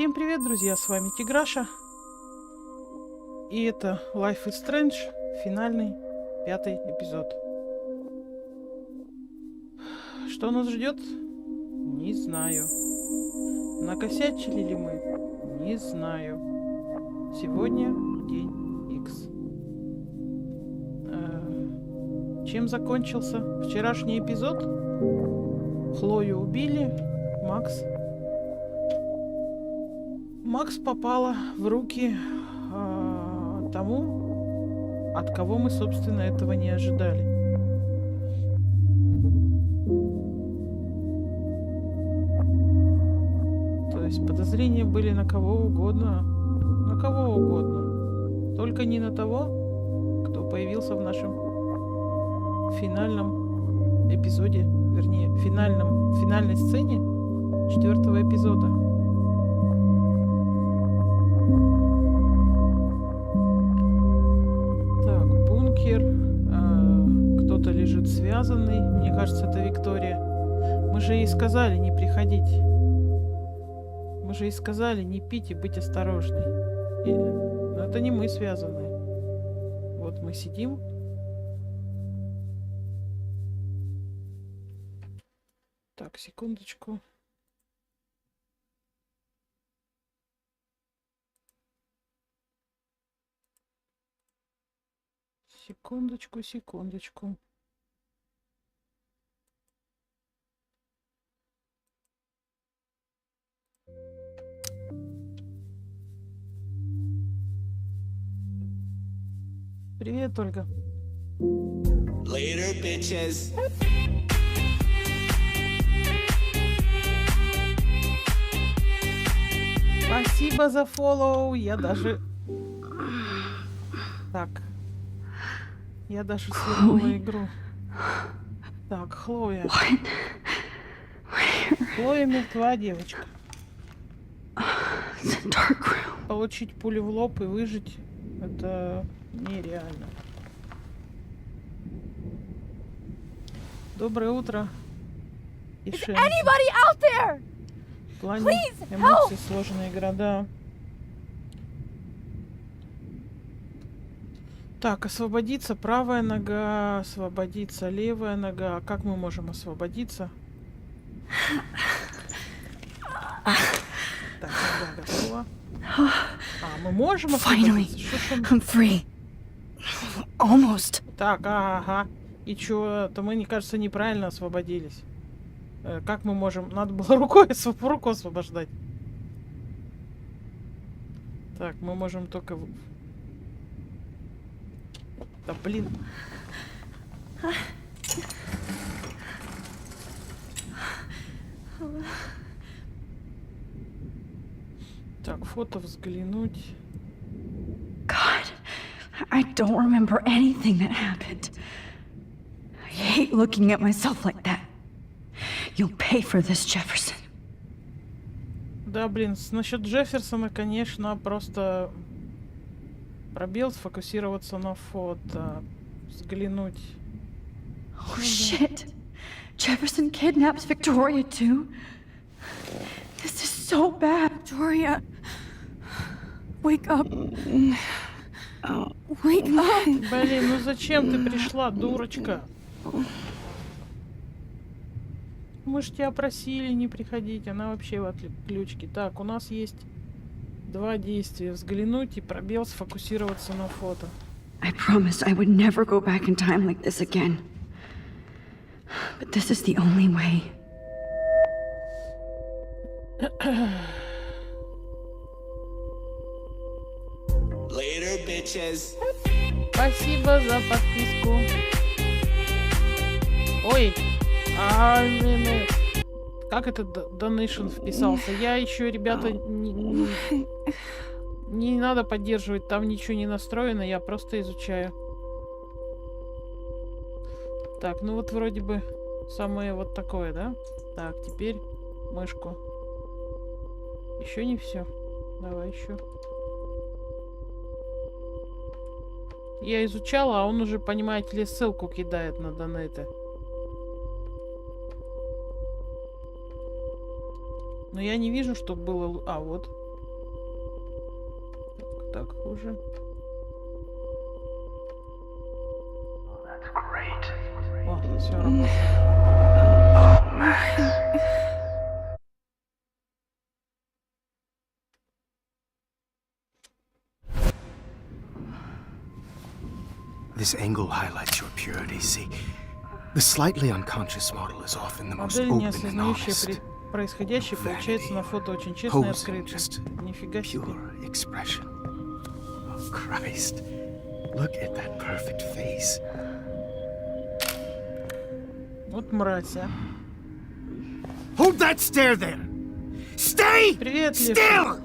Всем привет, друзья, с вами Тиграша. И это Life is Strange, финальный, 5-й эпизод. Что нас ждет? Не знаю. Накосячили ли мы? Не знаю. Сегодня день X. Чем закончился вчерашний эпизод? Хлою убили, Макс попала в руки тому, от кого мы, собственно, этого не ожидали. То есть подозрения были на кого угодно. На кого угодно. Только не на того, кто появился в нашем финальном эпизоде, вернее, финальной сцене 4-го эпизода. Кто-то лежит связанный. Мне кажется, это Виктория. Мы же ей сказали не приходить. Мы же ей сказали не пить и быть осторожной. Но это не мы связанные. Вот мы сидим. Так, секундочку. Секундочку. Привет, Ольга. Later, bitches. Спасибо за фоллоу. Я даже свернула игру. Так, Хлоя. Хлоя мертва, девочка. Получить пулю в лоб и выжить — это нереально. Доброе утро. В плане эмоций сложная игра, да. Так, освободиться правая нога, освободиться левая нога. Как мы можем освободиться? Так, нога готова. Мы можем освободиться? Almost. Так, ага. И чё? То мы, мне кажется, неправильно освободились. Как мы можем? Надо было руку освобождать. Так, мы можем только... Да блин. Так, фото взглянуть. God, I don't remember anything that happened. I hate looking at myself like that. You'll pay for this, Jefferson. Да, блин, насчет Джефферсона, конечно, просто пробел, сфокусироваться на фото, взглянуть. Oh shit! Jefferson kidnaps Victoria too. This is so bad. Victoria, wake up. Wake up. Блин, ну зачем ты пришла, дурочка? Мы ж тебя просили не приходить, она вообще в отключке. Так, у нас есть 2 действия. Взглянуть и пробел, сфокусироваться на фото. I promised I would never go back in time like this again. But this is the only way. Later, bitches. Спасибо за подписку. Ой, как это donation вписался? Я еще, ребята, не надо поддерживать, там ничего не настроено, я просто изучаю. Так, ну вот вроде бы самое вот такое, да? Так, теперь мышку. Еще не все. Давай еще. Я изучала, а он уже, понимаете ли, ссылку кидает на донейты. Но я не вижу, чтобы было... А, вот. так хуже. О, все работает. This angle highlights your purity. See, the slightly unconscious model is often the most Модель, не open and осознающая honest. происходящее, получается на фото очень честно и Posing открыто. just Нифига себе. pure expression. Oh, Christ. Look at that perfect face. Вот мразь, а. Hold that stare there! Stay Привет, Лев. still!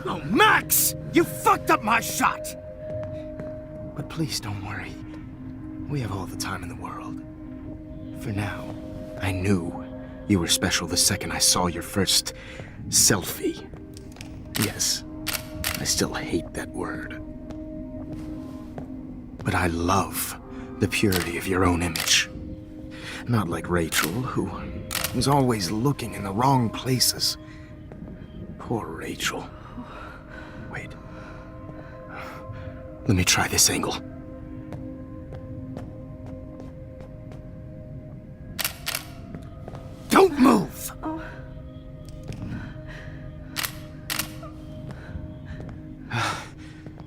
Oh, Max! You fucked up my shot! But please don't worry. We have all the time in the world. For now, I knew you were special the second I saw your first selfie. Yes, I still hate that word. But I love the purity of your own image. Not like Rachel, who was always looking in the wrong places. Poor Rachel. Wait. Let me try this angle. Don't move!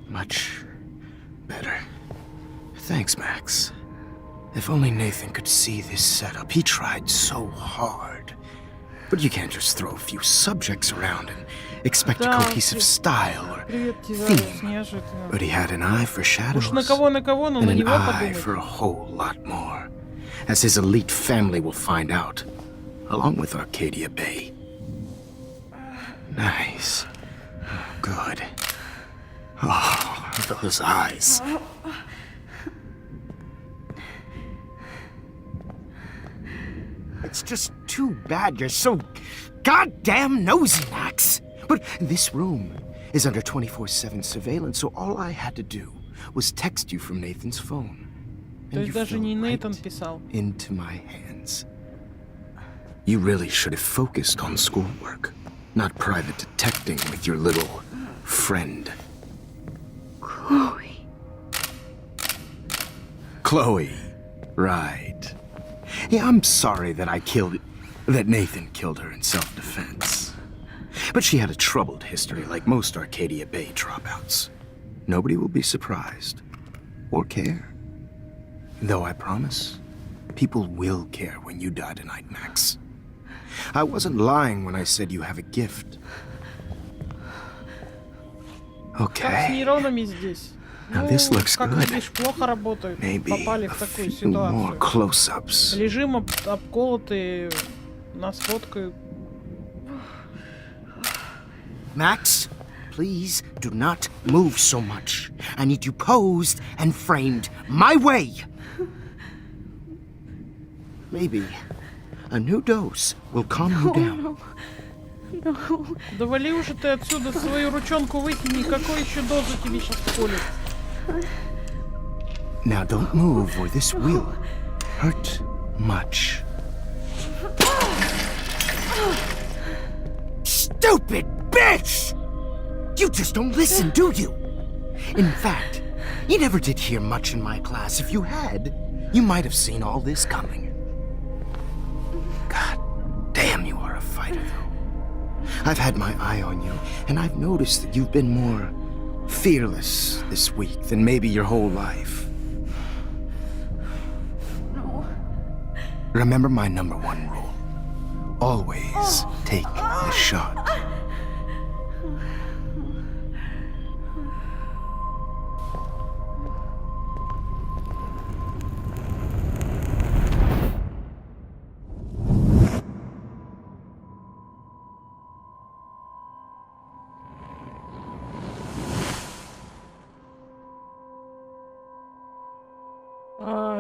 Much better. Thanks, Max. If only Nathan could see this setup. He tried so hard. But you can't just throw a few subjects around and expect a Да, cohesive style or Привет, Тизарус, theme. неожиданно. But he had an eye for shadows. Уж на кого, но And на an него eye подумать. for a whole lot more. As his elite family will find out. Along with Arcadia Bay. Nice. Good. Oh, those eyes. It's just too bad you're so goddamn nosy, Max. But this room is under 24/7 surveillance, so all I had to do was text you from Nathan's phone. То есть даже fell не Нейтан right писал. into my hands. You really should have focused on schoolwork, not private detecting with your little friend. Chloe. Chloe. Right. Yeah, I'm sorry that Nathan killed her in self-defense. But she had a troubled history like most Arcadia Bay dropouts. Nobody will be surprised. Or care. Though I promise, people will care when you die tonight, Max. I wasn't lying when I said you have a gift. Как с Okay. нейронами здесь? Now this looks как good. видишь, плохо работают. Maybe Попали a в такую few more ситуацию. close-ups. Лежим обколотые, нас фоткают. Max, please do not move so much. I need you posed and framed my way. Maybe a new dose will calm you down. Да вали уже ты отсюда, свою ручонку выкини, какой еще дозу тебе сейчас колют? Now don't move or this will hurt much. Stupid bitch! You just don't listen, do you? In fact, you never did hear much in my class. If you had, you might have seen all this coming. God damn, you are a fighter, though. I've had my eye on you, and I've noticed that you've been more fearless this week than maybe your whole life. No. Remember my #1 rule. Always take the shot.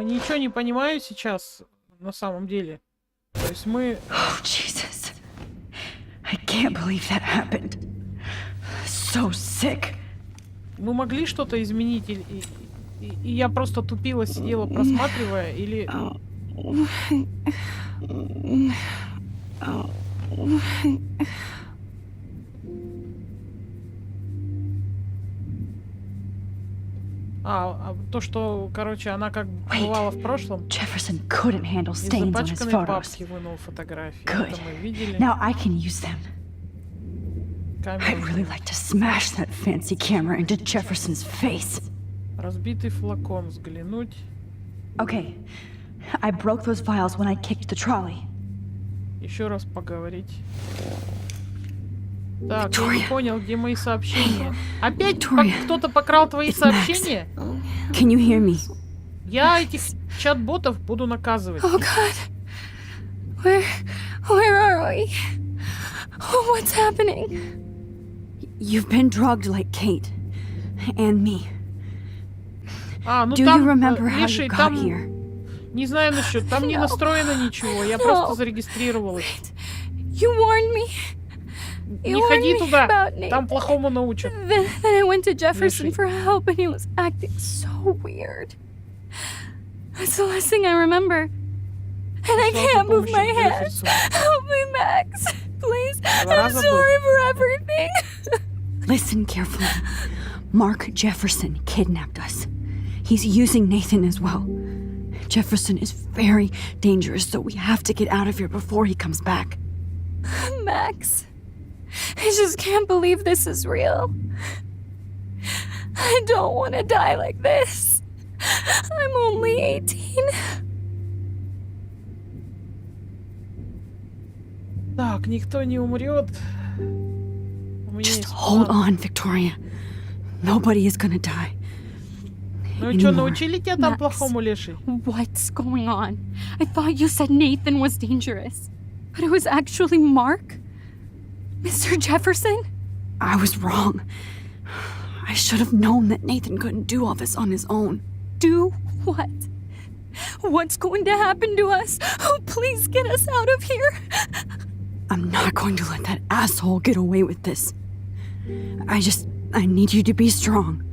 Ничего не понимаю сейчас, на самом деле. То есть мы... Oh, Jesus. I can't believe that happened. So sick. Мы могли что-то изменить И я просто тупила, сидела, просматривая, или... То, что, короче, она как бывала в прошлом. Jefferson couldn't handle Из stains on his запачканной photos. папки вынул фотографии. Good. Это мы видели. Now I can use them. I'd Камера. really like to smash that fancy camera into Jefferson's face. Разбитый флакон взглянуть. Okay, I broke those vials when I kicked the trolley. Еще раз поговорить. Так, я Victoria. не понял, где мои сообщения. Опять Victoria. кто-то покрал твои It's Max. сообщения? Can you hear me? Я этих чат-ботов буду наказывать. Oh God. Where are we? Oh, what's happening? You've been drugged like Kate. And me. Ну Do там, you remember how Миша, you got там, here? не знаю насчет, там не No. настроено ничего, я No. просто зарегистрировалась. You warned me. Не You warned ходи me туда, about Nate. там плохому научат. Then I went to Jefferson Мишей. for help and he was acting so weird. That's the last thing I remember. And I Пошла за can't move my помощью к head. Джефферсону. Help me, Max. Please. I'm раза был. sorry for everything. Listen carefully. Mark Jefferson kidnapped us. He's using Nathan as well. Jefferson is very dangerous, so we have to get out of here before he comes back. Max, I just can't believe this is real. I don't want to die like this. I'm only 18. Так, никто не умрет. У меня Just есть hold план. on, Victoria. Nobody is gonna die. Ну и что, anymore. научили тебя там Макс. плохому, леший? What's going on? I thought you said Nathan was dangerous, but it was actually Mark? Mr. Jefferson? I was wrong. I should have known that Nathan couldn't do all this on his own. Do what? What's going to happen to us? Oh, please get us out of here. I'm not going to let that asshole get away with this. I need you to be strong.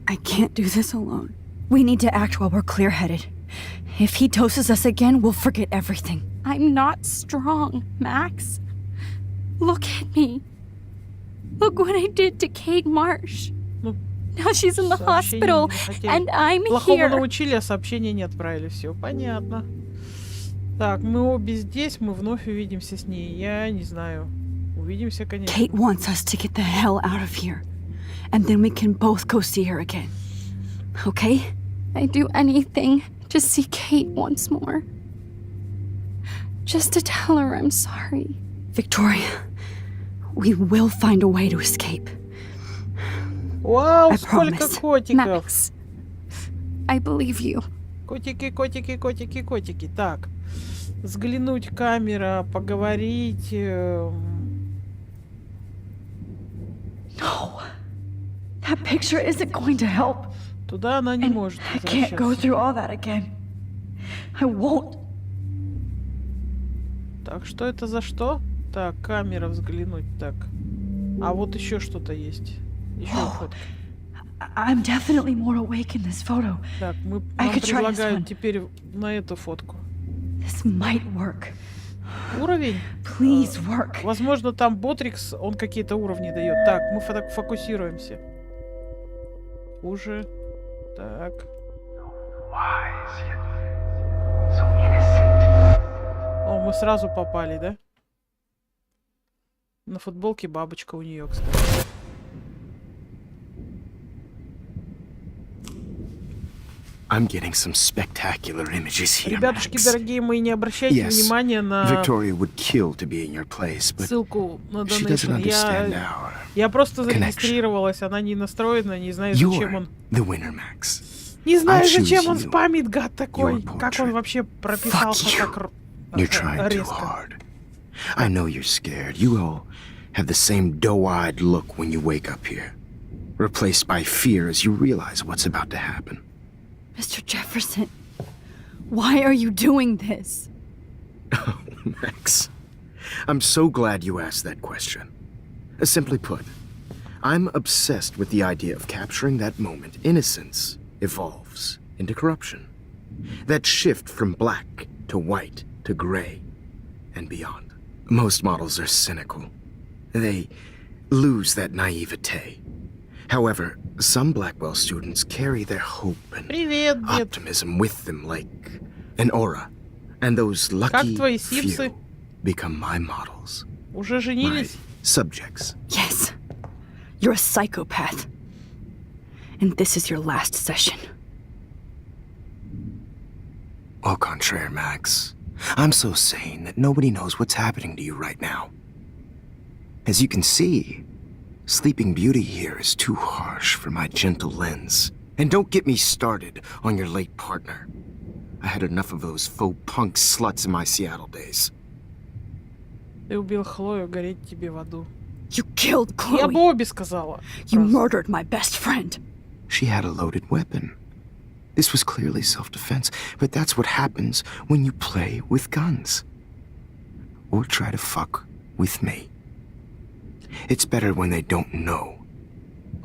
I can't do this alone. We need to act while we're clear-headed. If he doses us again, we'll forget everything. I'm not strong, Max. Look at me. Look what I did to Kate Marsh. Ну, Now she's in the сообщения hospital, не хотели. and I'm Плохому here. научили, а сообщения не отправили. Все, понятно. Так, мы обе здесь, мы вновь увидимся с ней. Я не знаю. Увидимся, конечно. Kate wants us to get the hell out of here. And then we can both go see her again. Okay? I'd do anything to see Kate once more. Just to tell her I'm sorry. Victoria, we will find a way to escape. Вау, I сколько promise. котиков. Max, I believe you. Котики, котики, котики, котики. Так, взглянуть камера, поговорить. No. That picture isn't going to help. Туда она не может I can't go возвращаться. through all that again. I won't. Так, что это за что? Так, камера, взглянуть. Так. А вот еще что-то есть. Еще Whoa. фотка. I'm definitely more awake in this photo. Так, I нам could try this предлагают one. теперь на эту фотку. This might work. Уровень? Please work. Возможно, там Ботрикс, он какие-то уровни дает. Так, мы фокусируемся. Уже. Так. О, мы сразу попали, да? На футболке бабочка у нее, кстати. I'm getting some spectacular images here, Ребятушки, Max. дорогие мои, не обращайте Yes, внимания на Victoria would kill to be in your place, but ссылку на she doesn't донейшн. understand our... Я просто connection. зарегистрировалась, она не настроена, не знаю, зачем You're он... the winner, Max. Не знаю, I choose зачем он you. спамит, гад такой. Your Как он portrait. вообще прописался Fuck you. так You're trying too резко. hard. I know you're scared. You all have the same doe-eyed look when you wake up here, replaced by fear as you realize what's about to happen. Mr. Jefferson, why are you doing this? Max, I'm so glad you asked that question. Simply put, I'm obsessed with the idea of capturing that moment, innocence, evolves into corruption. That shift from black to white to gray and beyond. Most models are cynical. They lose that naivete. However, some Blackwell students carry their hope and Привет, дед. optimism with them like an aura. And those lucky твои сипсы? few become my models. Уже My женились? subjects. Yes, you're a psychopath. And this is your last session. Au contraire, Max. I'm so sane that nobody knows what's happening to you right now. As you can see, Sleeping Beauty here is too harsh for my gentle lens. And don't get me started on your late partner. I had enough of those faux punk sluts in my Seattle days. Ты убил Хлою, гореть тебе в аду. You killed Я бы Chloe. обе сказала. You Просто. murdered my best friend. She had a loaded weapon. This was clearly self-defense, but that's what happens when you play with guns. Or try to fuck with me. It's better when they don't know.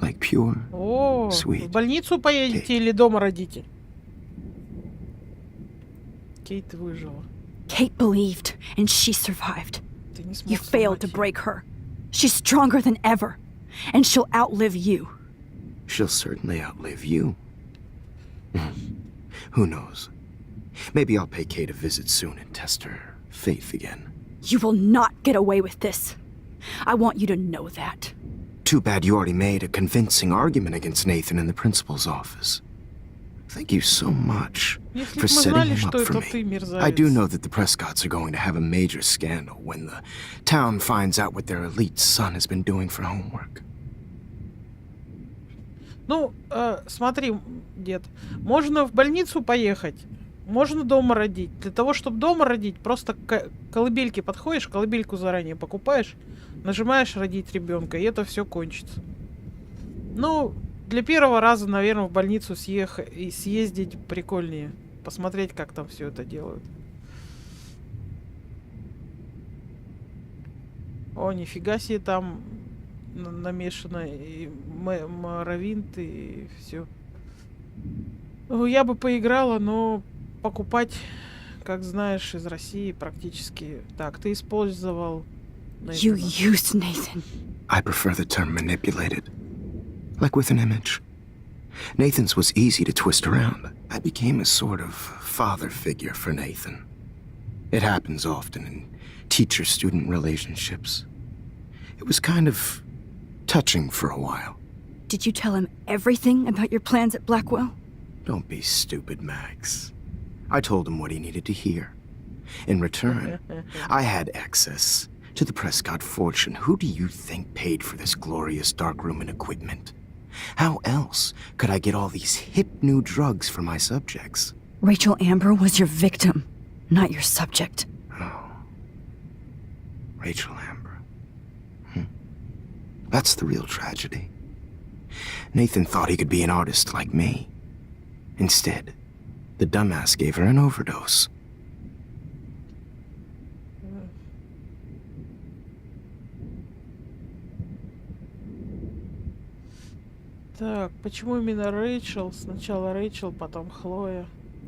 Like pure, О, Sweet. в больницу поедете Кейт. или дома родите? Кейт выжила. Kate believed, and she survived. Ты не смог You failed to сломать её. break her. She's stronger than ever, and she'll outlive you. she'll certainly outlive you. Who knows? Maybe I'll pay Kate a visit soon and test her faith again. You will not get away with this. I want you to know that. Too bad you already made a convincing argument against Nathan in the principal's office. Thank you so much Если for б мы setting знали, him что up for это ты, me. мерзавец. I do know that the Prescotts are going to have a major scandal when the town finds out what their elite son has been doing for homework. Ну, смотри, дед, можно в больницу поехать, можно дома родить. Для того, чтобы дома родить, просто к колыбельке подходишь, колыбельку заранее покупаешь, нажимаешь родить ребенка, и это все кончится. Ну, для первого раза, наверное, в больницу съездить прикольнее. Посмотреть, как там все это делают. О, нифига себе, там намешано и моровинт, и все. Я бы поиграла, но покупать, как знаешь, из России практически... Так, ты использовал... You Нейтана. used Nathan. I prefer the term manipulated. Like with an image. Nathan's was easy to twist around. I became a sort of father figure for Nathan. It happens often in teacher-student relationships. It was kind of touching for a while. Did you tell him everything about your plans at Blackwell? Don't be stupid, Max. I told him what he needed to hear. In return, I had access to the Prescott fortune. Who do you think paid for this glorious darkroom and equipment? How else could I get all these hip new drugs for my subjects? Rachel Amber was your victim, not your subject. Rachel Amber. That's the real tragedy. Nathan thought he could be an artist like me. Instead, the dumbass gave her an overdose. Так, почему именно Рэйчел? Сначала Рэйчел, потом Хлоя.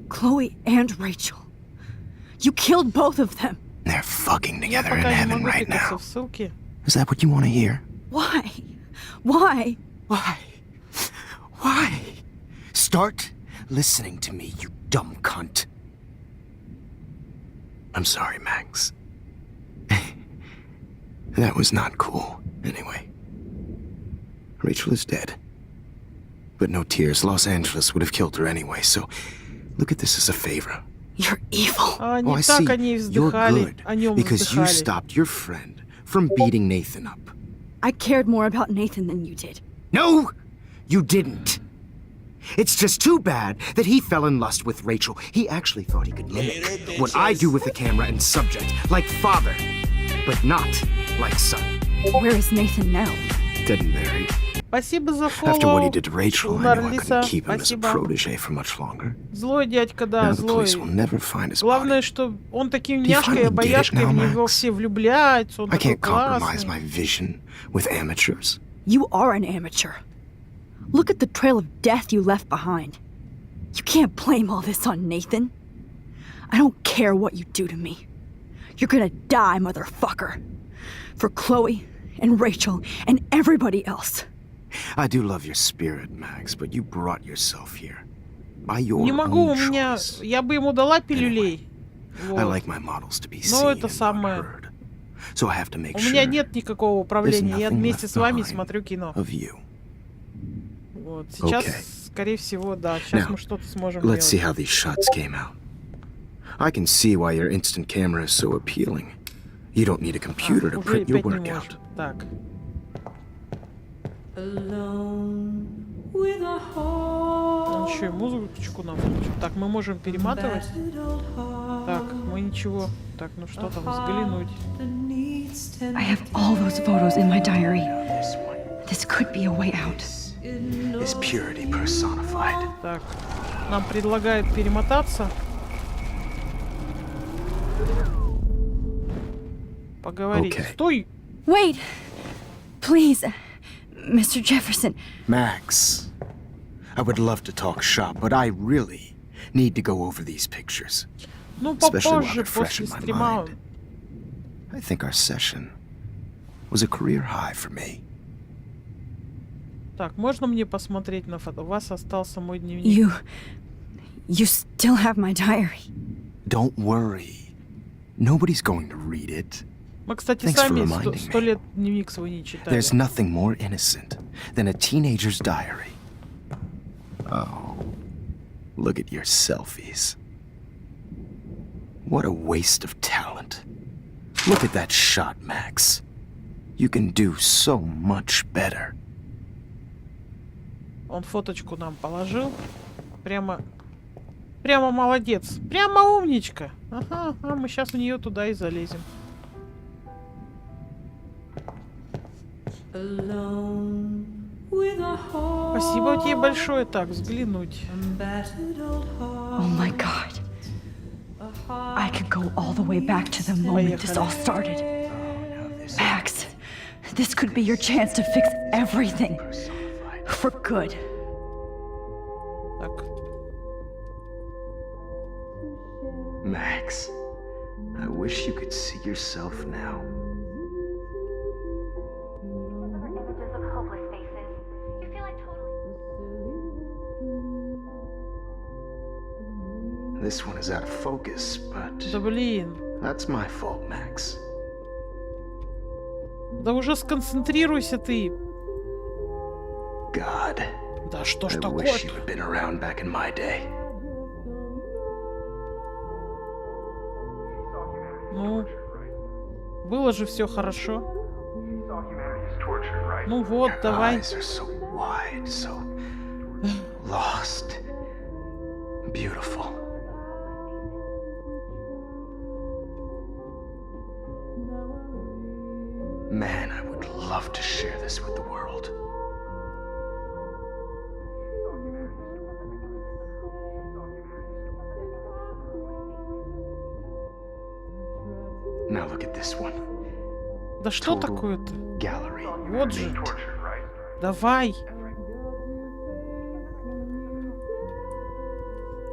Chloe and Rachel. You killed both of them. They're fucking Я together in пока не heaven могу right тыкаться now. в ссылки. Is that what you want to hear? Why? Why? Why? Why? Start listening to me, you dumb cunt. I'm sorry, Max. That was not cool, anyway. Rachel is dead. But no tears. Los Angeles would have killed her anyway, so look at this as a favor. You're evil. А Oh, не I так see. они You're вздыхали, good о нем because you вздыхали. stopped your friend from beating Nathan up. I cared more about Nathan than you did. No, you didn't. It's just too bad that he fell in lust with Rachel. He actually thought he could mimic Later, what I bitches. do with the camera and subject, like father, but not like son. Where is Nathan now? Dead and buried. Спасибо за фоллоу. After what he did to Rachel, I knew I Нарлиса, couldn't keep him as a спасибо. protege for much longer. Злой дядька, да, Now the злой. police will never find his Главное, body. что он таким Do you няшкой, finally обаяшкой, get it в now, него Max? все влюбляются, он I такой can't compromise классный. my vision with amateurs. You are an amateur. Look at the trail of death you left behind. You can't blame all this on Nathan. I don't care what you do to me. You're gonna die, motherfucker. For Chloe and Rachel and everybody else. I do love your spirit, Max, but you brought yourself here. By your Не могу, у own меня... choice. Я бы ему дала пилюлей. I Вот. like my models to be Но seen это and not самое... heard. So I have to make У sure меня нет никакого управления. there's Я nothing вместе left с вами behind смотрю кино. of you. Вот. Сейчас, Okay. скорее всего, да. Сейчас Now, мы что-то сможем Let's see делать. how these shots came out. I can see why your instant camera is so appealing. You don't need a computer to Уже print your опять не work может. out. Так. Он еще и музычку нам включил. Так, мы можем перематывать. Так, мы ничего. Так, ну что там, взглянуть. I have all those photos in my diary. This one This could be a way out. is purity personified. Так, нам предлагают перемотаться. Поговорить. Okay. Стой! Wait! Please, Mr. Jefferson. Max, I would love to talk shop, but I really need to go over these pictures. Ну, Especially while попозже, they're fresh после in my стрима. mind. I think our session was a career high for me. Так, можно мне посмотреть на фото? У вас остался мой дневник. You still have my diary. Don't worry. Nobody's going to read it. Мы, кстати, Thanks for сами reminding 100 me. лет дневник свой не читали. There's nothing more innocent than a teenager's diary. Oh, look at your selfies. What a waste of talent. Look at that shot, Max. You can do so much better. Он фоточку нам положил. Прямо молодец. Прямо умничка. Ага, мы сейчас в нее туда и залезем. Спасибо тебе большое. Так, взглянуть. Oh my god. I could go all the way back to the moment this all started. Max, this could be your chance to fix everything. For good. Так, Max, I wish you could see yourself now. Images of hopeless faces. You feel like totally. This one is out of focus, but да блин. that's my fault, Max. Да уже сконцентрируйся ты. God, Да что ж I такое? wish you had been around back in my day. Ну, было же все хорошо. Ну вот, Your давай. eyes are so wide, so lost, beautiful. Man, I would love to share this with the world. Now look at this one. Да что Total такое-то? Gallery. Вот же. Neat. Давай.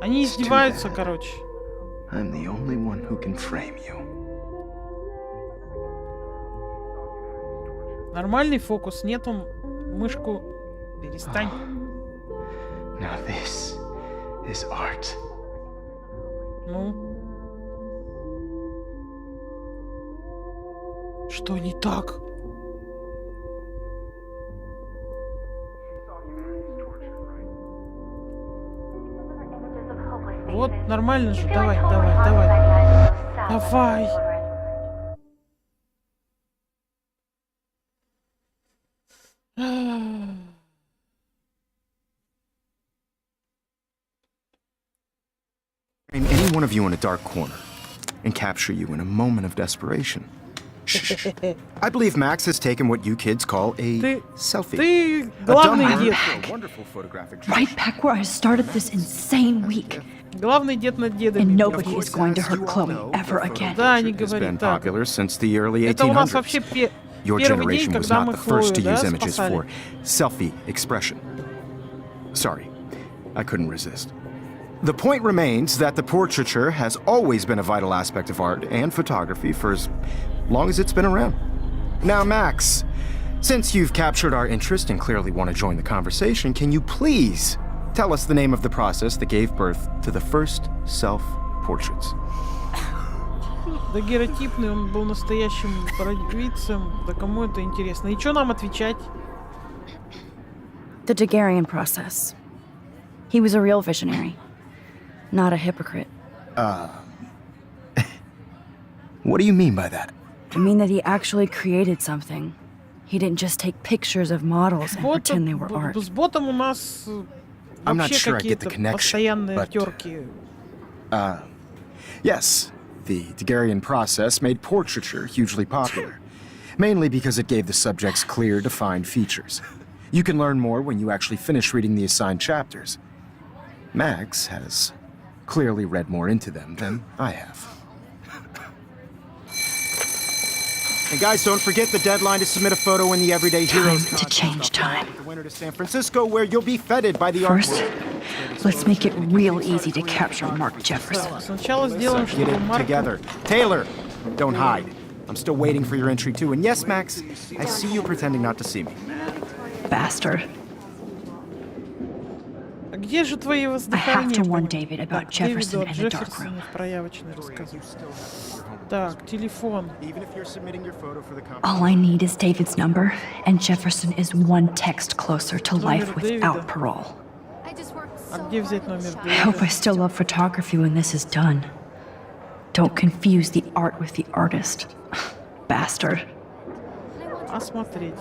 Они издеваются, короче. I'm the only one who can frame you. Нормальный фокус. Нет, он мышку... Перестань. Now this is art. Ну. Что не так? Images of hopeless faces. Вот, нормально же. You feel Давай, like давай, totally давай. ostracized, so sad. Давай. Frame any one of you in a dark corner and capture you in a moment of desperation. Shh. I believe Max has taken what you kids call a Ты- selfie. Ты A главный dumb дед. word for a wonderful photographic Right back where I started this insane week. Главный дед над дедами. And блин. nobody is going to hurt Chloe ever again. Да, не has говори been так. popular since the early Это у нас 1800s. вообще Your первый день, generation was когда not мы the first to Хлою, да, use images спасали. for selfie expression. Sorry, I couldn't resist. The point remains that the portraiture has always been a vital aspect of art and photography for as long as it's been around. Now, Max, since you've captured our interest and clearly want to join the conversation, can you please tell us the name of the process that gave birth to the first self-portraits? Дагеротипный, он был настоящим провидцем. Да кому это интересно? И что нам отвечать? The Daguerrean process. He was a real visionary, not a hypocrite. What do you mean by that? I mean that he actually created something. He didn't just take pictures of models and pretend they were art. С ботом у нас I'm not вообще sure I get the какие-то connection, постоянные but- терки. Yes, the Daguerrean process made portraiture hugely popular, mainly because it gave the subjects clear, defined features. You can learn more when you actually finish reading the assigned chapters. Max has clearly read more into them than I have. And guys, don't forget the deadline to submit a photo in the Everyday Heroes Time to change time. The winner to San Francisco, where you'll be feted by the First, art world. let's make it real easy to capture Mark Jefferson. Так, сначала сделаем, Get чтобы it Марк... together. Taylor, don't hide. I'm still waiting for your entry too. And yes, Max, I see you pretending not to see me. Bastard. А где же твои I have воздыхания? to warn по нему? David about Так, Jefferson Дэвиду о and the dark Джефферсоне room. в проявочной рассказывай. Так, телефон. Even if you're submitting your photo for the All I need is David's number, and Jefferson is one text closer to life Номер without Дэвида. parole. А где взять номер I hope I Дэвида? still love photography when this is done. Don't confuse the art with the artist. Bastard. Осмотреть.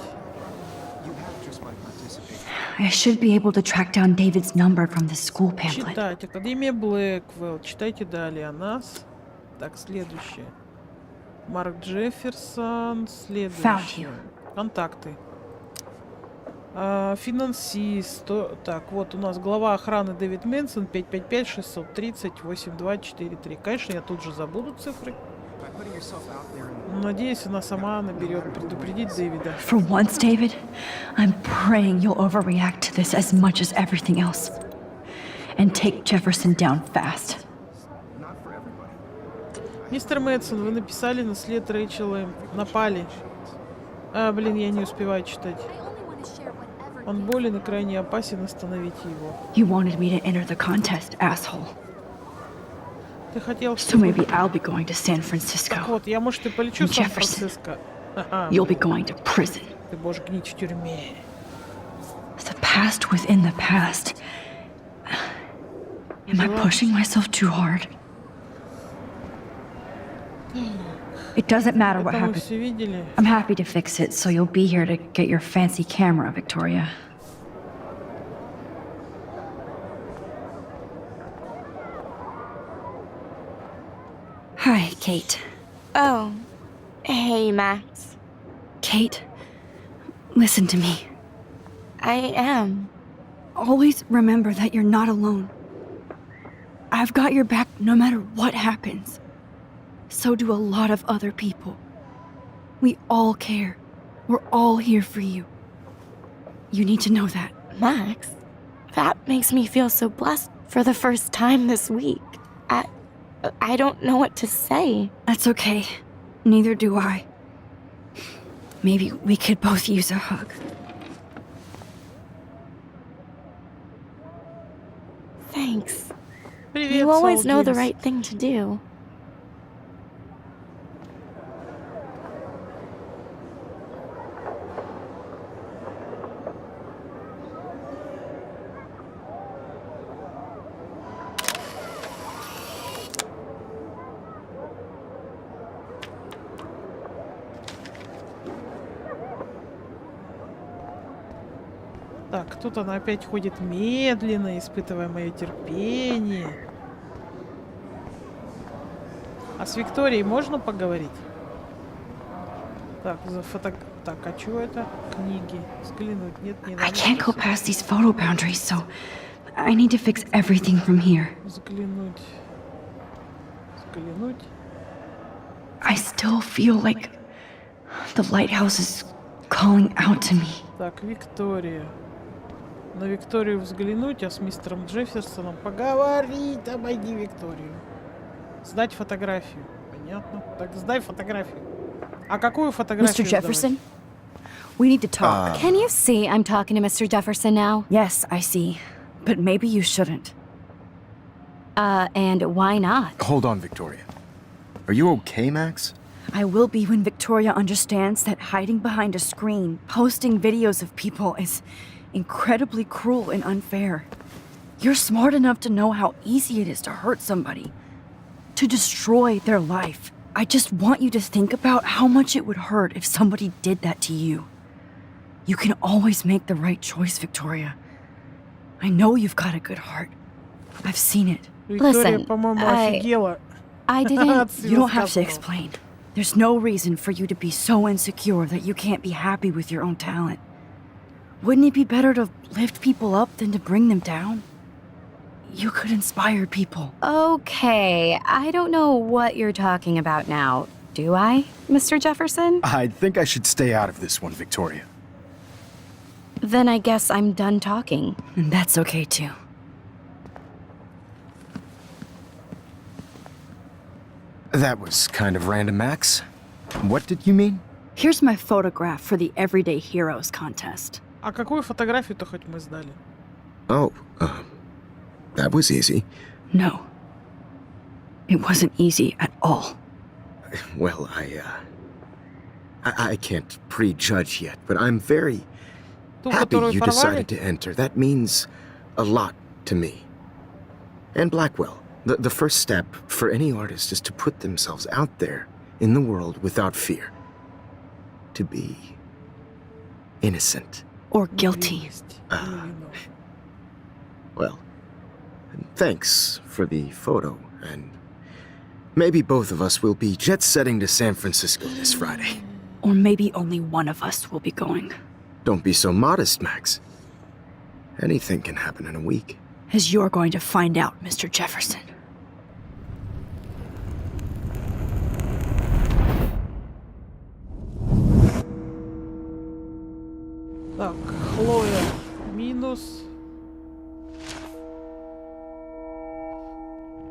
I should be able to track down David's number from the school pamphlet. Читать. Академия Блэквелл. Читайте далее о нас. Так, следующее. Марк Джефферсон. Found Следующее. you. Контакты. Финансист. Так, вот у нас глава охраны Дэвид Мэнсон. 555-630-8243. Конечно, я тут же забуду цифры. Надеюсь, она сама наберет предупредить Дэвида. For once, David, I'm praying you'll overreact to this as much as everything else. And take Jefferson down fast. Мистер Мэтсон, вы написали на след Рэйчела. Напали. Блин, я не успеваю читать. Он болен и крайне опасен, остановите его. You wanted me to enter the contest, asshole. Ты хотел, So чтобы... maybe I'll be going to San Так Francisco. вот, я, может, и полечу в Джефферсон. Сан-Франциско. Ага, You'll be going to prison. ты будешь гнить в тюрьме. The past within the past. Am I pushing myself too hard? It doesn't matter what Это мы happened. все видели. I'm happy to fix it, so you'll be here to get your fancy camera, Victoria. Hi, Kate. Oh. Hey, Max. Kate, listen to me. I am. Always remember that you're not alone. I've got your back no matter what happens. So do a lot of other people. We all care. We're all here for you. You need to know that. Max, that makes me feel so blessed for the first time this week. I don't know what to say. That's okay. Neither do I. Maybe we could both use a hug. Thanks. Привет, You always know the Солгеймс. right thing to do. Так, тут она опять ходит медленно, испытывая мое терпение. А с Викторией можно поговорить? Так, Так, а чего это? Книги. Взглянуть. Нет, не I надо. can't go past these photo boundaries, so I need to fix everything from here. Взглянуть. Взглянуть. I still feel like the lighthouse is calling out to me. Так, Виктория. На Викторию взглянуть, а с мистером Джефферсоном поговорить. Обойди Викторию. Сдать фотографию. Понятно. Так сдай фотографию. А какую Mr. фотографию Jefferson, we need to talk. Can you see I'm talking to Mr. Jefferson now? Yes, I see. But maybe you shouldn't. And why not? Hold on, Victoria. Are you okay, Max? I will be when Victoria understands that hiding behind a screen, posting videos of people is incredibly cruel and unfair. You're smart enough to know how easy it is to hurt somebody, to destroy their life. I just want you to think about how much it would hurt if somebody did that to you. You can always make the right choice, Victoria. I know you've got a good heart. I've seen it. Виктория, Listen, по-моему, I- офигела. I didn't. От всего You don't have to сказанного. explain. There's no reason for you to be so insecure that you can't be happy with your own talent. Wouldn't it be better to lift people up than to bring them down? You could inspire people. Okay, I don't know what you're talking about now. Do I, Mr. Jefferson? I think I should stay out of this one, Victoria. Then I guess I'm done talking. And that's okay too. That was kind of random, Max. What did you mean? Here's my photograph for the Everyday Heroes contest. А какую фотографию-то хоть мы сдали? Oh, that was easy. No. It wasn't easy at all. Well, I can't prejudge yet, but I'm very Ту, happy которую you порвали? decided to enter. That means a lot to me. And Blackwell, the first step for any artist is to put themselves out there in the world without fear. To be innocent. Or guilty. Невинность. Или вино. Well, thanks for the photo, and maybe both of us will be jet-setting to San Francisco this Friday. Or maybe only one of us will be going. Don't be so modest, Max. Anything can happen in a week. As you're going to find out, Mr. Jefferson. Так, Хлоя минус.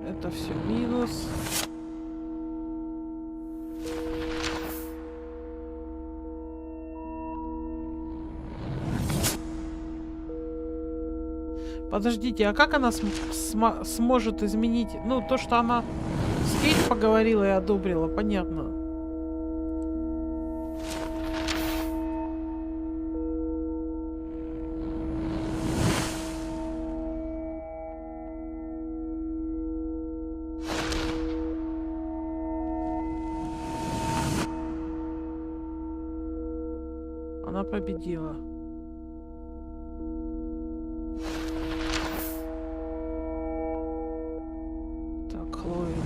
Это все минус. Подождите, а как она сможет изменить? Ну, то, что она с Кейт поговорила и одобрила, понятно. Она победила. Так, Хлоя.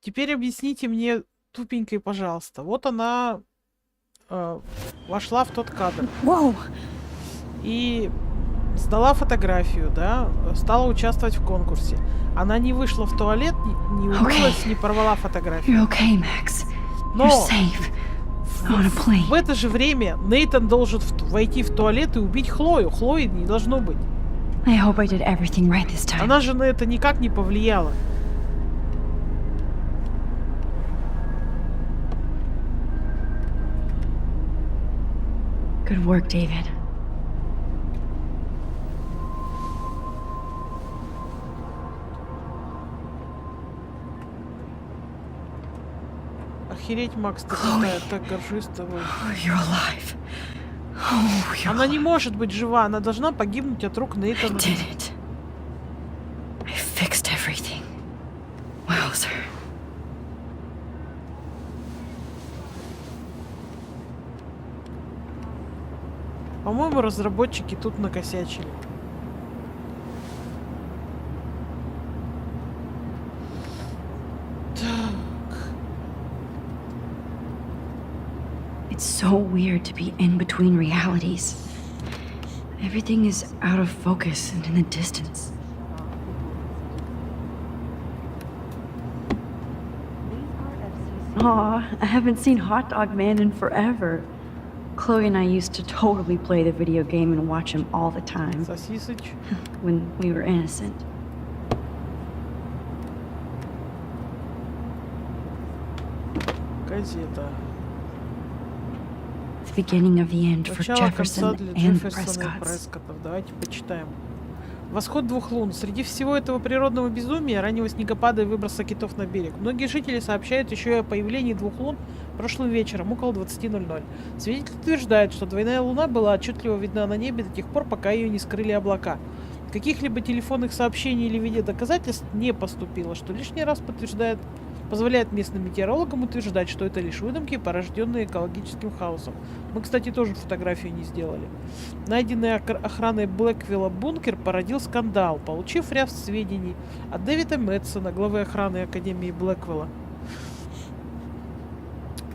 Теперь объясните мне тупенькой, пожалуйста. Вот она вошла в тот кадр Whoa! и сдала фотографию, да, стала участвовать в конкурсе. Она не вышла в туалет, не умылась, не порвала фотографию. You're okay, Max. Но You're safe. On a plane. в это же время Нейтан должен войти в туалет и убить Хлою. Хлои не должно быть. I hope I did everything right this time. Она же на это никак не повлияла. Good work, David. Охереть, Макс, ты такая, так горжусь тобой. Oh, you're alive. Oh, you're Она не может быть жива, она должна погибнуть от рук I Нейтана. did it. I fixed everything. Wowzer. По-моему, разработчики тут накосячили. Так. It's so weird to be in between realities. Everything is out of focus and in the distance. Aw, I haven't seen Hot Dog Man in forever. Chloe and I used to totally play the video game and watch him all the time Сосисыч. when we were innocent. Газета. The beginning of the end for Начало конца Jefferson для and the Джефферсона и Prescotts. Прескоттов. Давайте почитаем. Восход двух лун. Среди всего этого природного безумия, раннего снегопада и выброса китов на берег, многие жители сообщают еще и о появлении двух лун прошлым вечером, около 20:00. Свидетель утверждает, что двойная луна была отчетливо видна на небе до тех пор, пока ее не скрыли облака. Каких-либо телефонных сообщений или видеодоказательств не поступило, что лишний раз позволяет местным метеорологам утверждать, что это лишь выдумки, порожденные экологическим хаосом. Мы, кстати, тоже фотографию не сделали. Найденный охраной Блэквилла бункер породил скандал, получив ряд сведений от Дэвида Мэтсона, главы охраны Академии Блэквилла.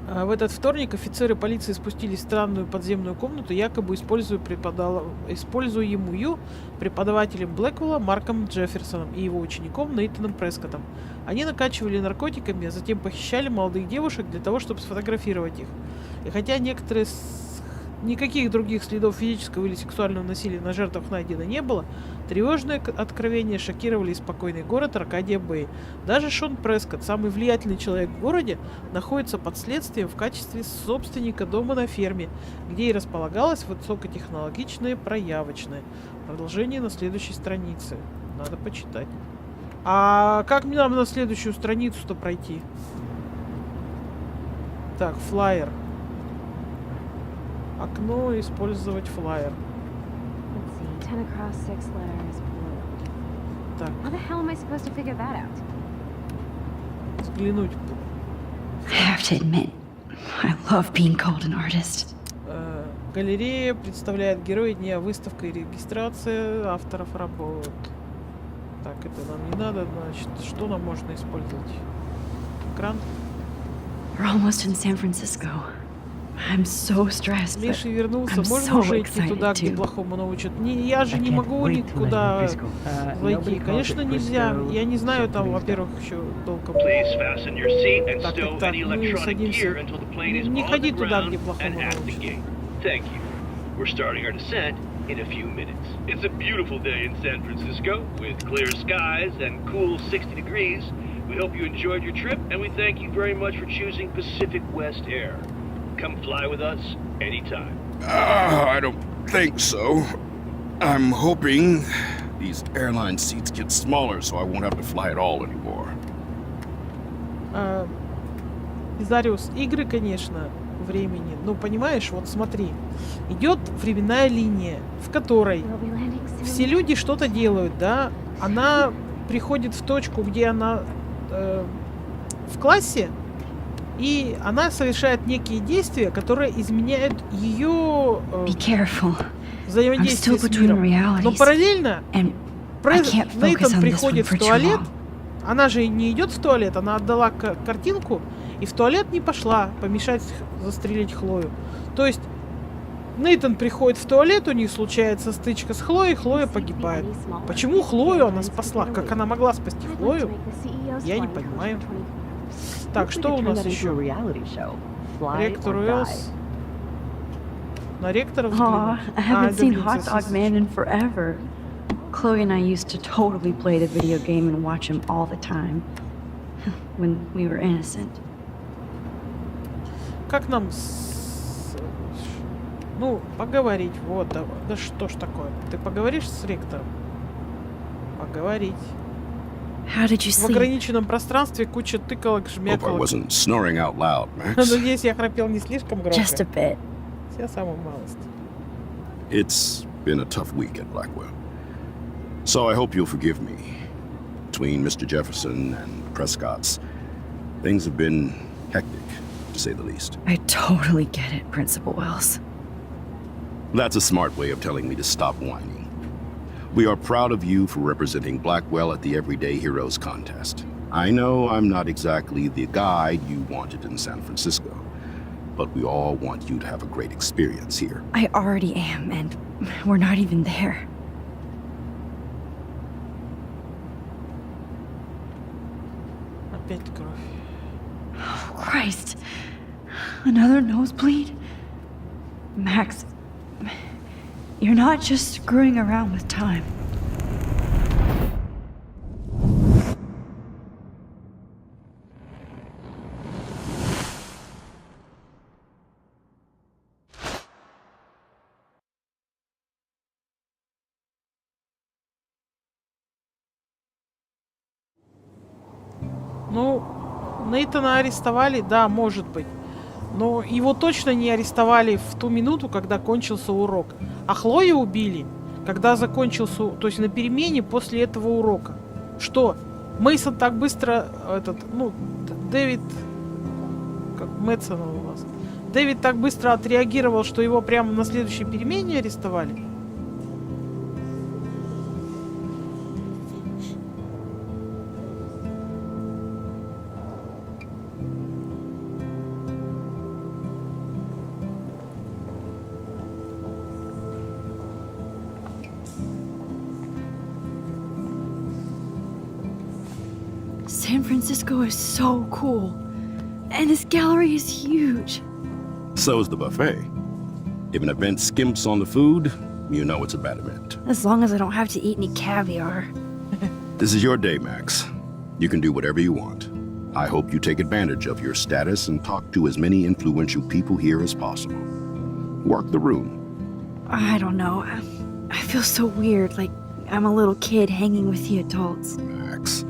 В этот вторник офицеры полиции спустились в странную подземную комнату, якобы используемую преподавателем Блэквилла Марком Джефферсоном и его учеником Нейтаном Прескоттом. Они накачивали наркотиками, а затем похищали молодых девушек для того, чтобы сфотографировать их. И хотя никаких других следов физического или сексуального насилия на жертвах найдено не было, тревожные откровения шокировали спокойный город Аркадия-Бэй. Даже Шон Прескотт, самый влиятельный человек в городе, находится под следствием в качестве собственника дома на ферме, где и располагалась высокотехнологичная проявочная. Продолжение на следующей странице. Надо почитать. А как нам на следующую страницу-то пройти? Так, флаер. Окно, использовать флаер. Let's see, 10 across, 6 letters, blue. Так, How the hell am I supposed to figure that out? взглянуть. I have to admit, I love being called an artist. Галерея представляет героя дня, выставка и регистрация авторов работ. Так, это нам не надо, значит, что нам можно использовать? Экран. We're almost in San Francisco. I'm so stressed, but Миша вернулся. I'm Можно so уже идти туда, excited где too. плохому научат? Я же не могу никуда зайти. Конечно, нельзя. Я не знаю там, во-первых, еще толком. Please fasten your seat and Так, stow так, any мы electronic садимся. gear until the plane is Не on ходи the туда, где ground плохому and at the научат. gate. Thank you. We're starting our descent in a few minutes. It's a beautiful day in San Francisco with clear skies and cool 60 degrees. We hope you enjoyed your trip and we thank you very much for choosing Pacific West Air. Come fly with us anytime. I don't think so. I'm hoping these airline seats get smaller so I won't have to fly at all anymore. Изариус, игры, конечно, времени. Ну, понимаешь, вот смотри. Идет временная линия, в которой We'll be landing soon. все люди что-то делают, да? Она приходит в точку, где она в классе, и она совершает некие действия, которые изменяют ее Be careful. взаимодействие I'm с still between миром. Но realities. параллельно And I can't focus Нейтан on this one приходит for в too туалет. long. Она же не идет в туалет, она отдала картинку и в туалет не пошла помешать застрелить Хлою. То есть Нейтан приходит в туалет, у них случается стычка с Хлоей, Хлоя погибает. Почему Хлою она спасла? Как она могла спасти Хлою? Я не понимаю. Так, что у нас еще? Ректор Уэллс. На ректора Aw, взглянуть. I haven't это, seen блин, Hot Dog сосисочка. Man in forever. Chloe and I used to totally play the video game and watch him all the time when we were innocent. Как нам ну, поговорить, вот, да что ж такое? Ты поговоришь с ректором? Поговорить. How did you В sleep? ограниченном пространстве куча тыкалок, Hope I жмякалок. wasn't snoring out loud, Max. Надеюсь, я храпел не слишком громко. Just a bit. Вся самая малость. It's been a tough week at Blackwell. So I hope you'll forgive me. Between Mr. Jefferson and Prescott's, things have been hectic, to say the least. I totally get it, Principal Wells. That's a smart way of telling me to stop whining. We are proud of you for representing Blackwell at the Everyday Heroes contest. I know I'm not exactly the guide you wanted in San Francisco, but we all want you to have a great experience here. I already am, and we're not even there. Опять кровь. Oh, Christ. Another nosebleed? Max, you're not just screwing around with time. Ну, Нейтана арестовали, да, может быть. Но его точно не арестовали в ту минуту, когда кончился урок. А Хлою убили, когда закончился, то есть на перемене после этого урока. Что? Мейсон так быстро, Дэвид, как Мэтсон у вас. Дэвид так быстро отреагировал, что его прямо на следующей перемене арестовали. San Francisco is so cool. And this gallery is huge. So is the buffet. If an event skimps on the food, you know it's a bad event. As long as I don't have to eat any caviar. This is your day, Max. You can do whatever you want. I hope you take advantage of your status and talk to as many influential people here as possible. Work the room. I don't know. I feel so weird, like I'm a little kid hanging with the adults. Max,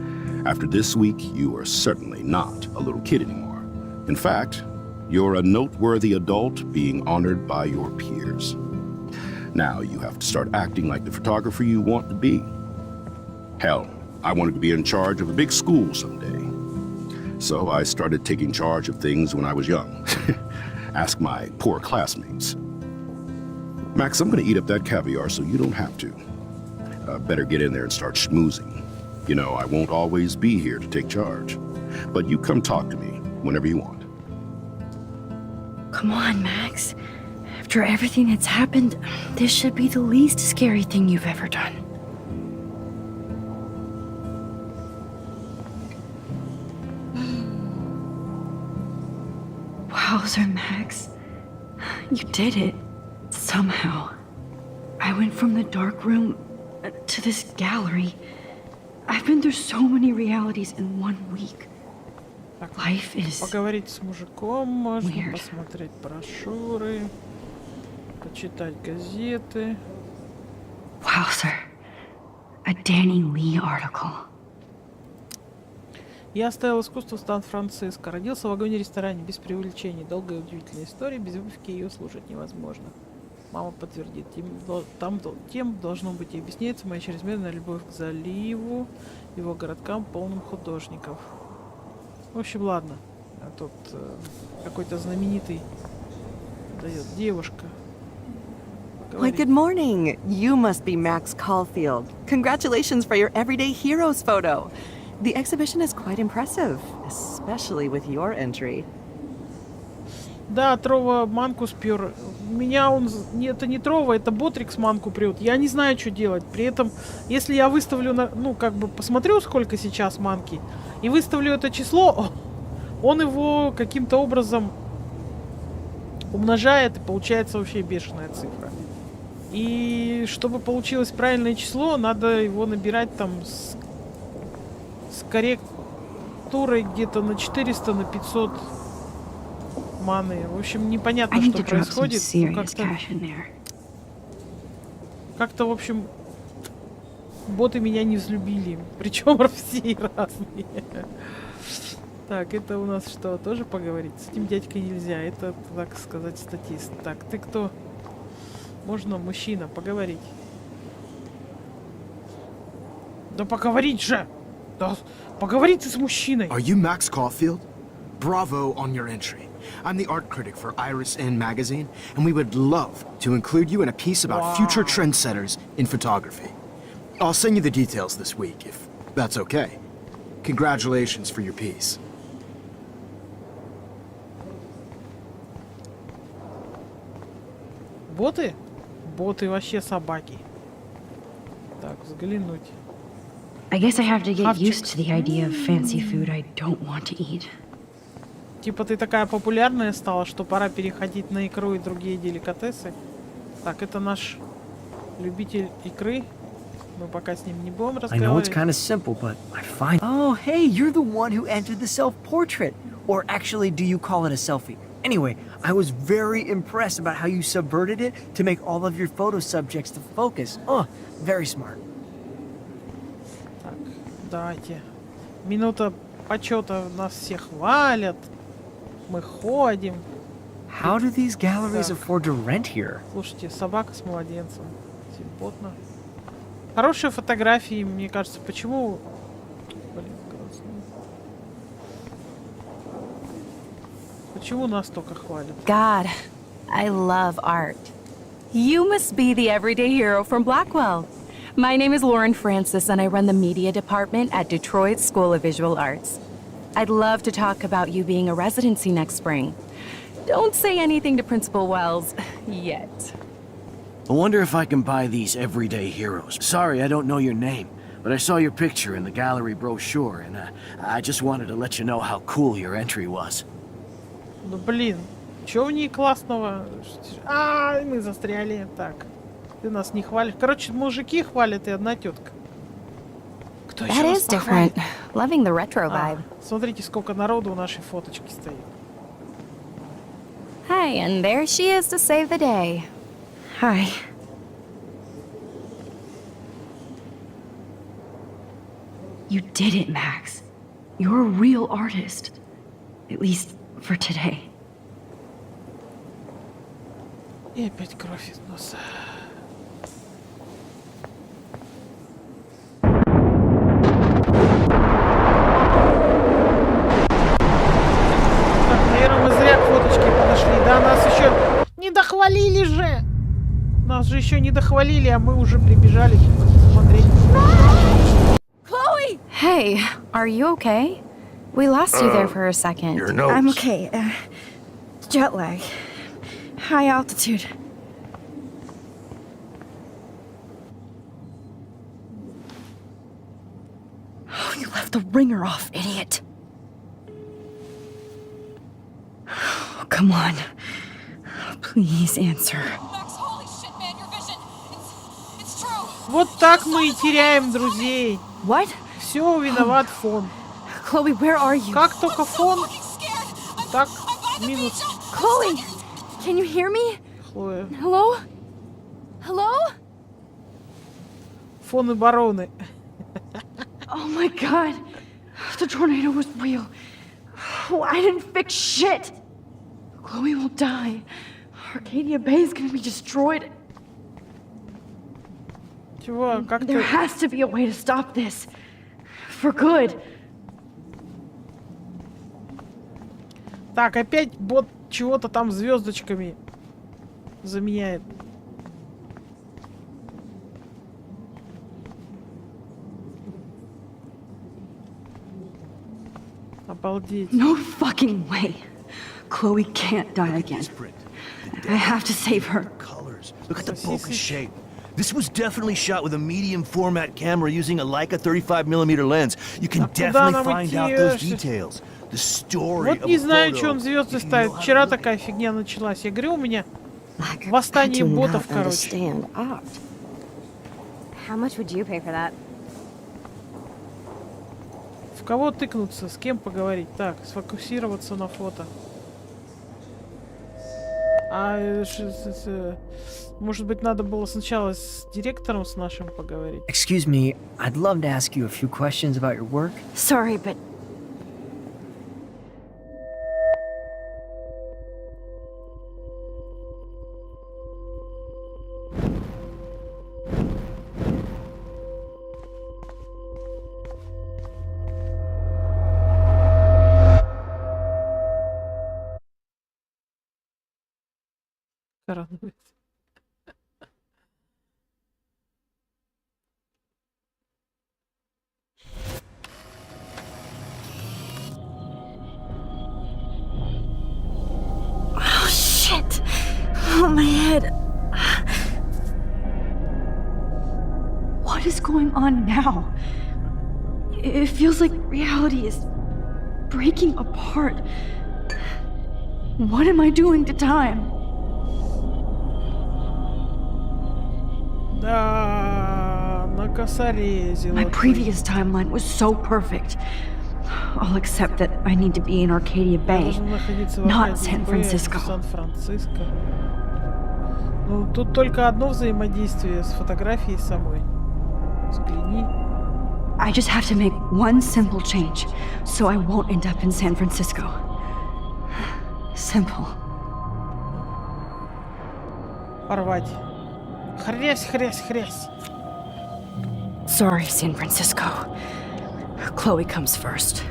after this week, you are certainly not a little kid anymore. In fact, you're a noteworthy adult being honored by your peers. Now you have to start acting like the photographer you want to be. Hell, I wanted to be in charge of a big school someday. So I started taking charge of things when I was young. Ask my poor classmates. Max, I'm gonna eat up that caviar so you don't have to. Better get in there and start schmoozing. You know, I won't always be here to take charge. But you come talk to me whenever you want. Come on, Max. After everything that's happened, this should be the least scary thing you've ever done. Wowzer, Max. You did it. Somehow. I went from the dark room to this gallery. I've been through so many realities in 1 week. Так, Life is поговорить с мужиком можно, weird. посмотреть брошюры, почитать газеты. Wowzer. A Danny Lee article. Я оставил искусство в Сан-Франциско. Родился в вагоне-ресторане, без преувеличений. Долгая и удивительная история, без выпивки ее слушать невозможно. Мама подтвердит. Тем должно быть и объясняется моя чрезмерная любовь к заливу, его городкам, полным художников. В общем, ладно. А тут какой-то знаменитый дает девушка. Why, good morning. You must be Max Caulfield. Congratulations for your Everyday Heroes photo. The exhibition is quite impressive, especially with your entry. Да, Трова манку спер. Меня он... Это не Трова, это Ботрикс манку прет. Я не знаю, что делать. При этом, если я выставлю, посмотрю, сколько сейчас манки, и выставлю это число, он его каким-то образом умножает, и получается вообще бешеная цифра. И чтобы получилось правильное число, надо его набирать там с корректурой где-то на 400, на 500 маны. В общем, непонятно, что происходит. Как-то, в общем, боты меня не взлюбили. Причем все разные. Так, это у нас что, тоже поговорить? С этим дядькой нельзя. Это, так сказать, статист. Так, ты кто? Можно, мужчина, поговорить. Да поговорить же! Да, поговори ты с мужчиной! Are you Max Caulfield? Bravo on your entry. I'm the art critic for Iris N magazine, and we would love to include you in a piece about future trendsetters in photography. I'll send you the details this week, if that's okay. Congratulations for your piece. Боты? Боты вообще собаки. Так, взглянуть. I guess I have to get Хавчик. used to the idea of fancy food I don't want to eat. Типа ты такая популярная стала, что пора переходить на икру и другие деликатесы. Так, это наш любитель икры. Мы пока с ним не будем I know it's разговаривать. kind of simple, but I find. Oh, hey, you're the one who entered the self-portrait. Or actually, do you call it a selfie? Anyway, I was very impressed about how you subverted it to make all of your photo subjects to focus. Oh, very smart. Так, давайте. Минута почета, нас всех хвалят. Мы ходим. How do these galleries Так. afford to rent here? Слушайте, собака с младенцем. Симпотно. Хорошие фотографии, мне кажется. Почему... Блин, грустно. Почему нас только хвалят? God, I love art. You must be the everyday hero from Blackwell. My name is Lauren Francis, and I run the media department at Detroit School of Visual Arts. I'd love to talk about you being a residency next spring. Don't say anything to Principal Wells yet. I wonder if I can buy these everyday heroes. Sorry, I don't know your name, but I saw your picture in the gallery brochure, and I just wanted to let you know how cool your entry was. Ну блин, чё в ней классного? А, мы застряли. Так, ты нас не хвалишь. Короче, мужики хвалят и одна тетка. Кто еще That нас is different. похвалит? Loving the retro vibe. Смотрите, сколько народу у нашей фоточки стоит. Hi, and there she is to save the day. Hi. You did it, Max. You're a real artist. At least for today. И опять кровь из носа. Так, наверное, мы зря к фоточке подошли. Да, нас еще не дохвалили же. Нас же еще не дохвалили, а мы уже прибежали смотреть. Chloe! Hey, are you okay? We lost you there for a second. Your notes. I'm okay. Jet lag. High altitude. Oh, you left the ringer off, idiot. Oh, come on. Please answer. Вот так мы и теряем друзей. What? Все, виноват фон. Chloe, where are you? Как только фон, так минус. Chloe! Can you hear me? Хлоя. Hello? Hello? Фон и бароны. Oh my god. The tornado was real. Oh, I didn't fix shit. Chloe will die. Arcadia Bay is gonna be destroyed. Чего? Как There ты... has to be a way to stop this. For good. Так, опять бот чего-то там звездочками заменяет. Обалдеть. No fucking way. Chloe can't die again. I have to save her. Colors. Look at the Сосиски. bokeh shape. This was definitely shot with a medium format camera using a Leica 35mm lens. You can А куда definitely нам find идти? out those details. The story Вот of не a знаю, photo. что он звезды ставит. Вчера такая фигня началась. Я говорю, у меня восстание ботов, короче. art. How much would you pay for that? В кого тыкнуться, с кем поговорить? Так, сфокусироваться на фото. Может быть, надо было сначала с директором с нашим поговорить. Excuse me, I'd love to ask you a few questions about your work. Sorry, but Коронавирус. oh shit. Oh, my head. going on now? It feels like reality is breaking apart. What am I doing to time? Да, накосорезила. My previous timeline was so perfect. I'll accept that I need to be in Arcadia Bay, Должен находиться в not Аркадии San Бэй, Francisco. Сан-Франциско. Ну, тут только одно взаимодействие с фотографией самой. Взгляни. I just have to make one simple change, so I won't end up in San Francisco. Simple. Порвать. Хрясь, хрясь, хрясь. Sorry, San Francisco. Chloe comes first.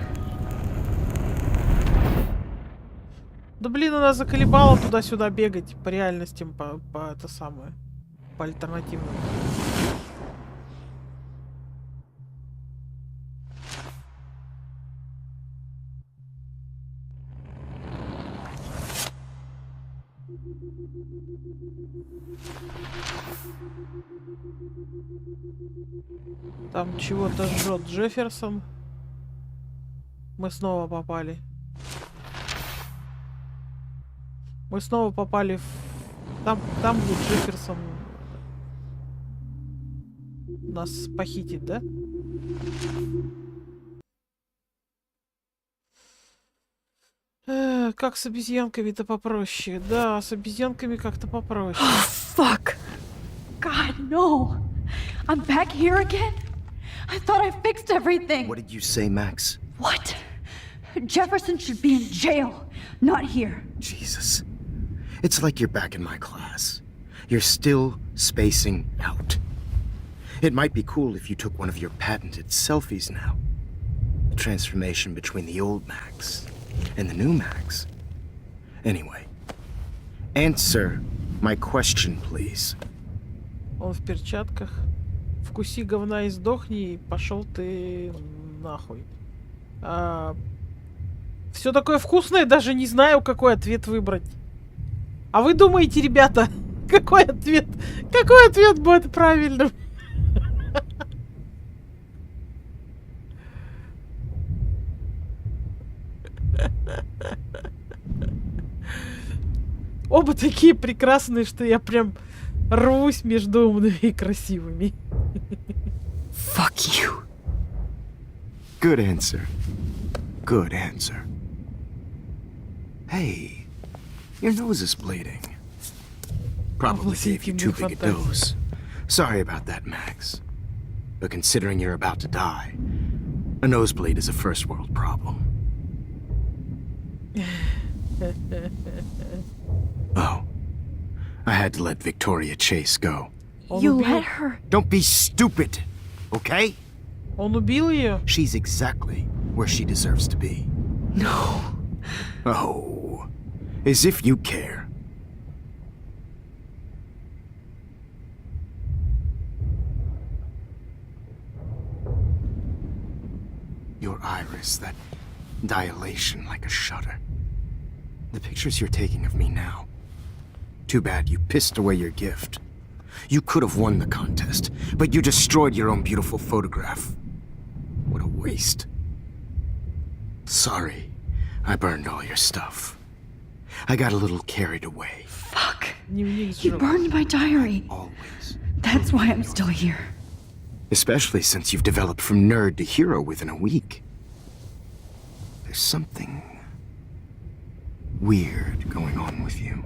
Да блин, она заколебала туда-сюда бегать по реальностям, по это самое, по альтернативному. Там чего-то жжет Джефферсон. Мы снова попали. Мы снова попали в... Там где Джефферсон нас похитит, да? Как с обезьянками-то попроще. Да, с обезьянками как-то попроще. Fuck! God, no! I'm back here again? I thought I fixed everything! What did you say, Max? What? Jefferson should be in jail, not here. Jesus. It's like you're back in my class. You're still spacing out. It might be cool if you took one of your patented selfies now. The transformation between the old Max and the new Max. Anyway, answer my question, please. Он в перчатках. Вкуси говна и сдохни, и пошел ты нахуй. Все такое вкусное, даже не знаю, какой ответ выбрать. А вы думаете, ребята, какой ответ будет правильным? Оба такие прекрасные, что я прям рвусь между умными и красивыми. Fuck you. Good answer. Good answer. Hey, your nose is bleeding. Probably gave you too big a dose. Sorry about that, Max. But considering you're about to die, a nosebleed is a first world problem. Oh, I had to let Victoria Chase go. You let her? Don't be stupid, okay? Он убил ее? She's exactly where she deserves to be. No. Oh, as if you care. Your iris, that dilation like a shutter. The pictures you're taking of me now. Too bad you pissed away your gift. You could have won the contest, but you destroyed your own beautiful photograph. What a waste. Sorry, I burned all your stuff. I got a little carried away. Fuck. You burned my diary. Always. That's why I'm still here. Especially since you've developed from nerd to hero within a week. There's something weird going on with you.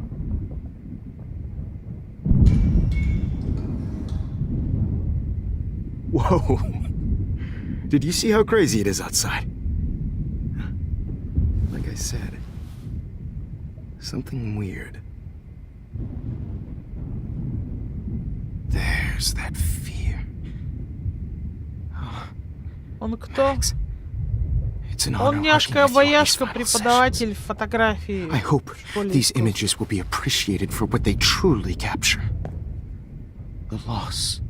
Whoa! Did you see how crazy it is outside? Like I said, something weird. There's that fear. Он кто? It's an Он honor няшка-обаяшка, working with you these final преподаватель фотографии. I hope these images will be appreciated for what they truly capture. The loss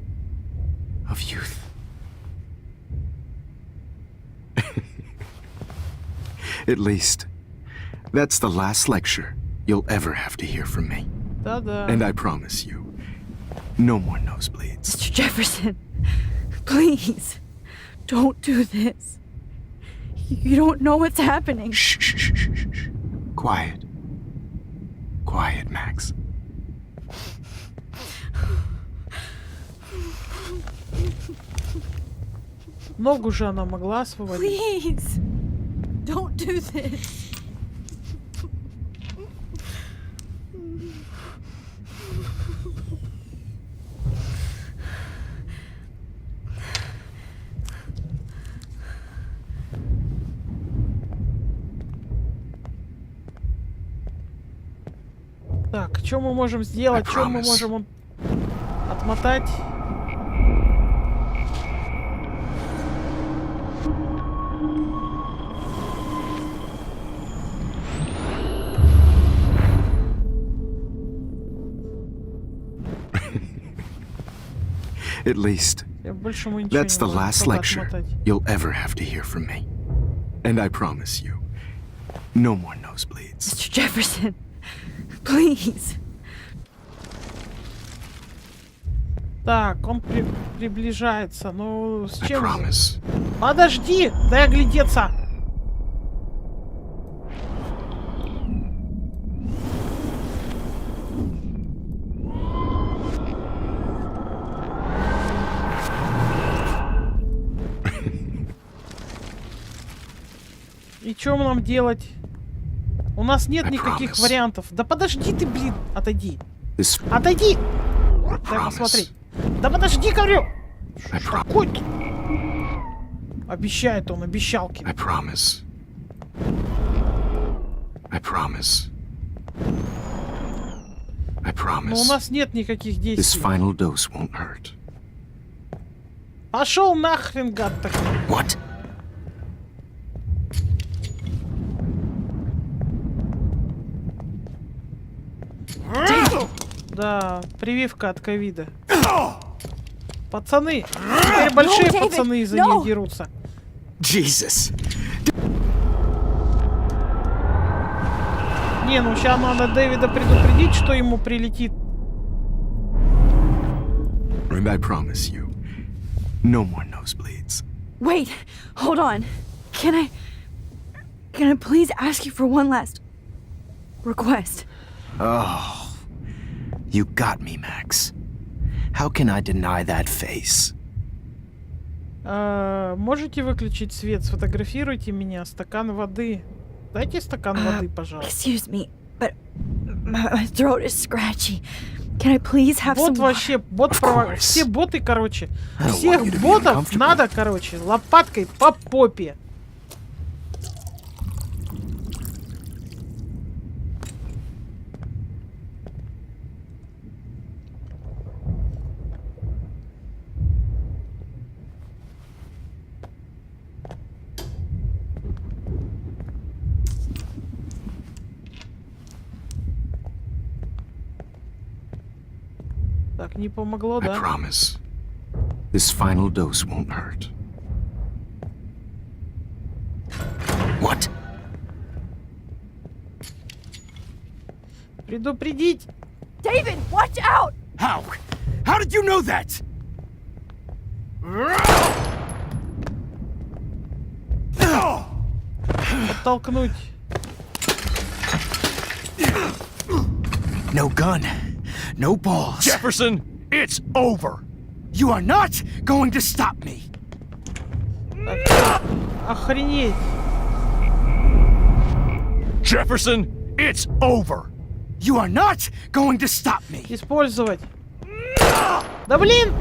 of youth. At least, that's the last lecture you'll ever have to hear from me. Да-да. And I promise you, no more nosebleeds. Mr. Jefferson, Please, don't do this. You don't know what's happening. Shh, shh, shh, shh, shh, shh. Quiet. Quiet, Max. Ногу же она могла освободить. Please, don't do this. Так, что мы можем сделать? Что мы можем отмотать? At least, that's the last lecture you'll ever have to hear from me. And I promise you, no more nosebleeds. Mr. Jefferson, please. Так, он приближается. Ну, с I чем? promise. Подожди! Дай оглядеться! И что нам делать? У нас нет никаких вариантов. Да подожди ты, блин! Отойди! Отойди! Дай посмотреть. Да подожди, говорю! Что такое-то? Обещает он, обещалки. I promise. I promise. I promise. Но у нас нет никаких This действий. final dose won't hurt. Пошел нахрен, гад такой. What? Да, прививка от ковида. Пацаны! Теперь большие пацаны из-за нее дерутся. Jesus. Не, ну сейчас надо Дэвида предупредить, что ему прилетит. And I promise you, no more nosebleeds. Wait, hold on. Can I please ask you for one last request? Oh, you got me, Max. How can I deny that face? Можете выключить свет? Сфотографируйте меня. Стакан воды. Дайте стакан воды, пожалуйста. Excuse me, but my throat is scratchy. Can I please have Бот some вообще, бот все боты, короче. Всех ботов надо, короче, лопаткой по попе. Так, не помогло, да? I promise. This final dose won't hurt. What? Предупредить! David, watch out! How? How did you know that? Подтолкнуть. No gun. No balls. Jefferson, it's over. You are not going to stop me. Охренеть. Jefferson, it's over. You are not going to stop me. Использовать. Да блин!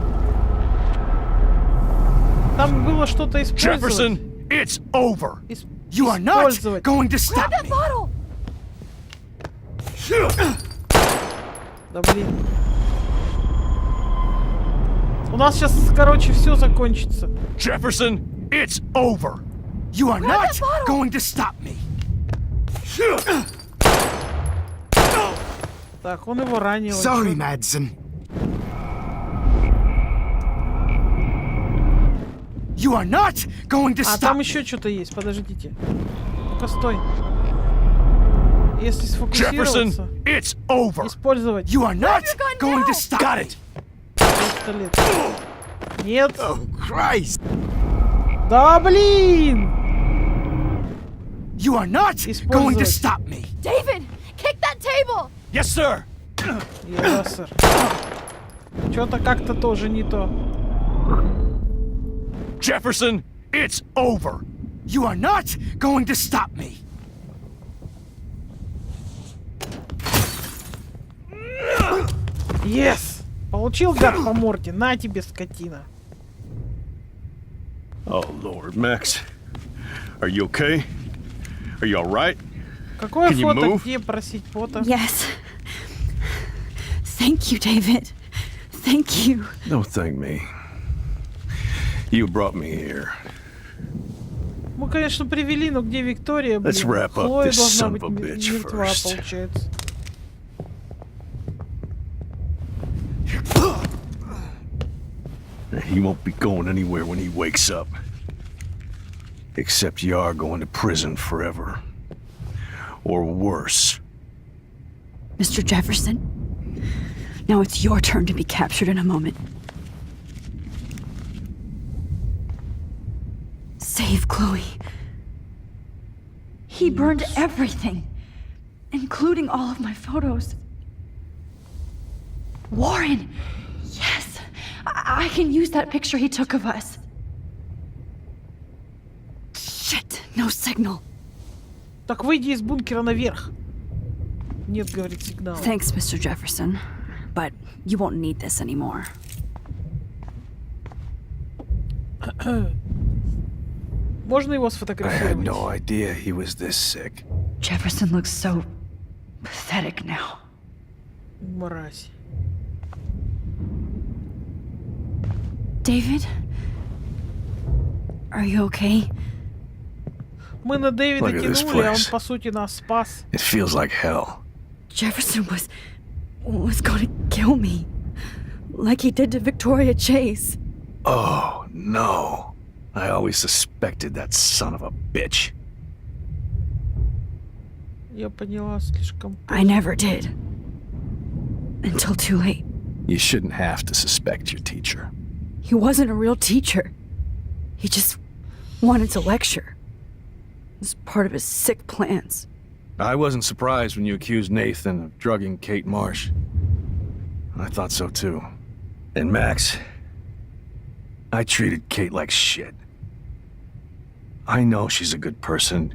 Там было что-то использовать. Jefferson, it's over. You are not going to stop me. Bottle! Да блин. У нас сейчас, короче, все закончится. Jefferson, it's over. You are not going to stop me. Так, он его ранил. Sorry, Madsen. You are not going to А stop там me. еще что-то есть, подождите. Ну-ка, стой. Если Jefferson, сфокусироваться, it's over. использовать You are not going to stop Got me. it. пистолет. Нет. Oh, Christ! Да блин! You are not going to stop me! David, kick that table! Yes, sir! Yes, sir. Что-то как-то тоже не то. Jefferson, it's over! You are not going to stop me! Yes! Получил, гад, по морде. На тебе, скотина. Oh, Lord, Max. Are you okay? Are you alright? Какое Can you фото? move? Где просить фото? Yes. Thank you, David. Thank you. Don't thank me. You brought me here. Мы, конечно, привели, но где Виктория? Let's Блин? wrap up Хлоя this должна son быть of a bitch мертва, first. получается. He won't be going anywhere when he wakes up. Except you are going to prison forever. Or worse. Mr. Jefferson, now it's your turn to be captured in a moment. Save Chloe. He burned everything, including all of my photos. Warren! Yes! I can use that picture he took of us. Shit, no signal. Так выйди из бункера наверх. Нет, говорит, сигнал. Thanks, Mr. Jefferson, but you won't need this anymore. Можно его I had сфотографировать? no idea he was this sick. Jefferson looks so pathetic now. Мразь. David? Are you okay? Мы на Дэвида Look at this тянули, а он, place. по сути, нас спас. It feels like hell. Jefferson was going to kill me. Like he did to Victoria Chase. Oh, no. I always suspected that son of a bitch. Я поняла слишком. I never did. Until too late. You shouldn't have to suspect your teacher. He wasn't a real teacher. He just wanted to lecture. It was part of his sick plans. I wasn't surprised when you accused Nathan of drugging Kate Marsh. I thought so too. And Max, I treated Kate like shit. I know she's a good person,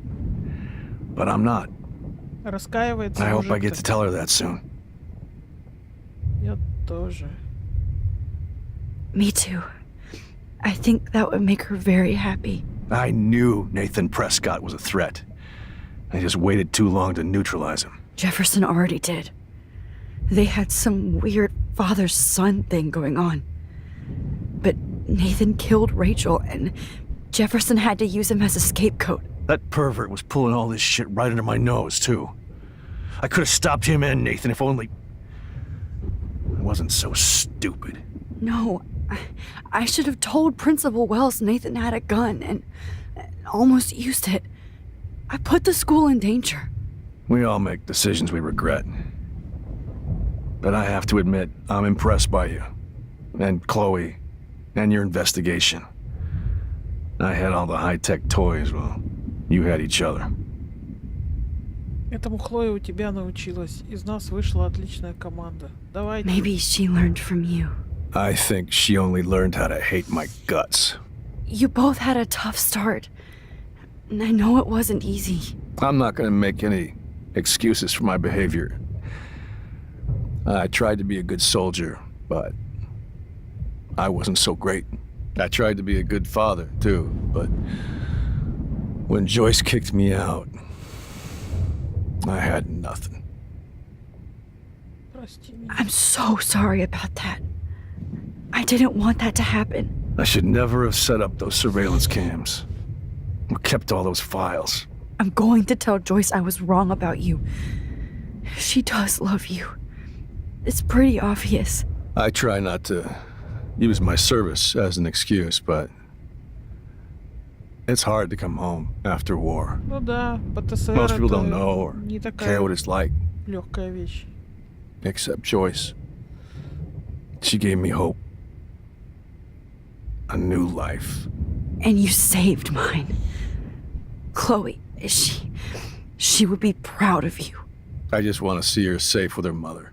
but I'm not. Раскаивается. I hope I мужик-то. get to tell her that soon. Я тоже. Me too. I think that would make her very happy. I knew Nathan Prescott was a threat. I just waited too long to neutralize him. Jefferson already did. They had some weird father-son thing going on. But Nathan killed Rachel, and Jefferson had to use him as a scapegoat. That pervert was pulling all this shit right under my nose, too. I could have stopped him and Nathan if only I wasn't so stupid. No, I should have told Principal Wells Nathan had a gun and almost used it. I put the school in danger. We all make decisions we regret. But I have to admit, I'm impressed by you. And Chloe. And your investigation. I had all the high-tech toys, well, you had each other. Этому Хлоя у тебя научилась. Из нас вышла отличная команда. Давайте. Maybe she learned from you. I think she only learned how to hate my guts. You both had a tough start. And I know it wasn't easy. I'm not gonna make any excuses for my behavior. I tried to be a good soldier, but I wasn't so great. I tried to be a good father, too, but when Joyce kicked me out, I had nothing. Прости меня. I'm so sorry about that. I didn't want that to happen. I should never have set up those surveillance cams. Or kept all those files. I'm going to tell Joyce I was wrong about you. She does love you. It's pretty obvious. I try not to use my service as an excuse, but it's hard to come home after war. Ну да, ПТСР Most people это don't know or не care такая what it's like, легкая вещь. except Joyce. She gave me hope. a new life. And you saved mine. Chloe, she would be proud of you. I just want to see her safe with her mother.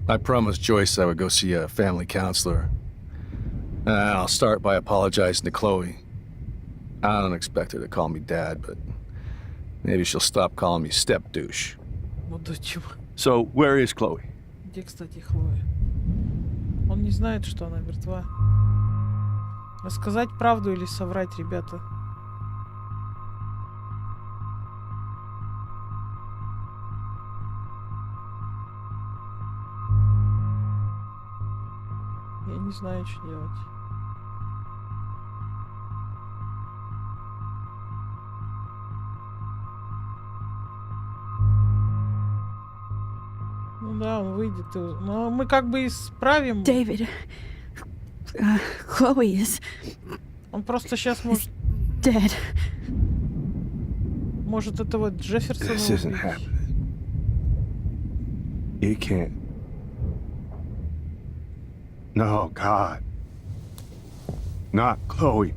I promised Joyce I would go see a family counselor. And I'll start by apologizing to Chloe. I don't expect her to call me dad, but maybe she'll stop calling me step-douche. So, where is Chloe? Где, кстати, Хлоя? Он не знает, что она мертва. Рассказать правду или соврать, ребята? Я не знаю, что делать. Ну да, он выйдет. Но мы как бы исправим. David, Chloe is Он просто сейчас может... dead. Может этого Джефферсона This isn't убить. happening. You can't. No, God. Not Chloe.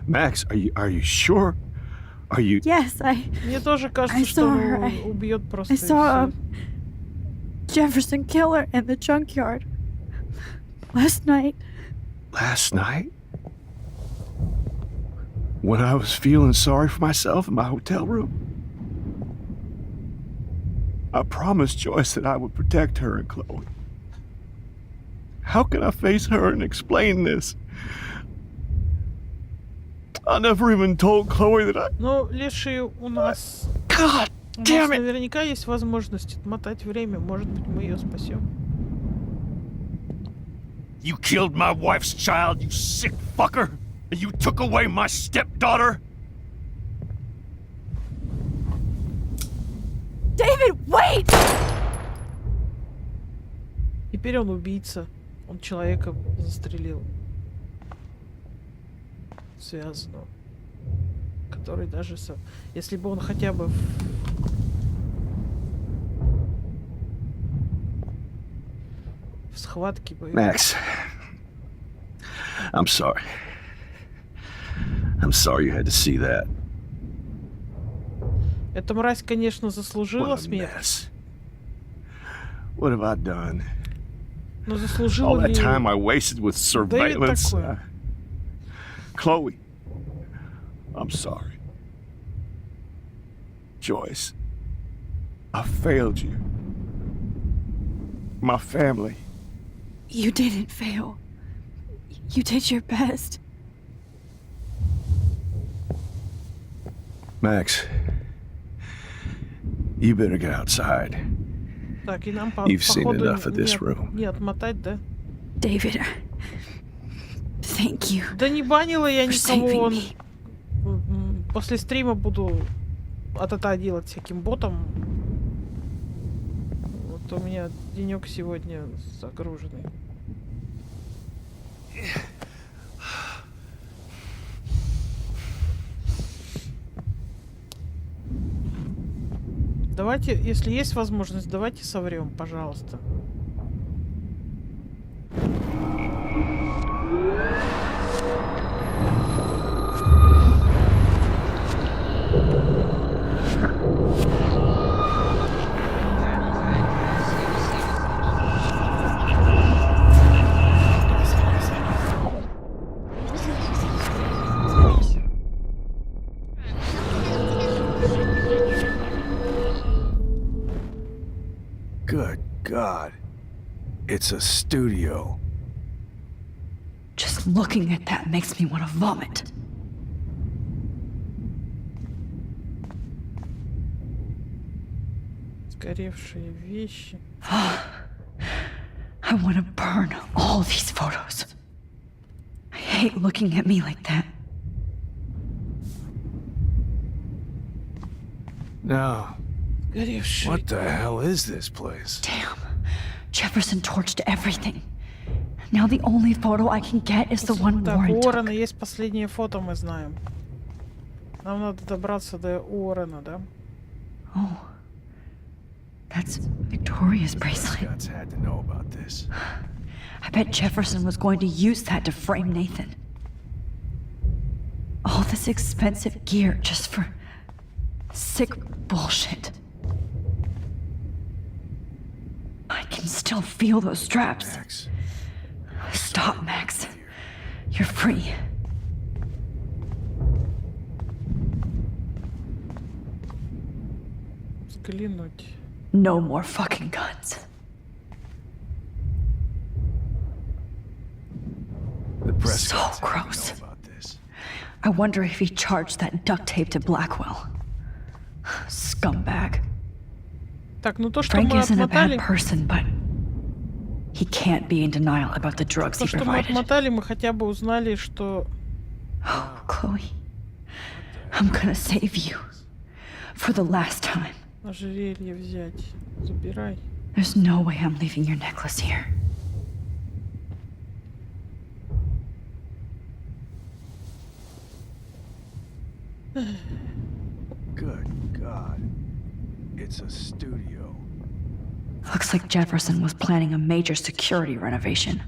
Max, are you sure? Are you... Yes, Мне тоже кажется, I что saw her. он убьет просто. I и saw всё. Jefferson kill her in the junkyard last night. Last night? When I was feeling sorry for myself in my hotel room? I promised Joyce that I would protect her and Chloe. How can I face her and explain this? I never even told Chloe that I... Ну, Леший, у нас... God У нас damn it! наверняка есть возможность отмотать время. Может быть, мы ее спасем. You killed my wife's child, you sick fucker! And you took away my stepdaughter? David, wait! Теперь он убийца. Он человека застрелил. Связанного. Который даже... Если бы он хотя бы... В схватке бы... Max, I'm sorry. I'm sorry you had to see that. Эта мразь, конечно, заслужила What a смерть. mess. What have I done? Но All заслужила that ли... time I wasted with surveillance. такое. Chloe, I'm sorry. Joyce, I failed you. My family. You didn't fail. You did your best. Max, you better get outside. Так, и нам You've seen походу enough of this room. не отмотать, да? David, thank you. Да не банила я for никого. saving me. После стрима буду от делать всяким ботом. Вот у меня денек сегодня загруженный. Давайте, если есть возможность, давайте соврем, пожалуйста. Good God. It's a studio. Just looking at that makes me want to vomit. Сгоревшие вещи. I want to burn all these photos. I hate looking at me like that. Now, Сгоревшие. what the hell is this place? Damn. Jefferson torched everything. Now the only photo I can get is the one Так, Warren у took. Уоррена есть последнее фото, мы знаем. Нам надо добраться до Уоррена, да? Oh. That's Victoria's bracelet. Scott's had to know about this. I bet Jefferson was going to use that to frame Nathan. All this expensive gear just for sick bullshit. I can still feel those straps. Max. Stop, Max. You're free. Взглянуть. No more fucking guns. The press So guys have to gross. know about this. I wonder if he charged that duct tape to Blackwell. Scumbag. Так, ну то, что Frank мы isn't a bad отмотали... person, but he can't be in denial about the drugs То, he что мы provided. отмотали, мы хотя бы узнали, что... Oh, Chloe. I'm gonna save you. For the last time. Ожерелье взять. Забирай. There's no way I'm leaving your necklace here. Good God. It's a studio. Looks like Jefferson was planning a major security renovation.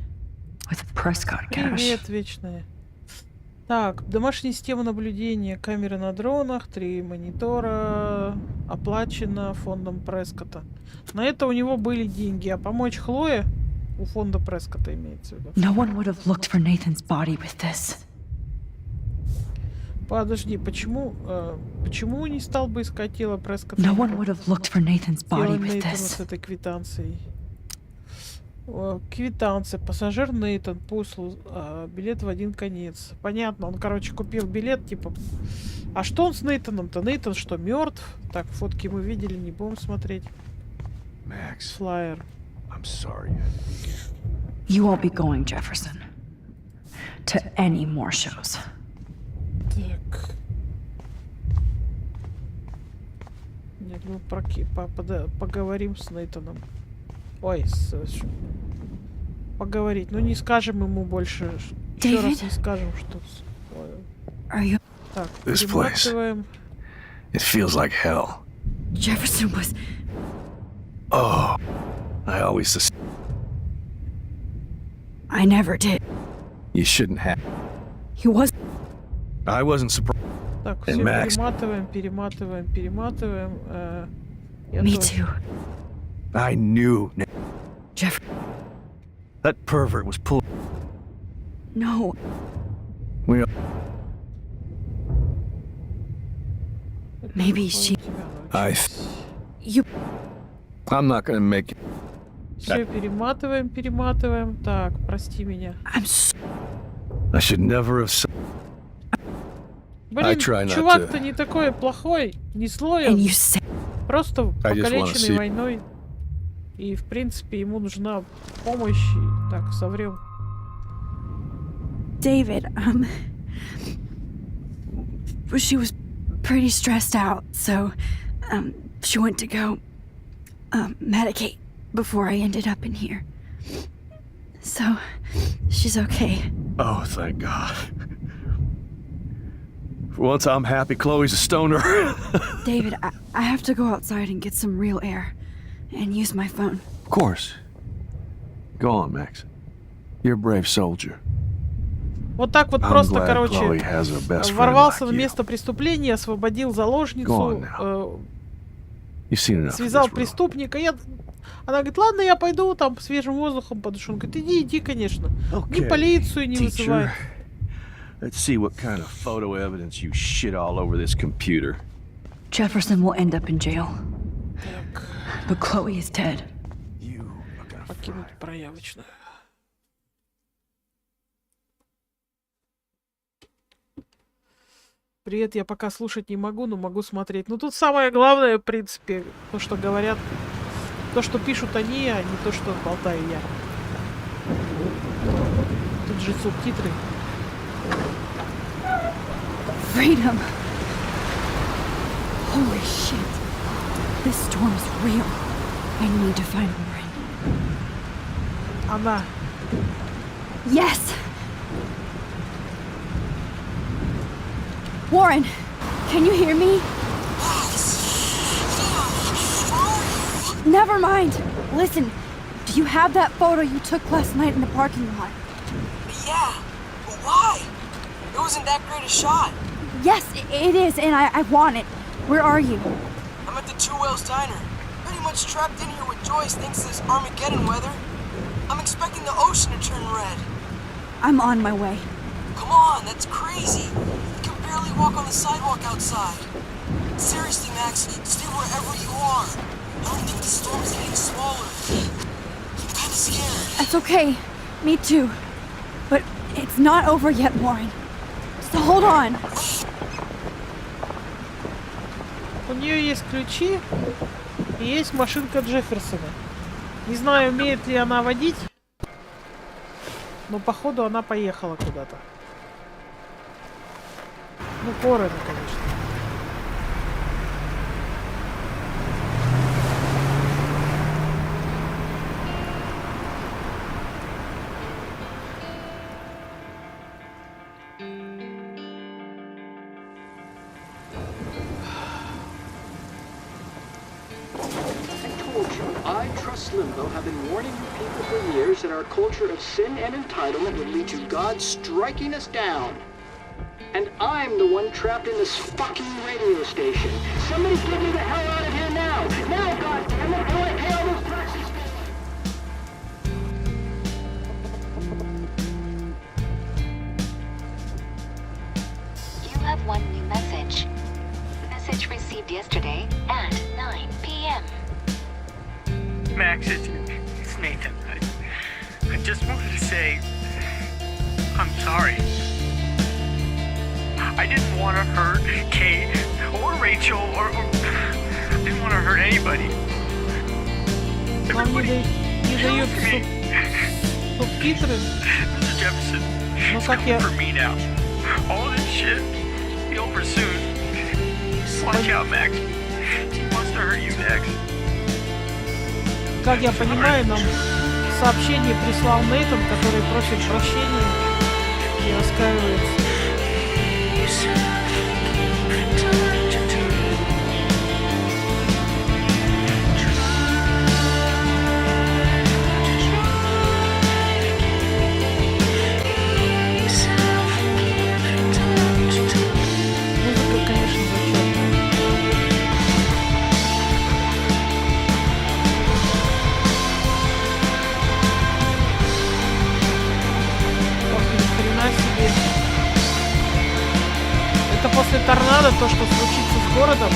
With Prescott cash. Привет, вечная. Так, домашняя система наблюдения, камеры на дронах, 3 монитора, оплачено фондом Прескотта. На это у него были деньги, а помочь Хлое у фонда Прескотта имеется в виду. No one would have looked for Nathan's body with this. Подожди, почему не стал бы искать тело Прескотта? No one would have looked for Nathan's body Тело with Нейтана this. с этой квитанцией. Квитанция. Пассажир Нейтан по услугу. Билет в один конец. Понятно, он, короче, купил билет, типа... А что он с Нейтаном-то? Нейтан что, мертв? Так, фотки мы видели, не будем смотреть. Max, Флайер. I'm sorry. You won't be going, Jefferson. To any more shows. Так. Нет, мы поговорим с Нейтаном. Ой, поговорить. Ну, не скажем ему больше. Еще раз не скажем, что... Are you... Так, This place. перематываем. It feels like hell. Jefferson was... Oh, I always I never did. You shouldn't have. He was... I wasn't surprised. Так, все And Max. перематываем. Я Me тоже. too. I knew Jeff... that pervert was pulled. No. We Maybe she... You... I'm not gonna make it. Все, перематываем. Так, прости меня. I'm so... I should never have said. Блин, try not чувак-то to. не такой плохой, не злой, And он you say... просто I just wanna покалеченный see. войной. И, в принципе, ему нужна помощь. И так, соврем. David, she was pretty stressed out, so, she went to go, medicate before I ended up in here. So, she's okay. Oh, thank God. For once, I'm happy Chloe's a stoner. David, I have to go outside and get some real air, and use my phone. Of course. Go on, Max. You're a brave soldier. Вот так вот I'm просто, glad короче, Chloe has a best friend ворвался like на you. место преступления, освободил Go on заложницу, now. You've seen enough of связал this, Will. преступника. Она говорит, ладно, я пойду там свежим воздухом подышу. Он говорит, иди, конечно. Ни Okay, полицию не teacher. вызывай. Let's see what kind of photo evidence you shit all over this computer. Jefferson will end up in jail. But Chloe is dead. Покинуть проявочную. Привет, я пока слушать не могу, но могу смотреть. Ну тут самое главное, в принципе, то, что говорят, то, что пишут они, а не то, что болтаю я. Тут же субтитры. Freedom! Holy shit. This storm's real. I need to find Warren. Она. Yes! Warren, can you hear me? Never mind. Listen, Do you have that photo you took last night in the parking lot? Yeah, but why? It wasn't that great a shot. Yes, it is, and I want it. Where are you? I'm at the Two Whales Diner. Pretty much trapped in here with Joyce thanks to this Armageddon weather. I'm expecting the ocean to turn red. I'm on my way. Come on, that's crazy. You can barely walk on the sidewalk outside. Seriously, Max, stay wherever you are. I don't think the storm is getting smaller. I'm kinda scared. That's okay. Me too. But it's not over yet, Warren. So hold on. У нее есть ключи и есть машинка Джефферсона. Не знаю, умеет ли она водить, но походу она поехала куда-то. Ну, в городе, конечно. I, Trust Limbo, have been warning you people for years that our culture of sin and entitlement would lead to God striking us down. And I'm the one trapped in this fucking radio station. Somebody get me the hell out of here now! Now, goddammit, or I pay all those taxes! You have one new message. Message received yesterday at 9 p.m. Max, it's Nathan. I just wanted to say I'm sorry. I didn't want to hurt Kate or Rachel or I didn't want to hurt anybody. Everybody kills me. Mr. Jefferson, it's coming for me now. All this shit will be over soon. Watch out, Max. He wants to hurt you next. Как я понимаю, нам сообщение прислал Нейтан, который просит прощения и раскаивается. Музыка, конечно, зачетная. Себе. Это после торнадо то, что случится с городом.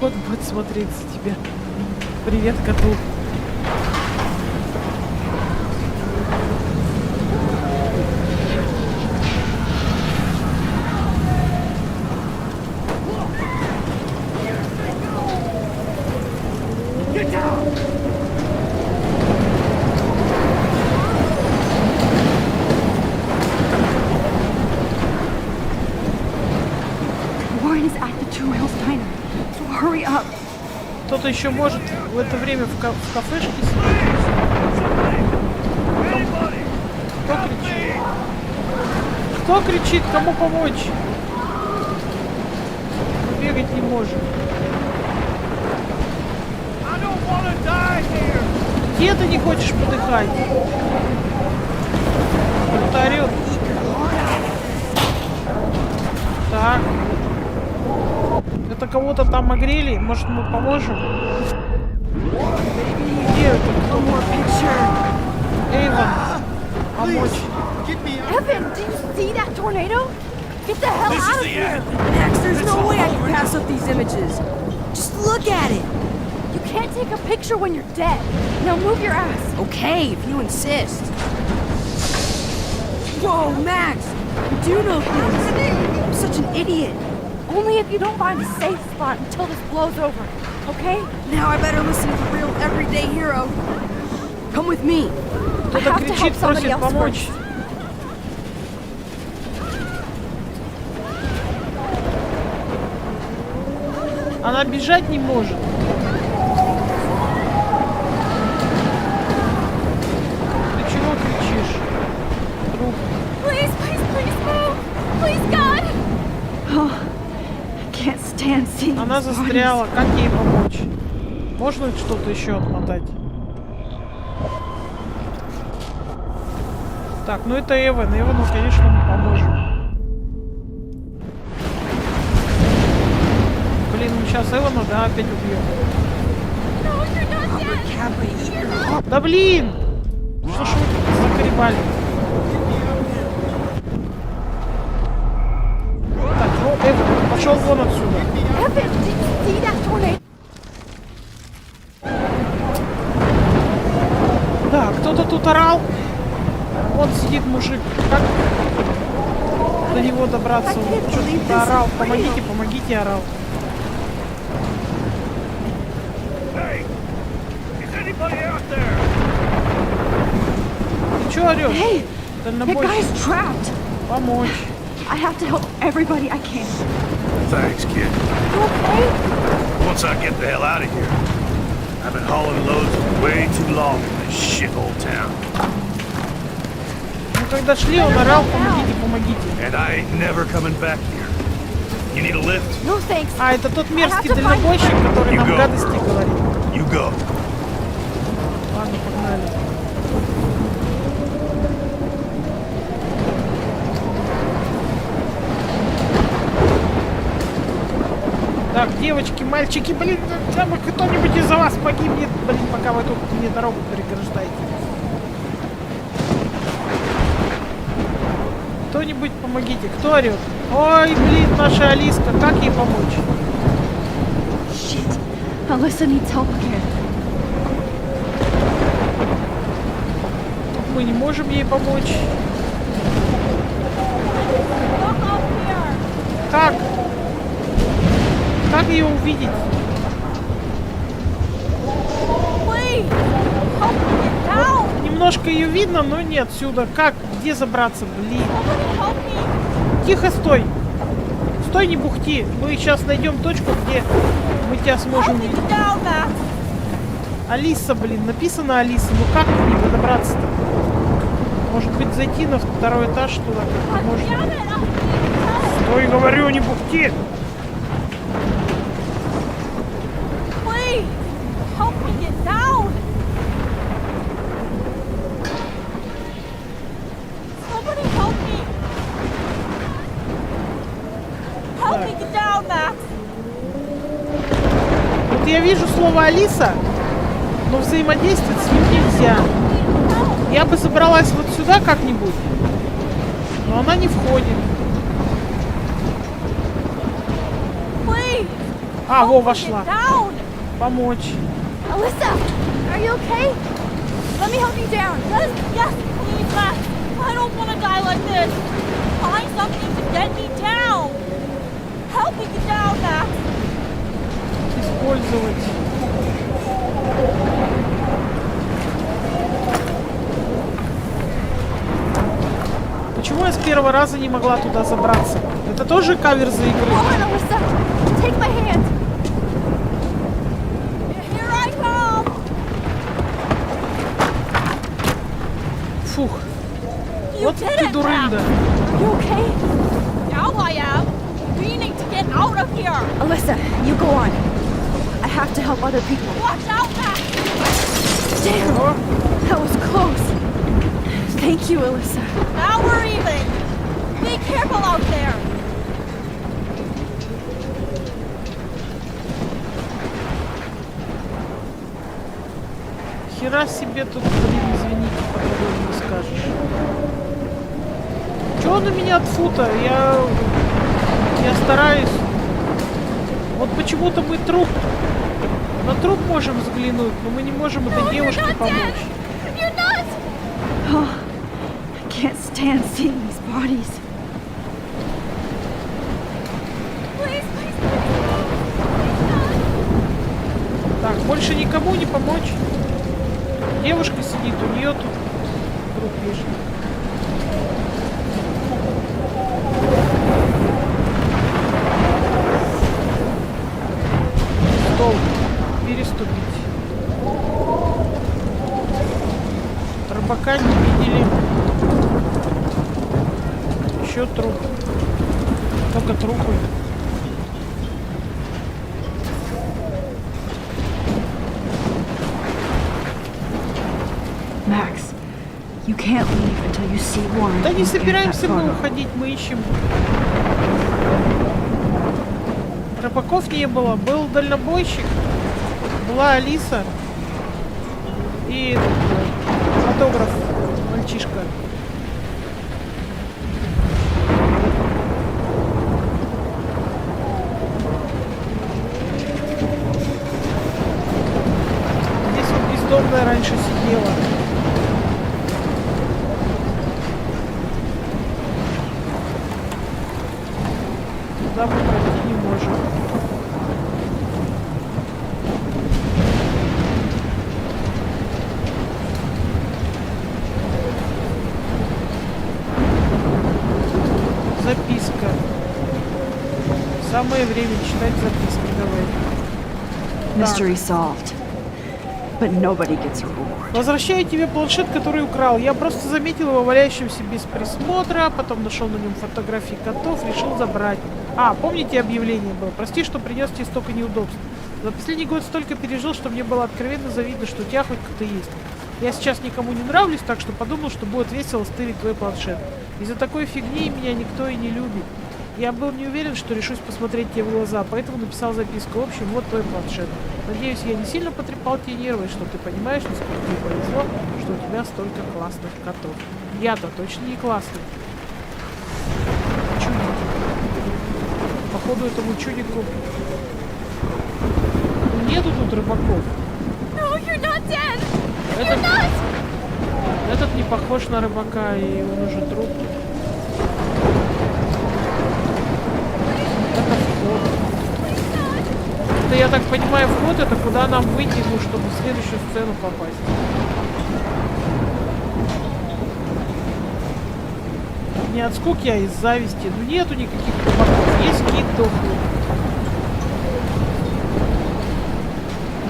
Кот будет смотреть за тебя. Привет, коту. Warren is at the Two Whales Diner, so hurry up. Кто-то еще может в это время в кафешке сидеть. Кто кричит? Кто кричит? Кому помочь? Мы бегать не можем. Где ты не хочешь подыхать? Кто-то орёт. Так. Это кого-то там огрели? Может, мы поможем? Где это? Эйвен, помочь. Evan, do you see that tornado? Get the hell out of here! Max, there's no way I can pass up these images. Just look at it. You can't take a picture when you're dead. Now move your ass. Okay, if you insist. Whoa, Max! You do know things. I'm such an idiot. Only if you don't find a safe spot until this blows over, okay? Now I better listen to the real everyday hero. Come with me. I have to help somebody else помочь. first. Она бежать не может. Ты чего кричишь? Друг. Please, please, please move! Please, God! Oh, I can't stand seeing Она these застряла. bodies. Как ей помочь? Можно что-то еще отмотать? Так, ну это Эван. Эвану, конечно, мы поможем. Блин, мы сейчас Эвана, да, опять убьем. Да блин! Что ж вы тут заколебали? Так, ну, Эван, пошел вон отсюда. Да, кто-то тут орал. Вон сидит мужик. Как до него добраться? Что-то орал. Помогите, помогите, орал. Ты чё орёшь? Hey, that Дальнобойщик. guy's trapped. Помочь. I have to help everybody I can. Thanks, kid. You okay? Once I get the hell out of here, I've been hauling loads way too long in this shithole town. Ну, когда шли, он орал, помогите, помогите. And I ain't never coming back here. You need a lift? No thanks. А, это тот мерзкий дальнобойщик, который нам гадости говорит. You go. Ладно, погнали. Так, девочки, мальчики, блин, там кто-нибудь из-за вас погибнет, блин, пока вы тут мне дорогу переграждаете. Кто-нибудь помогите. Кто орёт? Ой, блин, наша Алиска, как ей помочь? Shit. Alyssa needs help again. Мы не можем ей помочь. Как? Как ее увидеть? Вот, немножко ее видно, но не отсюда. Как? Где забраться? Блин. Тихо, стой. Стой, не бухти. Мы сейчас найдем точку, где мы тебя сможем видеть. Алиса, блин. Написано Алиса. Ну как к ней добраться-то? Может быть, зайти на второй этаж туда? Как можно? Стой, говорю, не бухти. Вот я вижу слово Алиса, но взаимодействовать с ним нельзя. Я бы забралась вот сюда как-нибудь, но она не входит. А, во, вошла. Помочь. Alyssa, are you okay? Let me help you down. Yes, please, Max. I don't want to die like this. Find something to get me down. Help me get down, Max. Использовать. Почему я с первого раза не могла туда забраться? Это тоже кавер за игры? Come on, Alyssa. Take my hand. Here I come. Фух. Вот ты дурында. You okay? Now I am. We need to get out of here. Alyssa, you go on. I have to help other people. Watch out, Max. Damn. That was close. Thank you, Alyssa. Now we're even. Be careful out there. Хера себе тут, блин, извините, по-другому не скажешь. Чё на меня тфу-то? Я стараюсь. Вот почему-то мы труп. На труп можем взглянуть, но мы не можем этой девушке помочь. Oh, I can't stand seeing these bodies. Так, больше никому не помочь. Девушка сидит, у нее тут труп лежит. убить. Рыбака не видели. Еще труп. Только трупы. Max, you can't leave until you see Warren. Да не and get that собираемся мы photo. уходить, мы ищем. Рыбаков не было, был дальнобойщик, была Алиса и фотограф, мальчишка. Здесь вот бездомная раньше сидела. Туда мы пройти не можем. Записка. Самое время читать записки, давай. Mystery solved. But nobody gets a reward. Возвращаю тебе планшет, который украл. Я просто заметил его валяющимся без присмотра, потом нашел на нем фотографии котов, решил забрать. А, помните, объявление было? Прости, что принес тебе столько неудобств. За последний год столько пережил, что мне было откровенно завидно, что у тебя хоть кто-то есть. Я сейчас никому не нравлюсь, так что подумал, что будет весело стырить твой планшет. Из-за такой фигни меня никто и не любит. Я был не уверен, что решусь посмотреть тебе в глаза, поэтому написал записку. В общем, вот твой планшет. Надеюсь, я не сильно потрепал тебе нервы, что ты понимаешь, насколько тебе повезло, что у тебя столько классных котов. Я-то точно не классный. Чудик. Походу, этому чудику нету тут рыбаков. No, you're not dead. Этот, You're not. этот не похож на рыбака, и он уже труп. Это вход. Это, я так понимаю, вход это куда нам выйти, ну, чтобы в следующую сцену попасть. Не от скуки, а из зависти. Ну нету никаких рыбаков. Есть кит дохлый.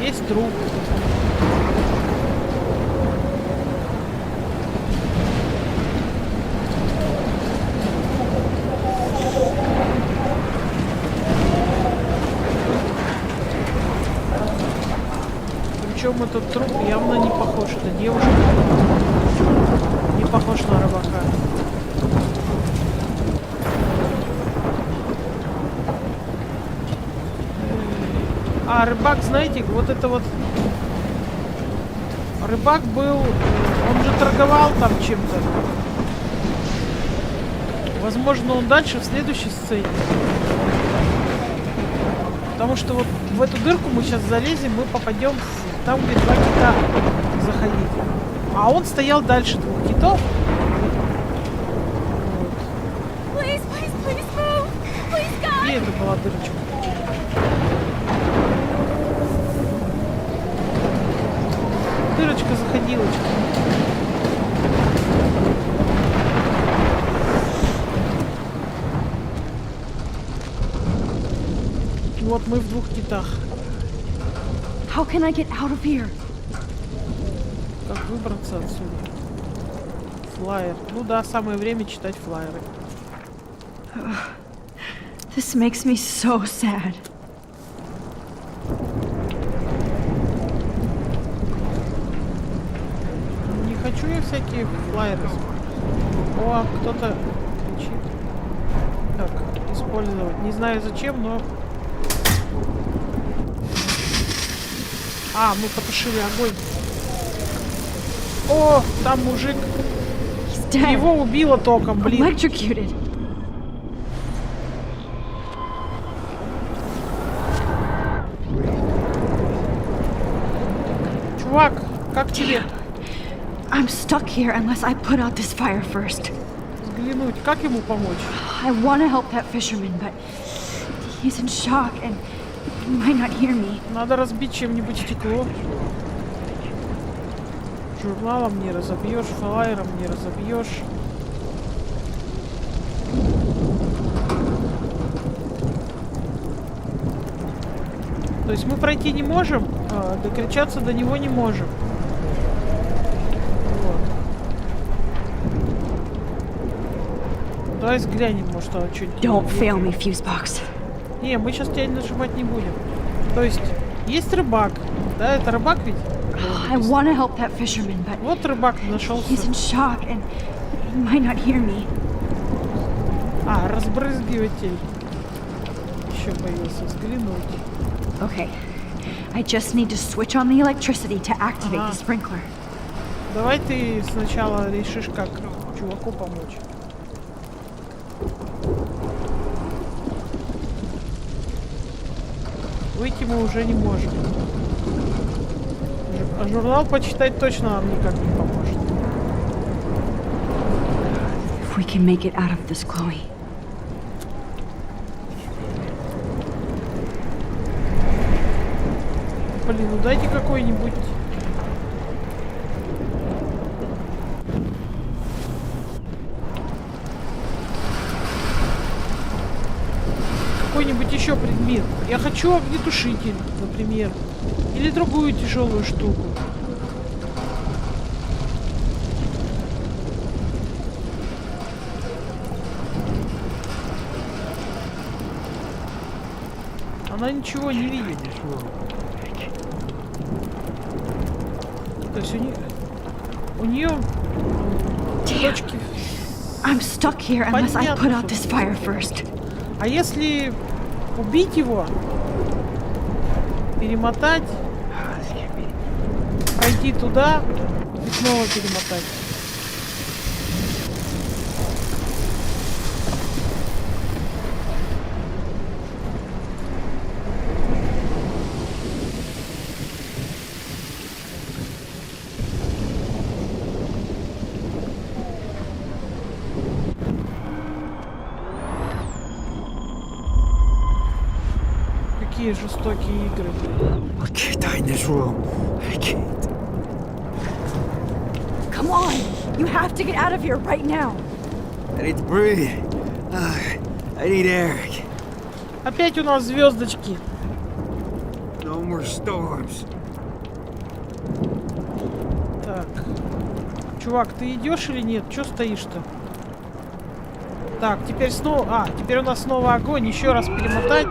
Есть труп. Причем этот труп явно не похож. Это девушка. Не похож на рыбака. А рыбак, знаете, вот это вот... Рыбак был... Он же торговал там чем-то. Возможно, он дальше в следующей сцене. Потому что вот в эту дырку мы сейчас залезем, мы попадем там, где два кита заходить. А он стоял дальше двух китов. Вот. Please, please, please move. Please, God. И это была дырочка. Дырочка, заходилочка. Вот мы в двух китах. How can I get out of here? Как выбраться отсюда? Флаер. Ну да, самое время читать флаеры. This makes me so sad. Не хочу я всякие флаеры. О, кто-то кричит. Так, использовать. Не знаю зачем, но... А, мы потушили огонь. О, там мужик. Его убило током, блин. Electrocuted. Чувак, как тебе? I'm stuck here unless I put out this fire first. Взглянуть, как ему помочь? I want to help that fisherman, but he's in shock and he might not hear me. Надо разбить чем-нибудь стекло. Журналом не разобьешь, флаером не разобьешь. То есть мы пройти не можем, а докричаться до него не можем. Вот. Давай взглянем, может, он что-нибудь... Don't fail me, Fusebox. Не, мы сейчас тебя нажимать не будем. То есть рыбак. Да, это рыбак ведь? I want to help that fisherman, but вот рыбак нашелся. He's in shock and he might not hear me. А, разбрызгиватель. Еще появился, взглянуть. Okay. I just need to switch on the electricity to activate the sprinkler. Давай ты сначала решишь, как чуваку помочь. Выйти мы уже не можем. А журнал почитать точно нам никак не поможет. If we can make it out of this, Chloe. Блин, ну дайте какой-нибудь... Какой-нибудь еще предмет. Я хочу огнетушитель, например. Или другую тяжелую штуку. Она ничего не видит. То есть у нее точки. I'm stuck here unless I put out this fire first. А если убить его, перемотать, пройти туда и снова перемотать. Какие жестокие игры. I can't die in this room. I can't. Come on! You have to get out of here right now. I need to breathe. I need air. Опять у нас звездочки. No more storms. Так. Чувак, ты идешь или нет? Чё стоишь-то? Так, теперь снова... А, теперь у нас снова огонь. Еще раз перемотать.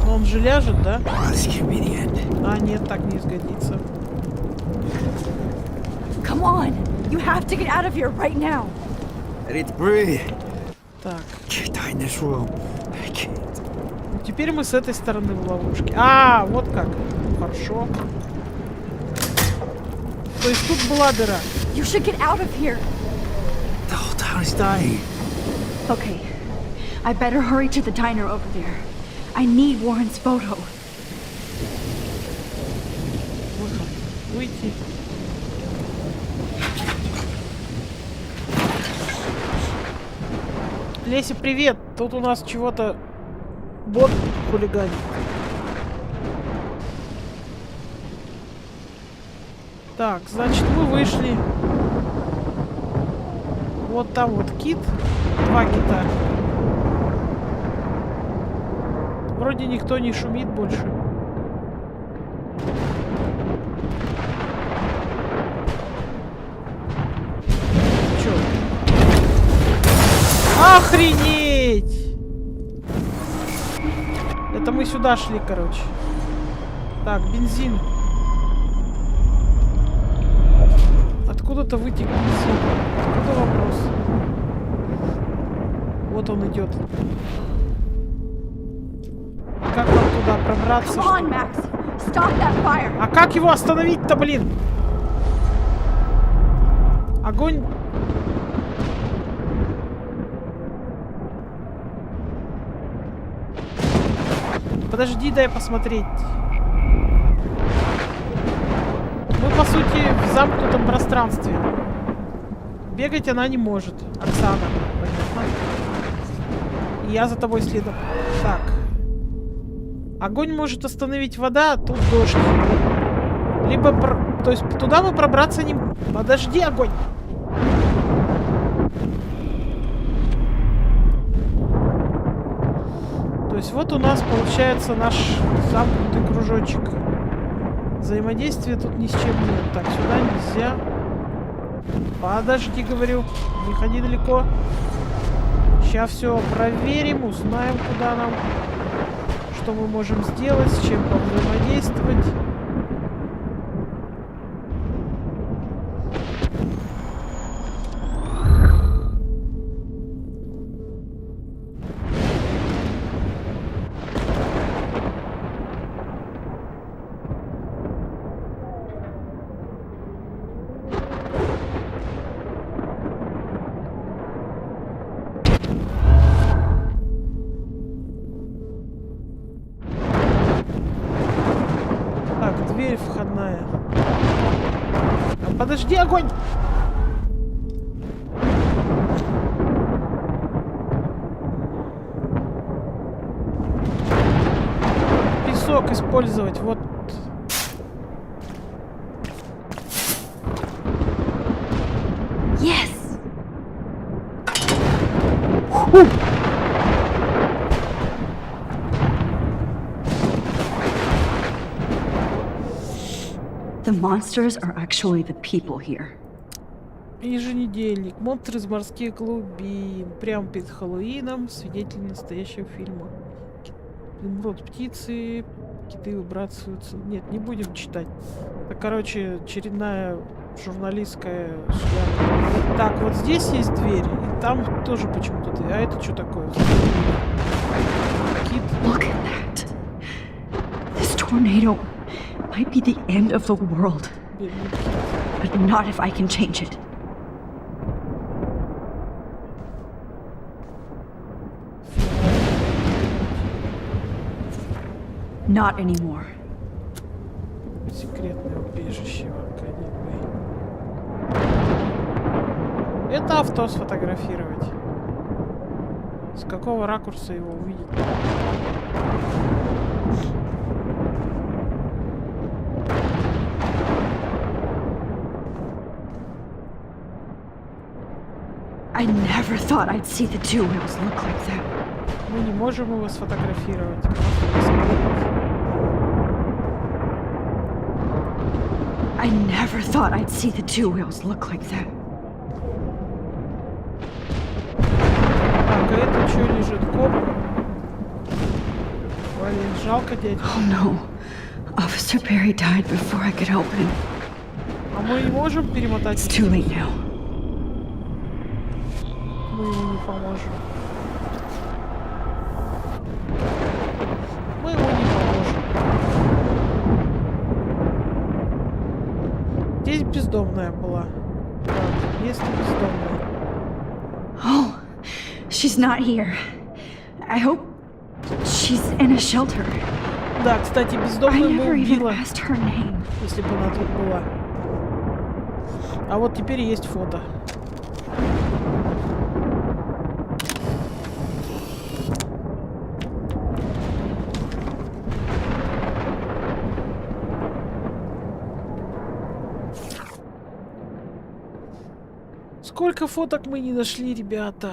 Но он же ляжет, да? А, нет, так не сгодится. Come on! You have to get out of here right now. I need to breathe. Так. Can't die in this room. I can't. Ну, теперь мы с этой стороны в ловушке. А, вот как. Хорошо. То есть тут была дыра. You should get out of here. The whole town is dying. Okay. I better hurry to the diner over there. I need Warren's photo. Выйти. Леся, привет! Тут у нас чего-то бот хулиганит. Так, значит, мы вышли. Вот там вот кит. 2 кита. Вроде никто не шумит больше. Чё? Охренеть! Это мы сюда шли, короче. Так, бензин. Откуда-то вытек бензин. Откуда вопрос? Вот он идет. Как нам туда пробраться? On, Max. Stop that fire. А как его остановить-то, блин? Огонь. Подожди, дай посмотреть. Мы, по сути, в замкнутом пространстве. Бегать она не может. Оксана. Понятно. И я за тобой следом. Так. Огонь может остановить вода, а тут дождь. Либо... То есть туда мы пробраться не... Подожди, огонь! есть вот у нас получается наш замкнутый кружочек. Взаимодействия тут ни с чем нет. Так, сюда нельзя. Подожди, говорю. Не ходи далеко. Сейчас все проверим, узнаем, куда нам, что мы можем сделать, с чем повзаимодействовать. Дверь входная. А подожди, огонь! Песок использовать, вот. Yes! The monsters are actually the people here. Еженедельник. Монстры из морских глубин. Прямо перед Хэллоуином. Свидетели настоящего фильма. Род птицы. Киты выбрасываются. Нет, не будем читать. Это, короче, очередная журналистская шляпа. Так, вот здесь есть дверь. И там тоже почему-то дверь. А это что такое? Кит. Look at that. This tornado might be the end of the world. But not if I can change it. Not anymore. Секретное убежище в Аркадии. Это авто сфотографировать. С какого ракурса его увидеть? I never thought I'd see the two wheels look like that. Мы не можем его сфотографировать. I never thought I'd see the two wheels look like that. Так, а это что лежит? Коп? Блин, жалко дядьку. Oh no. Officer Perry died before I could help him. А мы не можем перемотать? It's too late now. Мы ему не поможем. Мы ему не поможем. Здесь бездомная была. Так, есть ли бездомная? Oh, she's not here. I hope she's in a shelter. Да, кстати, I бездомную мы never even убила, asked her name. если бы она тут была. А вот теперь есть фото. Сколько фоток мы не нашли, ребята?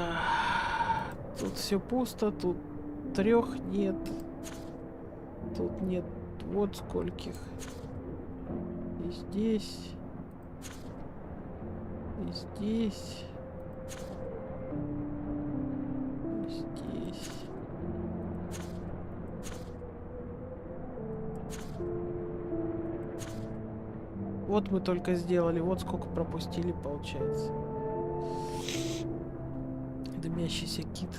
Тут все пусто, тут 3 нет. Тут нет вот скольких. И здесь. И здесь. И здесь. Вот мы только сделали, вот сколько пропустили, получается. Дымящийся кит.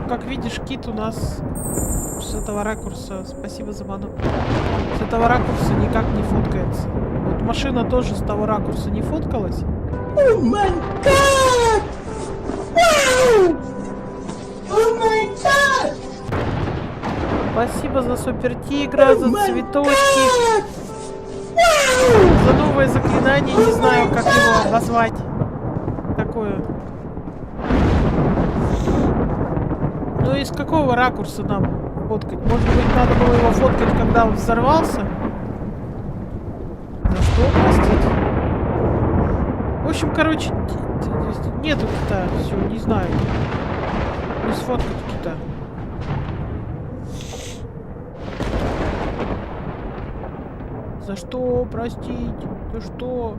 Как видишь, кит у нас с этого ракурса, спасибо за ману, с этого ракурса никак не фоткается. Вот машина тоже с того ракурса не фоткалась. Oh my god! Wow! Oh my god! Спасибо за супертигра, за цветочки. За новое заклинание, не знаю, как его назвать. Такое. Ну из какого ракурса нам фоткать? Может быть, надо было его фоткать, когда он взорвался? За что, простите? В общем, короче, нету кита. Все, не знаю. Не сфоткать кита. За что, простить? За что?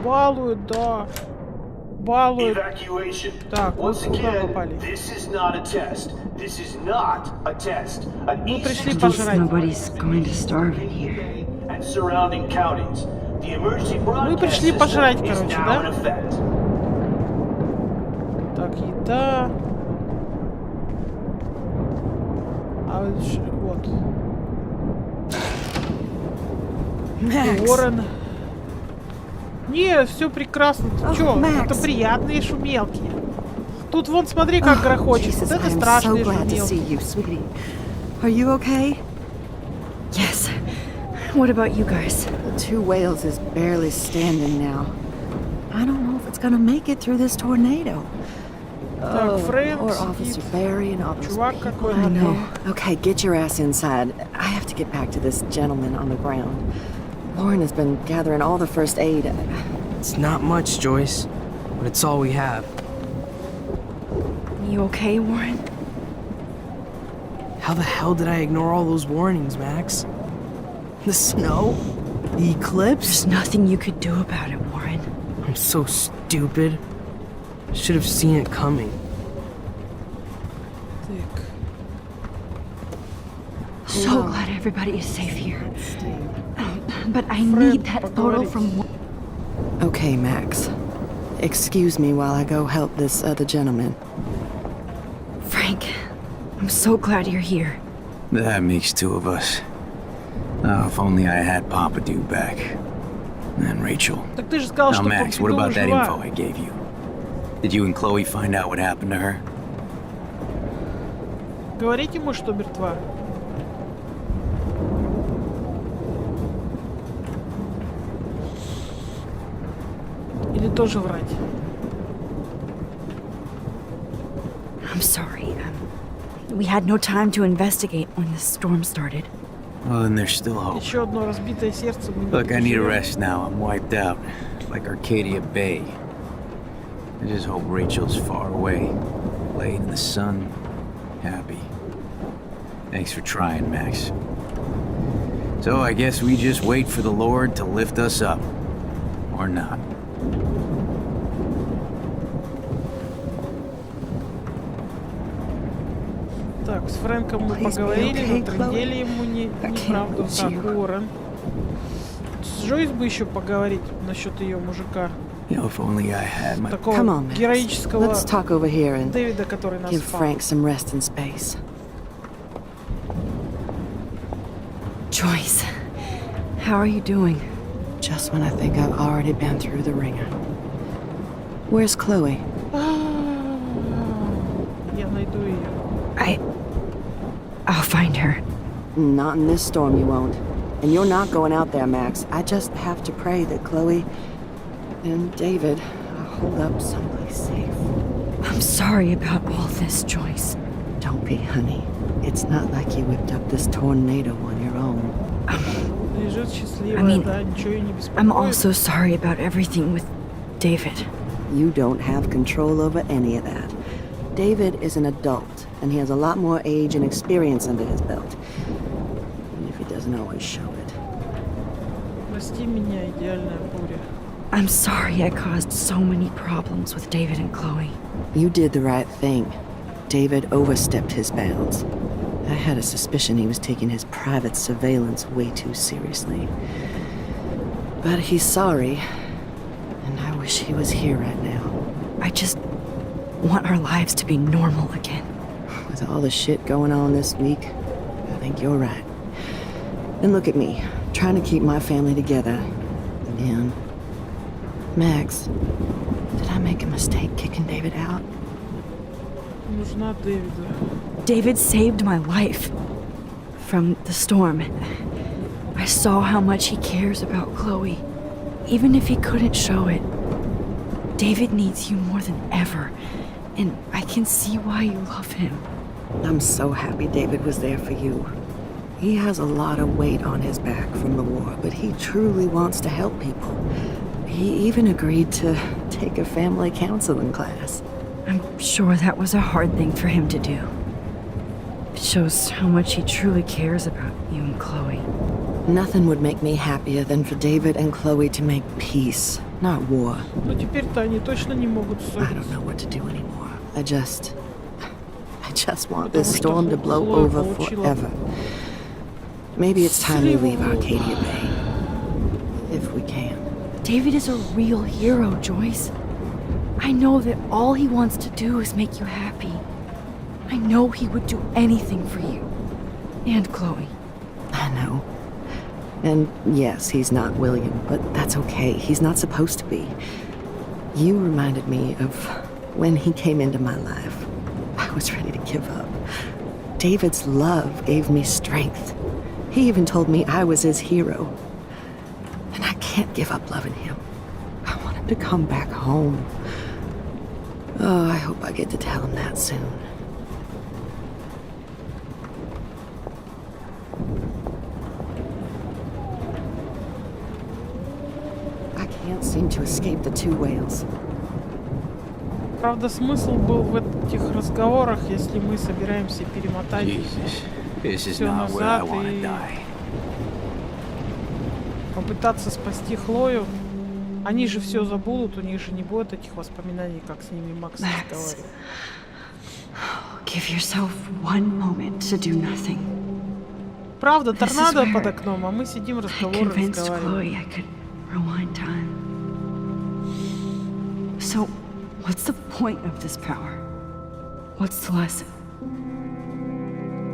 Балуют, да. Балуют. Так, вот сюда попали. Мы пришли пожрать. Мы пришли пожрать, короче, да? Так, еда. А вот. Уоррен. Не, все прекрасно. Ты чё? Это приятные шумелки. Тут вон, смотри, как грохочет. Вот это страшные шумелки. Are you okay? Yes. What about you guys? The two whales is barely standing now. I don't know if it's gonna make it through this tornado. Так, Фрэнк Or Officer Barry and all those чувак people. какой-то. I know. Okay, get your ass inside. I have to get back to this gentleman on the ground. Lauren has been gathering all the first aid. It's not much, Joyce, but it's all we have. You okay, Warren? How the hell did I ignore all those warnings, Max? The snow? The eclipse? There's nothing you could do about it, Warren. I'm so stupid. Should have seen it coming. So glad everybody is safe here. But I need that photo from... Okay, Max. Excuse me while I go help this other gentleman. Frank, I'm so glad you're here. That makes two of us. Oh, if only I had Papadou back. And Rachel. Так ты же сказал, Now, что Max, what Papadou about that жива. info I gave you? Did you and Chloe find out what happened to her? Говорить ему, что мертва. Или тоже врать? I'm sorry. We had no time to investigate when the storm started. Well, then there's still hope. Еще одно разбитое сердце. Look, I need a rest now. I'm wiped out. Like Arcadia Bay. I just hope Rachel's far away. Laying in the sun. Happy. Thanks for trying, Max. So I guess we just wait for the Lord to lift us up. Or not. Так, с Фрэнком мы поговорили, натрындели ему неправду. Так, Уоррен. С Джойс бы еще поговорить насчет ее мужика. Такого героического Let's talk over here and Дэвида, который нас give спас. Frank some rest and space. Joyce, how are you doing? Just when I think I've already been through the ringer. Where's Chloe? Я найду ее. I'll find her. Not in this storm, you won't. And you're not going out there, Max. I just have to pray that Chloe and David hold up someplace safe. I'm sorry about all this, Joyce. Don't be, honey. It's not like you whipped up this tornado on your own. Лежит счастливая, да, ничего ее не беспокоит. I'm also sorry about everything with David. You don't have control over any of that. David is an adult, and he has a lot more age and experience under his belt. Even if he doesn't always show it. Прости меня, идеальная буря. I'm sorry I caused so many problems with David and Chloe. You did the right thing. David overstepped his bounds. I had a suspicion he was taking his private surveillance way too seriously. But he's sorry, and I wish he was here right now. I just want our lives to be normal again. With all the shit going on this week, I think you're right. And look at me, trying to keep my family together. again. Max, did I make a mistake kicking David out? Нужна Дэвиду. David saved my life from the storm. I saw how much he cares about Chloe, even if he couldn't show it. David needs you more than ever, and I can see why you love him. I'm so happy David was there for you. He has a lot of weight on his back from the war, but he truly wants to help people. He even agreed to take a family counseling class. I'm sure that was a hard thing for him to do. It shows how much he truly cares about you and Chloe. Nothing would make me happier than for David and Chloe to make peace, not war. Ну теперь-то они точно не могут I ссориться. don't know what to do anymore. I just want this storm to blow over forever. Maybe it's time we leave Arcadia Bay. If we can. David is a real hero, Joyce. I know that all he wants to do is make you happy. I know he would do anything for you. And Chloe. I know. And yes, he's not William, but that's okay. He's not supposed to be. You reminded me of when he came into my life. I was ready to give up. David's love gave me strength. He even told me I was his hero. And I can't give up loving him. I want him to come back home. Oh, I hope I get to tell him that soon. I can't seem to escape the two whales. Правда, смысл был в этих разговорах, если мы собираемся перемотать все назад и попытаться спасти Хлою. Они же все забудут, у них же не будет этих воспоминаний, как с ними Макс разговаривал. Give yourself one moment to do nothing. Правда, торнадо под окном, а мы сидим, разговариваем. Convinced Chloe I could rewind time. So, what's the point of this power? What's the lesson?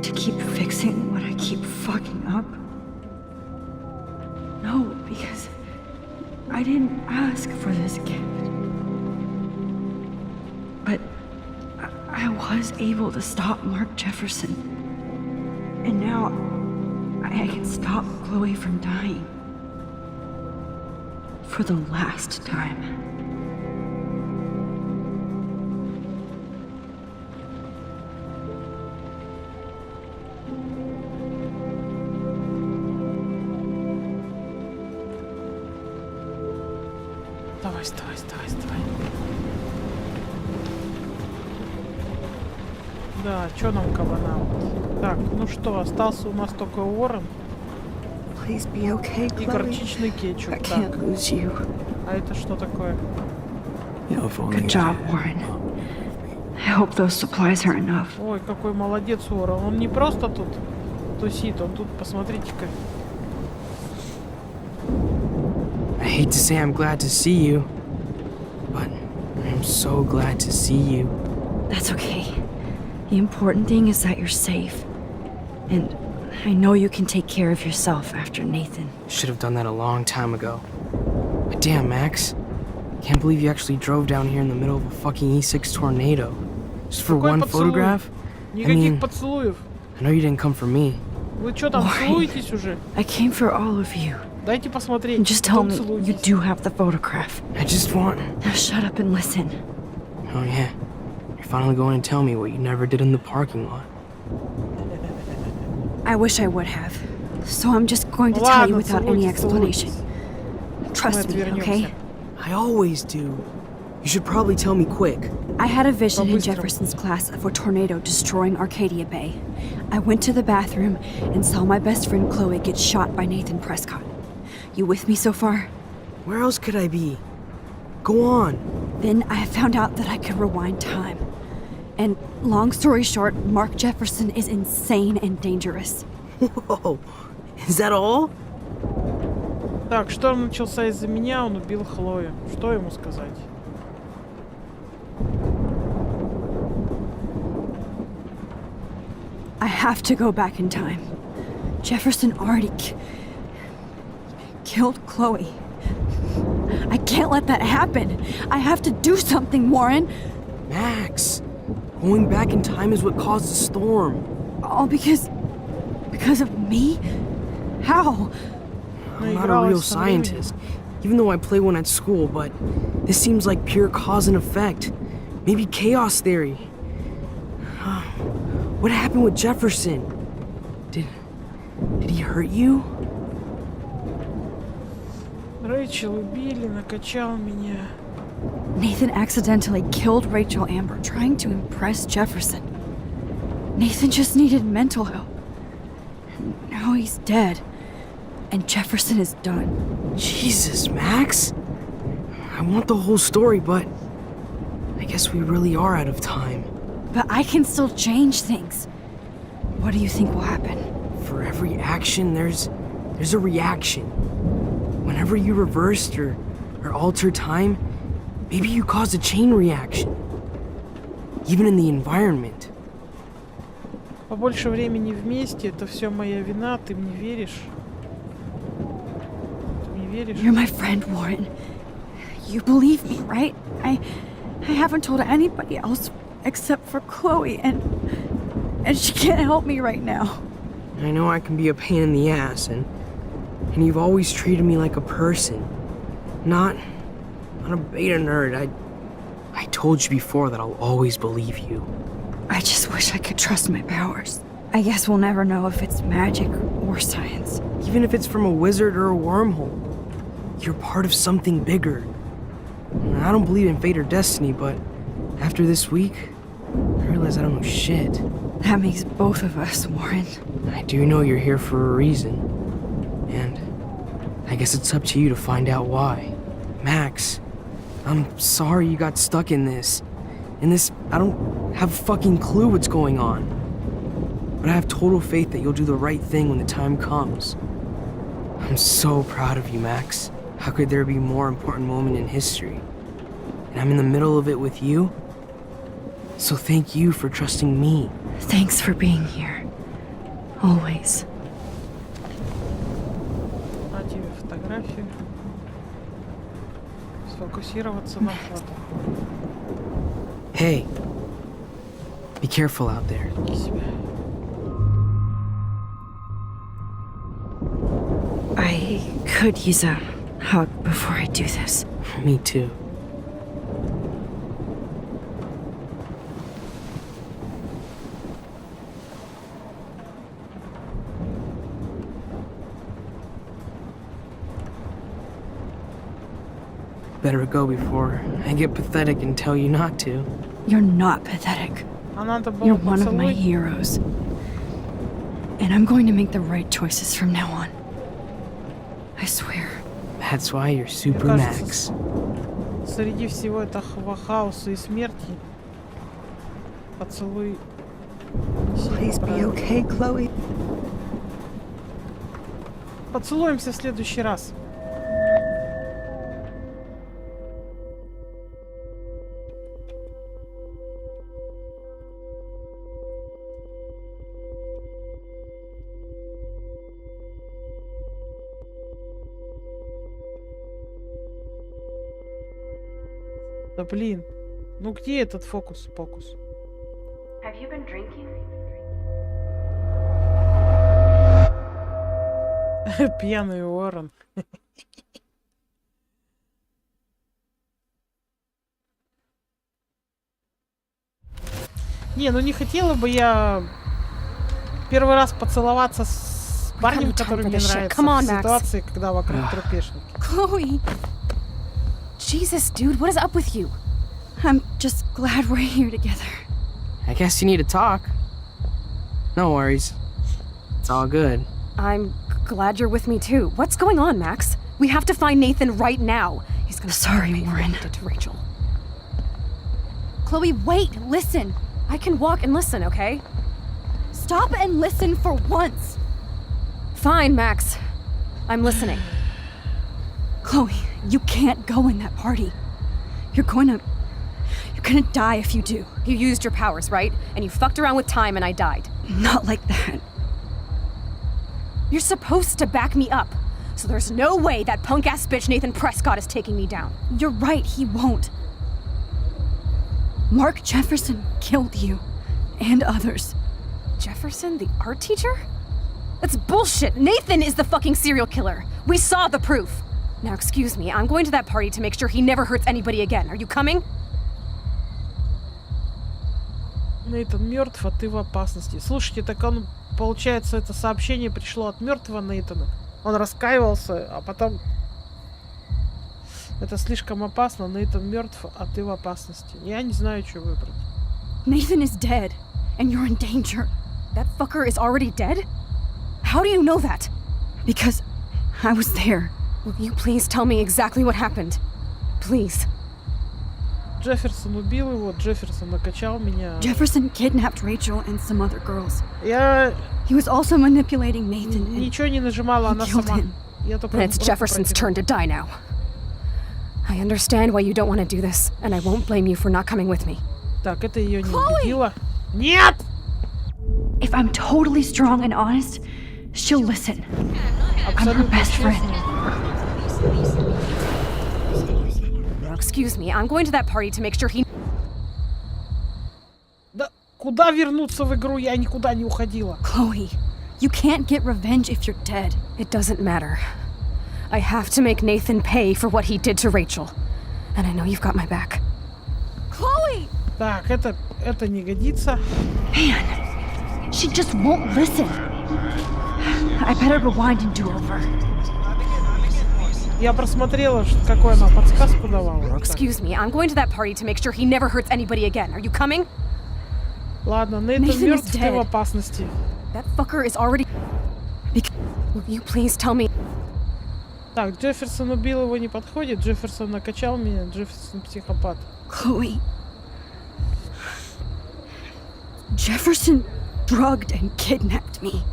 To keep fixing what I keep fucking up? No, because I didn't ask for this gift. But I was able to stop Mark Jefferson. And now I can stop Chloe from dying. For the last time. Давай. Да, чё нам кабана? Так, ну что, остался у нас только Уоррен. Please be okay, И Chloe. горчичный кетчуп. I can't lose you. А это что такое? Good job, Warren. I hope those supplies are enough. Ой, какой молодец Уоррен. Он не просто тут тусит, он тут, посмотрите-ка. I hate to say I'm glad to see you, but I'm so glad to see you. That's okay. The important thing is that you're safe. And I know you can take care of yourself after Nathan. Should have done that a long time ago. But damn, Max. Can't believe you actually drove down here in the middle of a fucking E6 tornado. Just for one photograph? Никаких поцелуев. I know you didn't come for me. Вы что там, целуетесь уже? I came for all of you. Дайте посмотреть. And just tell me you do have the photograph. I just want... Now shut up and listen. Oh yeah. You're finally going to tell me what you never did in the parking lot. I wish I would have. So I'm just going to tell you without any explanation. Trust me, okay? I always do. You should probably tell me quick. I had a vision in Jefferson's class of a tornado destroying Arcadia Bay. I went to the bathroom and saw my best friend Chloe get shot by Nathan Prescott. You with me so far? Where else could I be? Go on. Then I found out that I could rewind time. And long story short, Mark Jefferson is insane and dangerous. Whoa. Is that all? Так, шторм начался из-за меня, он убил Хлою. Что ему сказать? I have to go back in time. Jefferson already killed Chloe. I can't let that happen. I have to do something, Warren. Max, going back in time is what caused the storm. All because of me? How? I'm not a real scientist, even though I play one at school, but this seems like pure cause and effect. Maybe chaos theory. What happened with Jefferson? Did he hurt you? Рэйчел убили, накачал меня. Nathan accidentally killed Rachel Amber trying to impress Jefferson. Nathan just needed mental help. Now he's dead. And Jefferson is done. Jesus, Max. I want the whole story, but I guess we really are out of time. But I can still change things. What do you think will happen? For every action, there's a reaction. Whenever you reversed or altered time, maybe you caused a chain reaction. Even in the environment. Побольше времени вместе, это все моя вина, ты мне веришь? Ты мне веришь? You're my friend, Warren. You believe me, right? I haven't told anybody else except for Chloe, and she can't help me right now. I know I can be a pain in the ass, and you've always treated me like a person, not a beta nerd. I told you before that I'll always believe you. I just wish I could trust my powers. I guess we'll never know if it's magic or science. Even if it's from a wizard or a wormhole, you're part of something bigger. I don't believe in fate or destiny, but after this week, I realize I don't know shit. That makes both of us, Warren. I do know you're here for a reason. And I guess it's up to you to find out why. Max, I'm sorry you got stuck in this. I don't have a fucking clue what's going on. But I have total faith that you'll do the right thing when the time comes. I'm so proud of you, Max. How could there be a more important moment in history? And I'm in the middle of it with you. So thank you for trusting me. Thanks for being here. Always. На тебе фотографию. Сфокусироваться на фото. Hey, be careful out there. I could use a hug before I do this. Me too. Better go before I get pathetic and tell you not to. You're not pathetic. You're one of my heroes. And I'm going to make the right choices from now on. I swear. That's why you're Super Max. Среди всего этого хаоса и смерти поцелуй. Please be okay, Chloe. Поцелуемся в следующий раз. Да блин, ну где этот фокус-покус? Have you been drinking? Пьяный Уоррен. Не, ну не хотела бы я первый раз поцеловаться с парнем, который мне нравится, в ситуации, когда вокруг трупешники. Chloe! Jesus, dude, what is up with you? I'm just glad we're here together. I guess you need to talk. No worries. It's all good. I'm glad you're with me too. What's going on, Max? We have to find Nathan right now. He's gonna Sorry, Warren. Did to Rachel. Chloe, wait, listen. I can walk and listen, okay? Stop and listen for once. Fine, Max. I'm listening. Chloe, you can't go in that party. You're gonna die if you do. You used your powers, right? And you fucked around with time and I died. Not like that. You're supposed to back me up. So there's no way that punk-ass bitch Nathan Prescott is taking me down. You're right, he won't. Mark Jefferson killed you. And others. Jefferson, the art teacher? That's bullshit! Nathan is the fucking serial killer! We saw the proof! Now excuse me, I'm going to that party to make sure he never hurts anybody again. Are you coming? Нейтан мертв, а ты в опасности. Слушайте, так он, получается, это сообщение пришло от мертвого Нейтана. Он раскаивался, а потом... Это слишком опасно. Нейтан мертв, а ты в опасности. Я не знаю, что выбрать. Nathan is dead, and you're in danger. That fucker is already dead? How do you know that? Because I was there. Will you please tell me exactly what happened? Please. Джефферсон убил его, Джефферсон накачал меня. Jefferson kidnapped Rachel and some other girls. Я... He was also manipulating Nathan. Ничего не нажимала, она сама. Я только... And it's Jefferson's turn to die now. I understand why you don't want to do this, and I won't blame you for not coming with me. Так, это ее не убедило. Нет! If I'm totally strong and honest, she'll listen. I'm her best friend. Now, excuse me, I'm going to that party to make sure he... Да куда вернуться в игру? Я никуда не уходила. Chloe, you can't get revenge if you're dead. It doesn't matter. I have to make Nathan pay for what he did to Rachel. And I know you've got my back. Chloe! Так, это не годится. Man, she just won't listen. I better rewind and do over. Я просмотрела, какую она подсказку давала. Excuse me, I'm going to that party to make sure he never hurts anybody again. Are you coming? Ладно, Нейтан мертв, ты в опасности. That fucker is already... Will you please tell me... Так, Джефферсон убил его, не подходит. Джефферсон накачал меня, Джефферсон психопат. Chloe. Jefferson drugged and kidnapped me.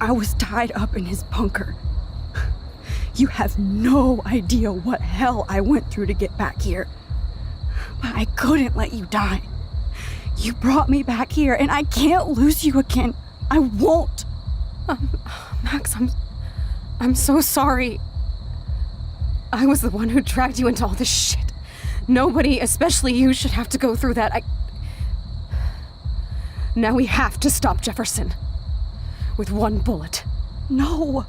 I was tied up in his bunker. You have no idea what hell I went through to get back here. But I couldn't let you die. You brought me back here, and I can't lose you again. I won't. Max, I'm so sorry. I was the one who dragged you into all this shit. Nobody, especially you, should have to go through that. Now we have to stop Jefferson. With one bullet. No,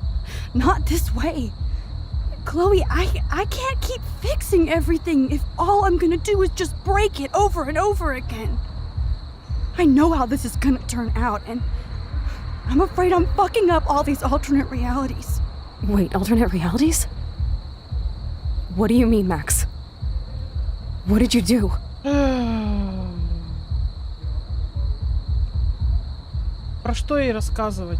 not this way. Chloe, I can't keep fixing everything if all I'm gonna do is just break it over and over again. I know how this is gonna turn out, and I'm afraid I'm fucking up all these alternate realities. Wait, alternate realities? What do you mean, Max? What did you do? Про что ей рассказывать?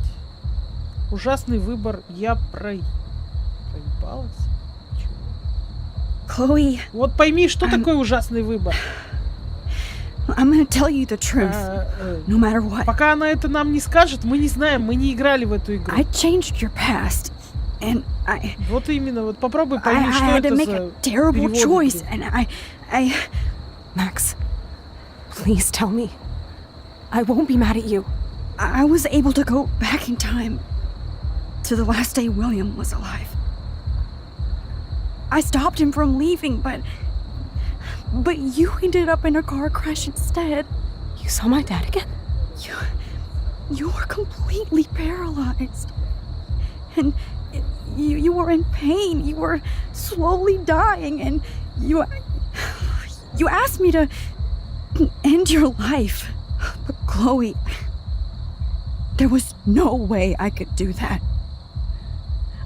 Ужасный выбор, я проебалась. Chloe. Вот пойми, что такое ужасный выбор. I'm gonna tell you the truth, no matter what. Пока она это нам не скажет, мы не знаем, мы не играли в эту игру. I changed your past, and I. Вот именно, вот попробуй пойми, что I had это to make за a terrible choice, and I. Max, please tell me. I won't be mad at you. I was able to go back in time to the last day William was alive. I stopped him from leaving, but you ended up in a car crash instead. You saw my dad again? You were completely paralyzed. And you were in pain. You were slowly dying, and you asked me to end your life. But Chloe, there was no way I could do that.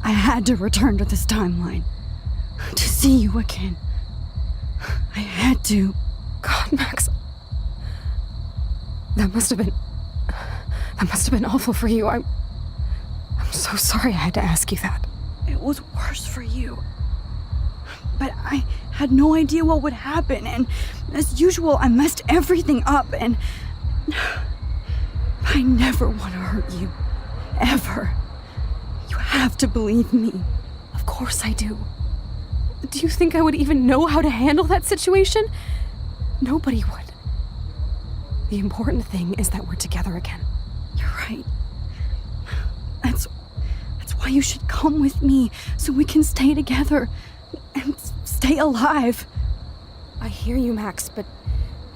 I had to return to this timeline to see you again. I had to. God, Max. That must have been awful for you. I'm so sorry I had to ask you that. It was worse for you. But I had no idea what would happen, and as usual, I messed everything up, and I never want to hurt you. Ever. You have to believe me. Of course I do. Do you think I would even know how to handle that situation? Nobody would. The important thing is that we're together again. You're right. That's why you should come with me so we can stay together and stay alive. I hear you, Max, but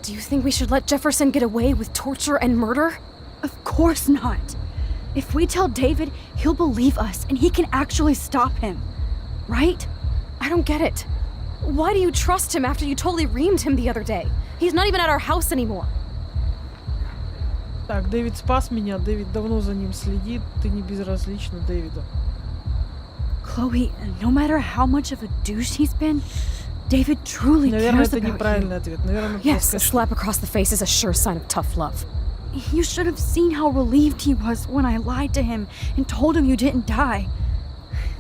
do you think we should let Jefferson get away with torture and murder? Of course not. If we tell David, he'll believe us and he can actually stop him. Right? I don't get it. Why do you trust him after you totally reamed him the other day? He's not even at our house anymore. Так, Дэвид спас меня, Дэвид давно за ним следит, ты не безразлична Дэвиду. Chloe, no matter how much of a douche he's been, David truly Наверное, cares это about неправильный ответ. Наверное, Yes, a slap across the face is a sure sign of tough love. you should have seen how relieved he was when I lied to him and told him you didn't die.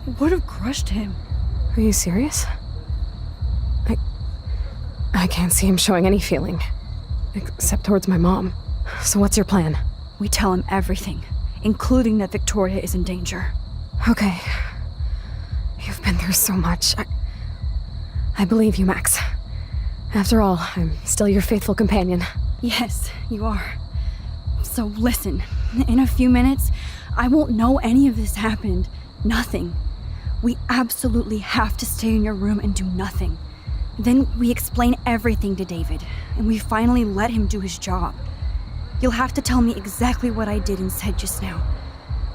It would have crushed him. Are you serious? I can't see him showing any feeling. Except towards my mom. So what's your plan? We tell him everything, including that Victoria is in danger. Okay. You've been through so much. I believe you, Max. After all, I'm still your faithful companion. Yes, you are. So listen, in a few minutes, I won't know any of this happened. Nothing. We absolutely have to stay in your room and do nothing. Then we explain everything to David, and we finally let him do his job. You'll have to tell me exactly what I did and said just now.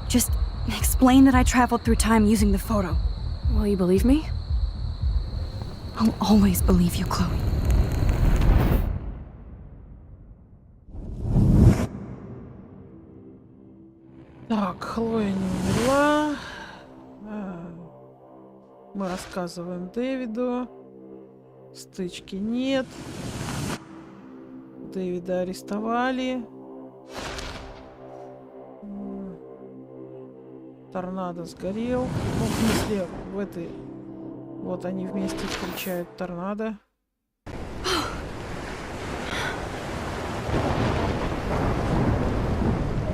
Just explain that I traveled through time using the photo. Will you believe me? I'll always believe you, Chloe. Так, Хлоя не умерла. Мы рассказываем Дэвиду. Стычки нет. Дэвида арестовали. Торнадо сгорел. Ну, в смысле, в этой... Вот они вместе встречают торнадо.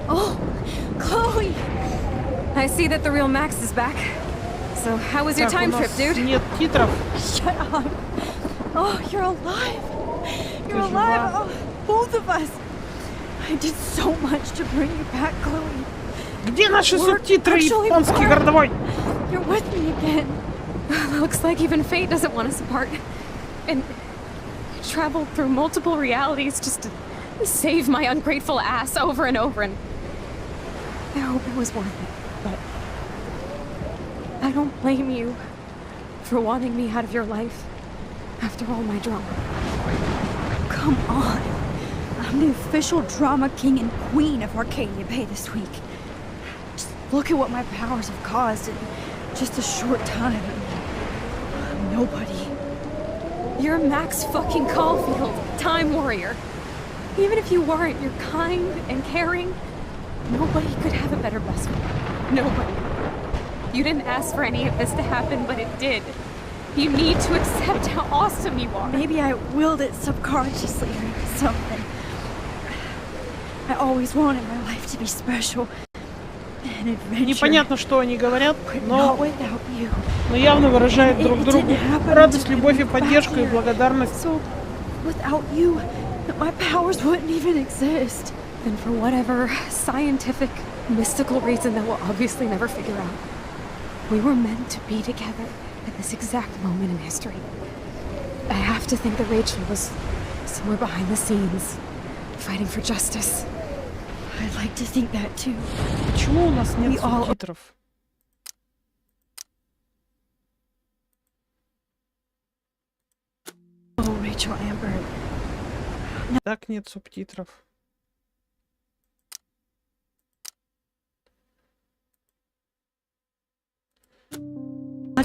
Oh, Chloe! I see that the real Max is back. So how was your time trip, dude? Нет титров. Shut up. Oh, you're alive. You're alive. Oh, both of us. I did so much to bring you back, Chloe. Где наши субтитры японский городовой? You're with me again. Looks like even fate doesn't want us apart. And I traveled through multiple realities just to save my ungrateful ass over and over, and I hope it was worth it, but I don't blame you for wanting me out of your life after all my drama. Come on. I'm the official drama king and queen of Arcadia Bay this week. Just look at what my powers have caused in just a short time. I'm nobody. You're Max fucking Caulfield, Time Warrior. Even if you weren't, you're kind and caring. Nobody could have a better best friend. Nobody. You didn't ask for any of this to happen, but it did. You need to accept how awesome you are. Maybe I willed it subconsciously or something. I always wanted my life to be special. An adventure. Непонятно, что они говорят, но явно выражают друг другу радость, любовь и поддержку и благодарность. So, without you, my powers wouldn't even exist. And for whatever scientific, mystical reason that we'll obviously never figure out, we were meant to be together at this exact moment in history. I have to think that Rachel was somewhere behind the scenes, fighting for justice. I'd like to think that too. Почему у нас нет субтитров? Oh, Rachel Amber. Так нет субтитров.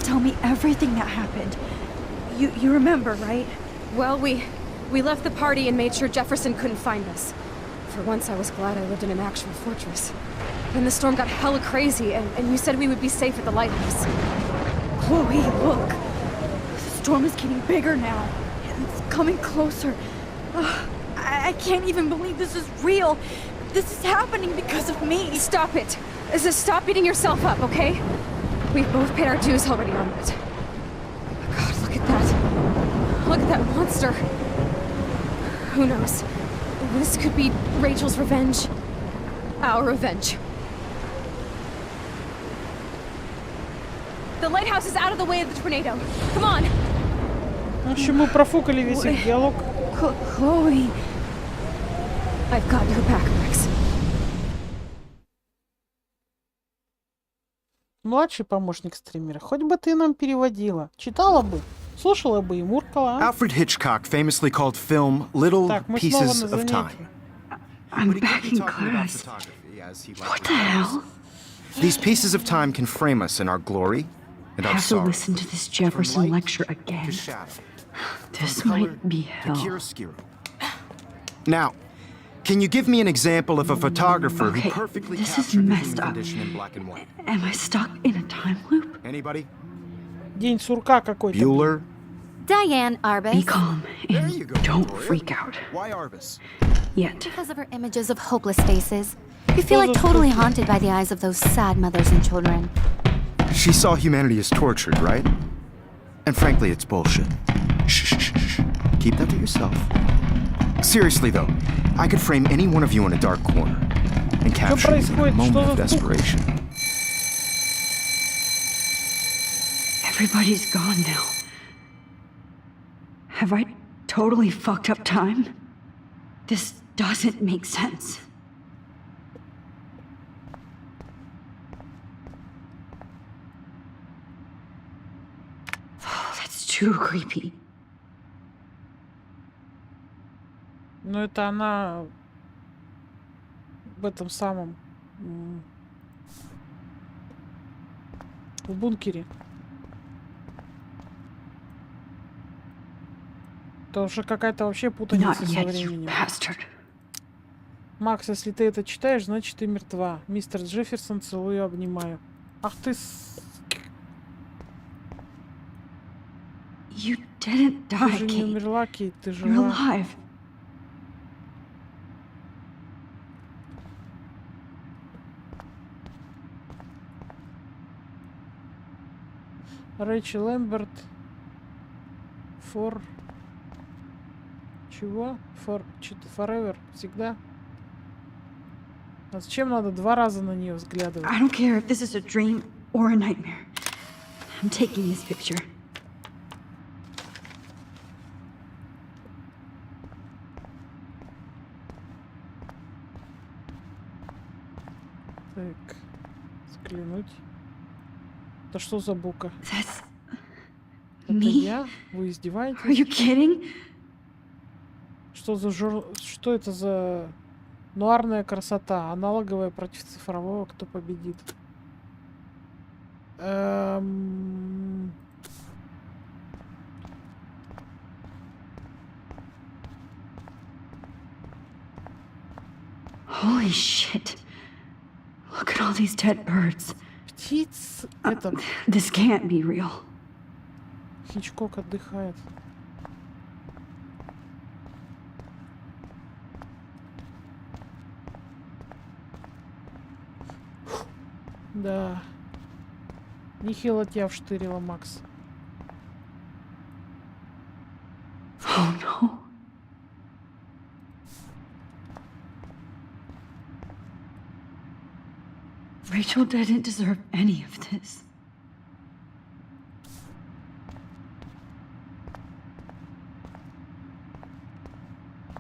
Tell me everything that happened. You remember, right? Well, we left the party and made sure Jefferson couldn't find us. For once, I was glad I lived in an actual fortress. Then the storm got hella crazy, and you said we would be safe at the lighthouse. Chloe, look. The storm is getting bigger now. It's coming closer. I can't even believe this is real. This is happening because of me. Stop it. Stop beating yourself up, okay? We've both paid our dues already on it. God, look at that. Look at that monster. Who knows? This could be Rachel's revenge. Our revenge. The lighthouse is out of the way of the tornado. Come on. В общем, мы профукали весь их диалог. Chloe. I've got your back, Max. Младший помощник стримера. Хоть бы ты нам переводила. Читала бы, слушала бы и муркала. А? Alfred Hitchcock famously called film little pieces of time. I'm back in class. What the hell? These pieces of time can frame us in our glory and I our have to sorrow. listen to this Jefferson lecture again. This might be hell. Now, can you give me an example of a photographer who Okay, perfectly this is captured the messed human up. condition in black and white? Am I stuck in a time loop? Anybody? День сурка какой-то. Bueller? Diane Arbus. Be calm and don't freak out. Why Arbus? Yet. Because of her images of hopeless faces. You feel like totally haunted by the eyes of those sad mothers and children. She saw humanity as tortured, right? And frankly, it's bullshit. Shh, shh, shh, shh. Keep that to yourself. Seriously, though, I could frame any one of you in a dark corner and capture you in a moment of desperation. Everybody's gone now. Have I totally fucked up time? This doesn't make sense. Oh, that's too creepy. Но это она в этом самом в бункере. Это уже какая-то вообще путаница со временем. Макс, если ты это читаешь, значит ты мертва. Мистер Джефферсон, целую, обнимаю. Ах ты You didn't die, Ты же не Kate. умерла, Кейт, ты You're жива. alive. Рэйчел Лэмберт. For... Чего? Forever. Всегда. А зачем надо два раза на нее взглядывать? I don't care if this is a dream or a nightmare. I'm taking this picture. Так. Взглянуть. Это что за бука? Это me? я? Вы издеваетесь? Are you kidding? Что за Что это за нуарная красота? Аналоговая против цифрового. Кто победит? Holy shit. Look at all these dead birds. Птиц. Это... This can't be real. Хичкок отдыхает. Да. Нехило тебя вштырила, Макс. Oh no. Rachel didn't deserve any of this.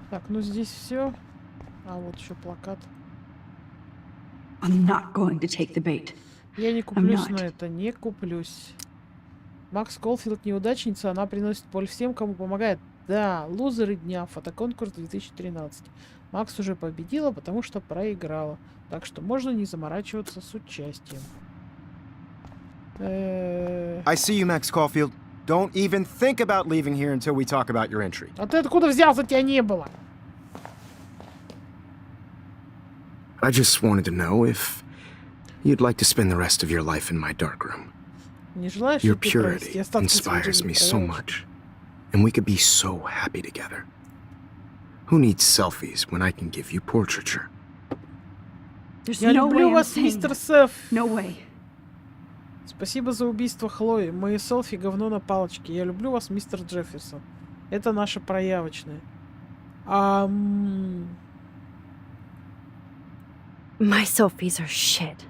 Так, ну здесь все. А вот еще плакат. I'm not going to take the bait. Я не куплюсь I'm на not. это, не куплюсь. Макс Колфилд неудачница, она приносит боль всем, кому помогает. Да, лузеры дня, фотоконкурс 2013. Макс уже победила, потому что проиграла. Так что можно не заморачиваться с участием. I see you, Max Caulfield. Don't even think about leaving here until we talk about your entry. А ты откуда взялся? Тебя не было. I just wanted to know if you'd like to spend the rest of your life in my darkroom. Не желаешь Your ли ты провести purity остатки своей inspires жизни me so в much, and we could be so happy together. Who needs selfies when I can give you portraiture? There's Я no люблю way I'm вас, saying мистер that. Сеф. No way. Спасибо за убийство Хлои. Мои селфи говно на палочке. Я люблю вас, мистер Джефферсон. Это наше проявочное. My selfies are shit.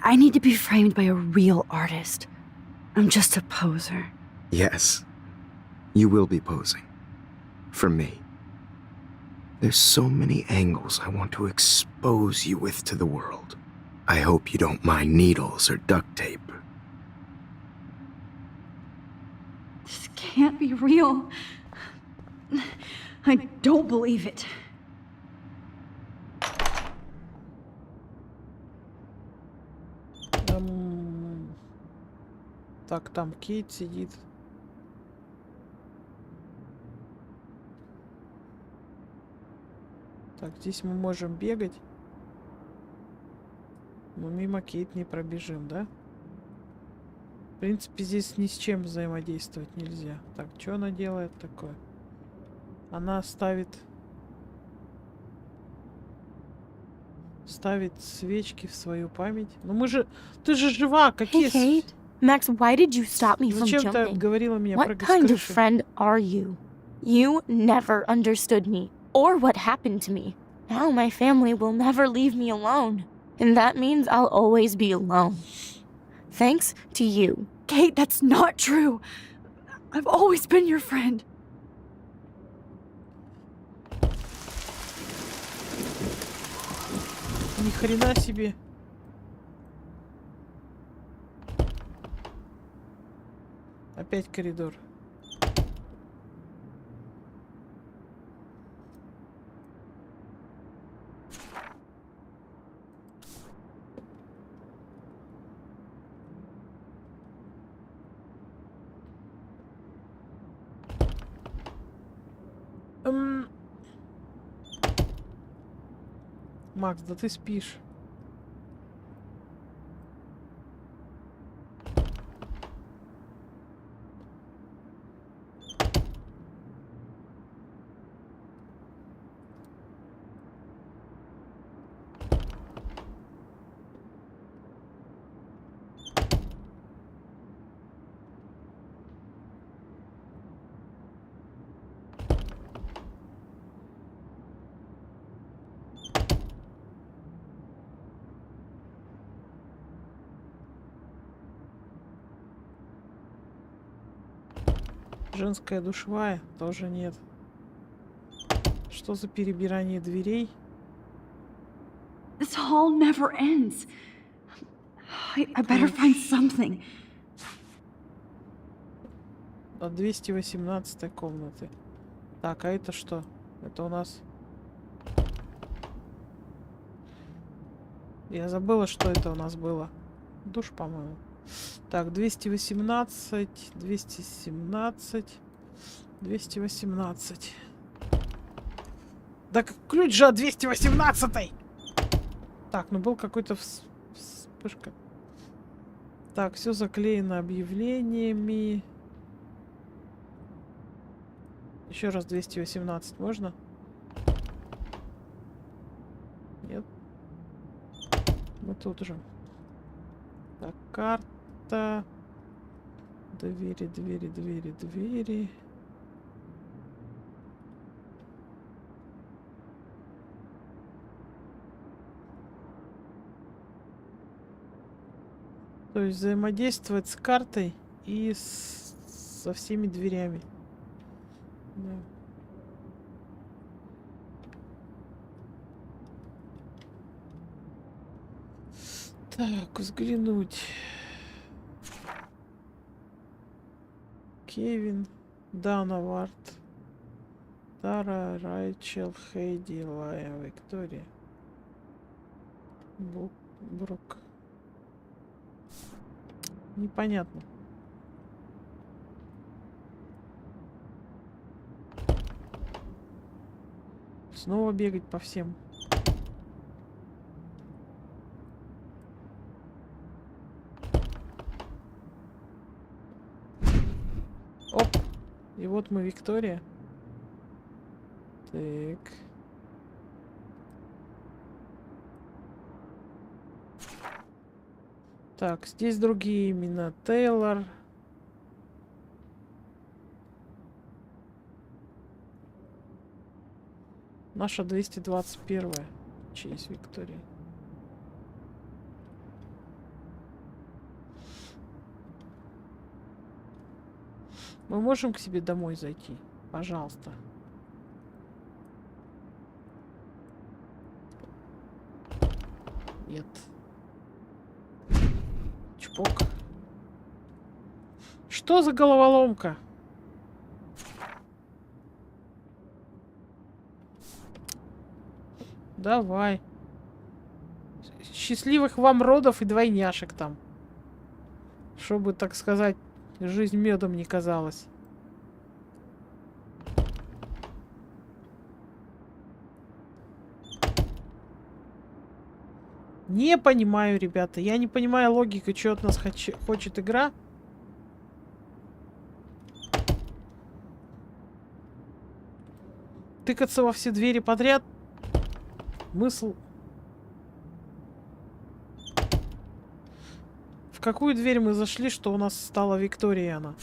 I need to be framed by a real artist. I'm just a poser. Yes, you will be posing. For me. There's so many angles I want to expose you with to the world. I hope you don't mind needles or duct tape. This can't be real. I don't believe it. Так, там Кейт сидит. Так, здесь мы можем бегать. Но мимо Кейт не пробежим, да? В принципе, здесь ни с чем взаимодействовать нельзя. Так, что она делает такое? Она ставит свечки в свою память. Ну мы же... Ты же жива! Какие... Hey, Kate. Max, why did you stop me from Зачем ты jumping? отговорила меня What прыгать с kind of крыши? friend are you? You never understood me, or what happened to me. Now my family will never leave me alone. And that means I'll always be alone. Thanks to you. Kate, that's not true. I've always been your friend. Ни хрена себе. Опять коридор. Макс, да ты спишь. Женская душевая тоже нет. Что за перебирание дверей? This hall never ends. I better find something. До 218 комнаты. Так, а это что? Это у нас... Я забыла, что это у нас было. Душ, по-моему. Так, 218, 217, 218. Да ключ же от 218! Так, ну был какой-то вспышка. Так, все заклеено объявлениями. Еще раз 218 можно? Нет. Мы тут же. Так, карта. Двери, двери, двери, двери. То есть взаимодействовать с картой и со всеми дверями. Да. Так, взглянуть. Кевин, Дана Варт, Тара, Райчел, Хейди, Лая, Виктория. Брук. Непонятно. Снова бегать по всем. Оп. И вот мы, Виктория. Так. Так, здесь другие имена. Тейлор. Наша 221-я. Честь Виктории. Мы можем к себе домой зайти? Пожалуйста. Нет. Чпок. Что за головоломка? Давай. Счастливых вам родов и двойняшек там. Чтобы, так сказать, жизнь медом не казалась. Не понимаю, ребята. Я не понимаю логику, что от нас хочет игра. Тыкаться во все двери подряд. Смысл... В какую дверь мы зашли, что у нас стала Викториана?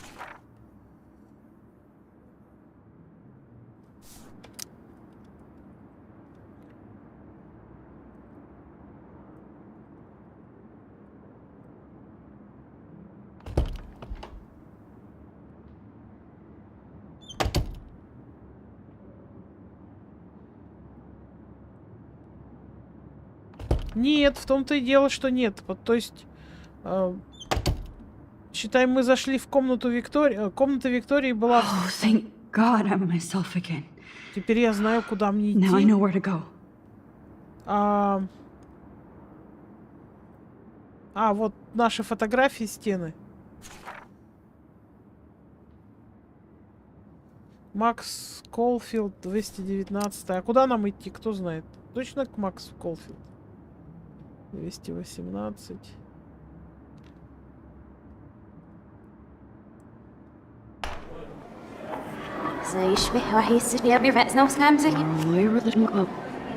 Нет, в том-то и дело, что нет. То есть... считай, мы зашли в комнату Виктории. Комната Виктории была... Oh, thank God I'm myself again. Теперь я знаю, куда мне идти. Now I know where to go. Вот наши фотографии, стены. Макс Колфилд, 219. А куда нам идти, кто знает? Точно к Максу Колфилд? 218.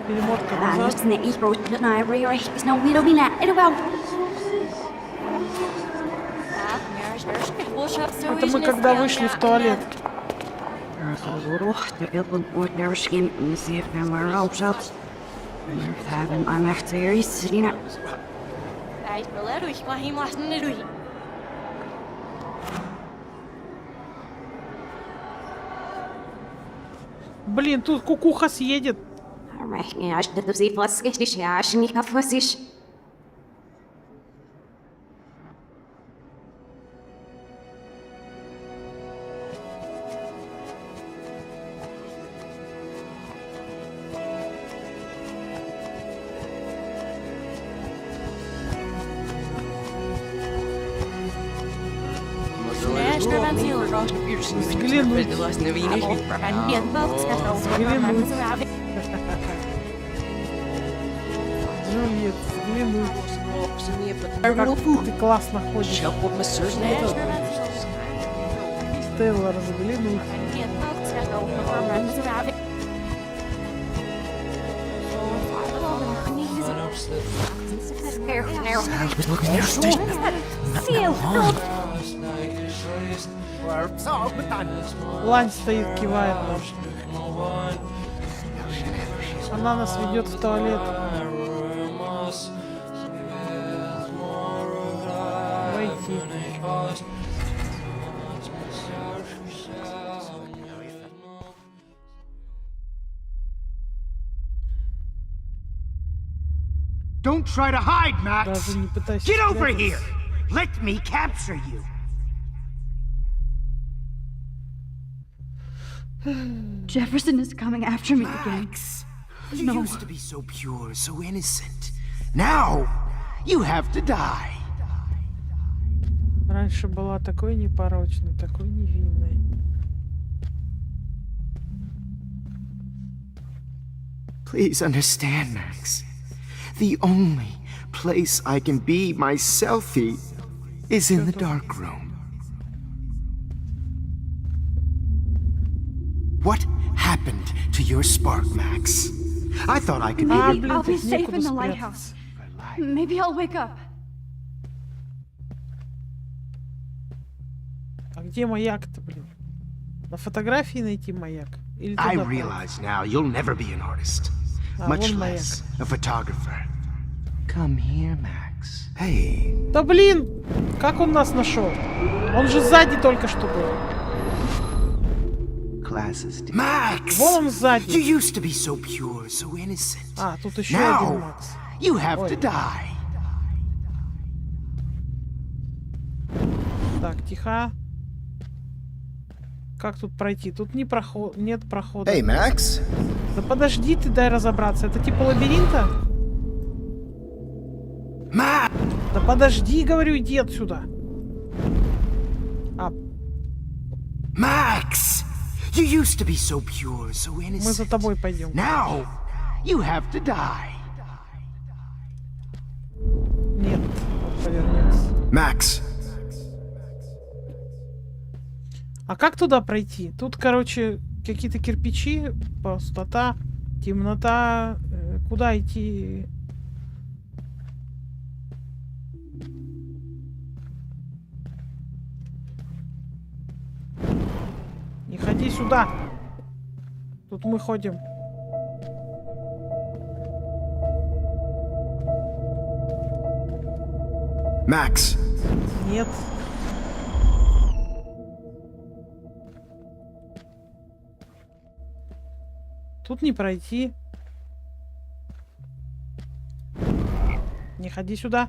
Перемотка назад. Это мы когда вышли в туалет. Блин, тут кукуха съедет. Взглянуть. Джульет, взглянуть. Как ты классно ходишь. Стелла, разглянуть. Лань стоит, кивает нам. Она нас ведет в туалет. Войти. Don't try to hide, Max. Даже не пытайся Get over спрятаться. here. Let me capture you. Jefferson is coming after me again. You No. used to be so pure, so innocent. Now, you have to die. Раньше была такой непорочной, такой невинной. Please understand, Max. The only place I can be my selfie is in the dark room. What happened to your spark, Max? I thought I could be... Maybe I'll be safe in the lighthouse. Maybe I'll wake up. А где маяк-то, блин? На фотографии найти маяк? Или I туда realize now you'll never be an artist, much вон маяк. less a photographer. Come here, Max. Hey. Да блин! Как он нас нашел? Он же сзади только что был. Max! Вон он сзади. You used to be so pure, so innocent. А, тут еще один Now, Макс. you have Ой. to die. Так, тихо. Как тут пройти? Тут не проход... нет прохода. Hey, Max. Да подожди ты, дай разобраться. Это типа лабиринта? Да подожди, говорю, иди отсюда. А. Max! You used to be so pure, so innocent. Мы за тобой пойдем. Now, you have to die. Нет, вот повернется. Max. А как туда пройти? Тут, короче, какие-то кирпичи, пустота, темнота. Куда идти? Не ходи сюда. Тут мы ходим. Max. Нет. Тут не пройти. Не ходи сюда.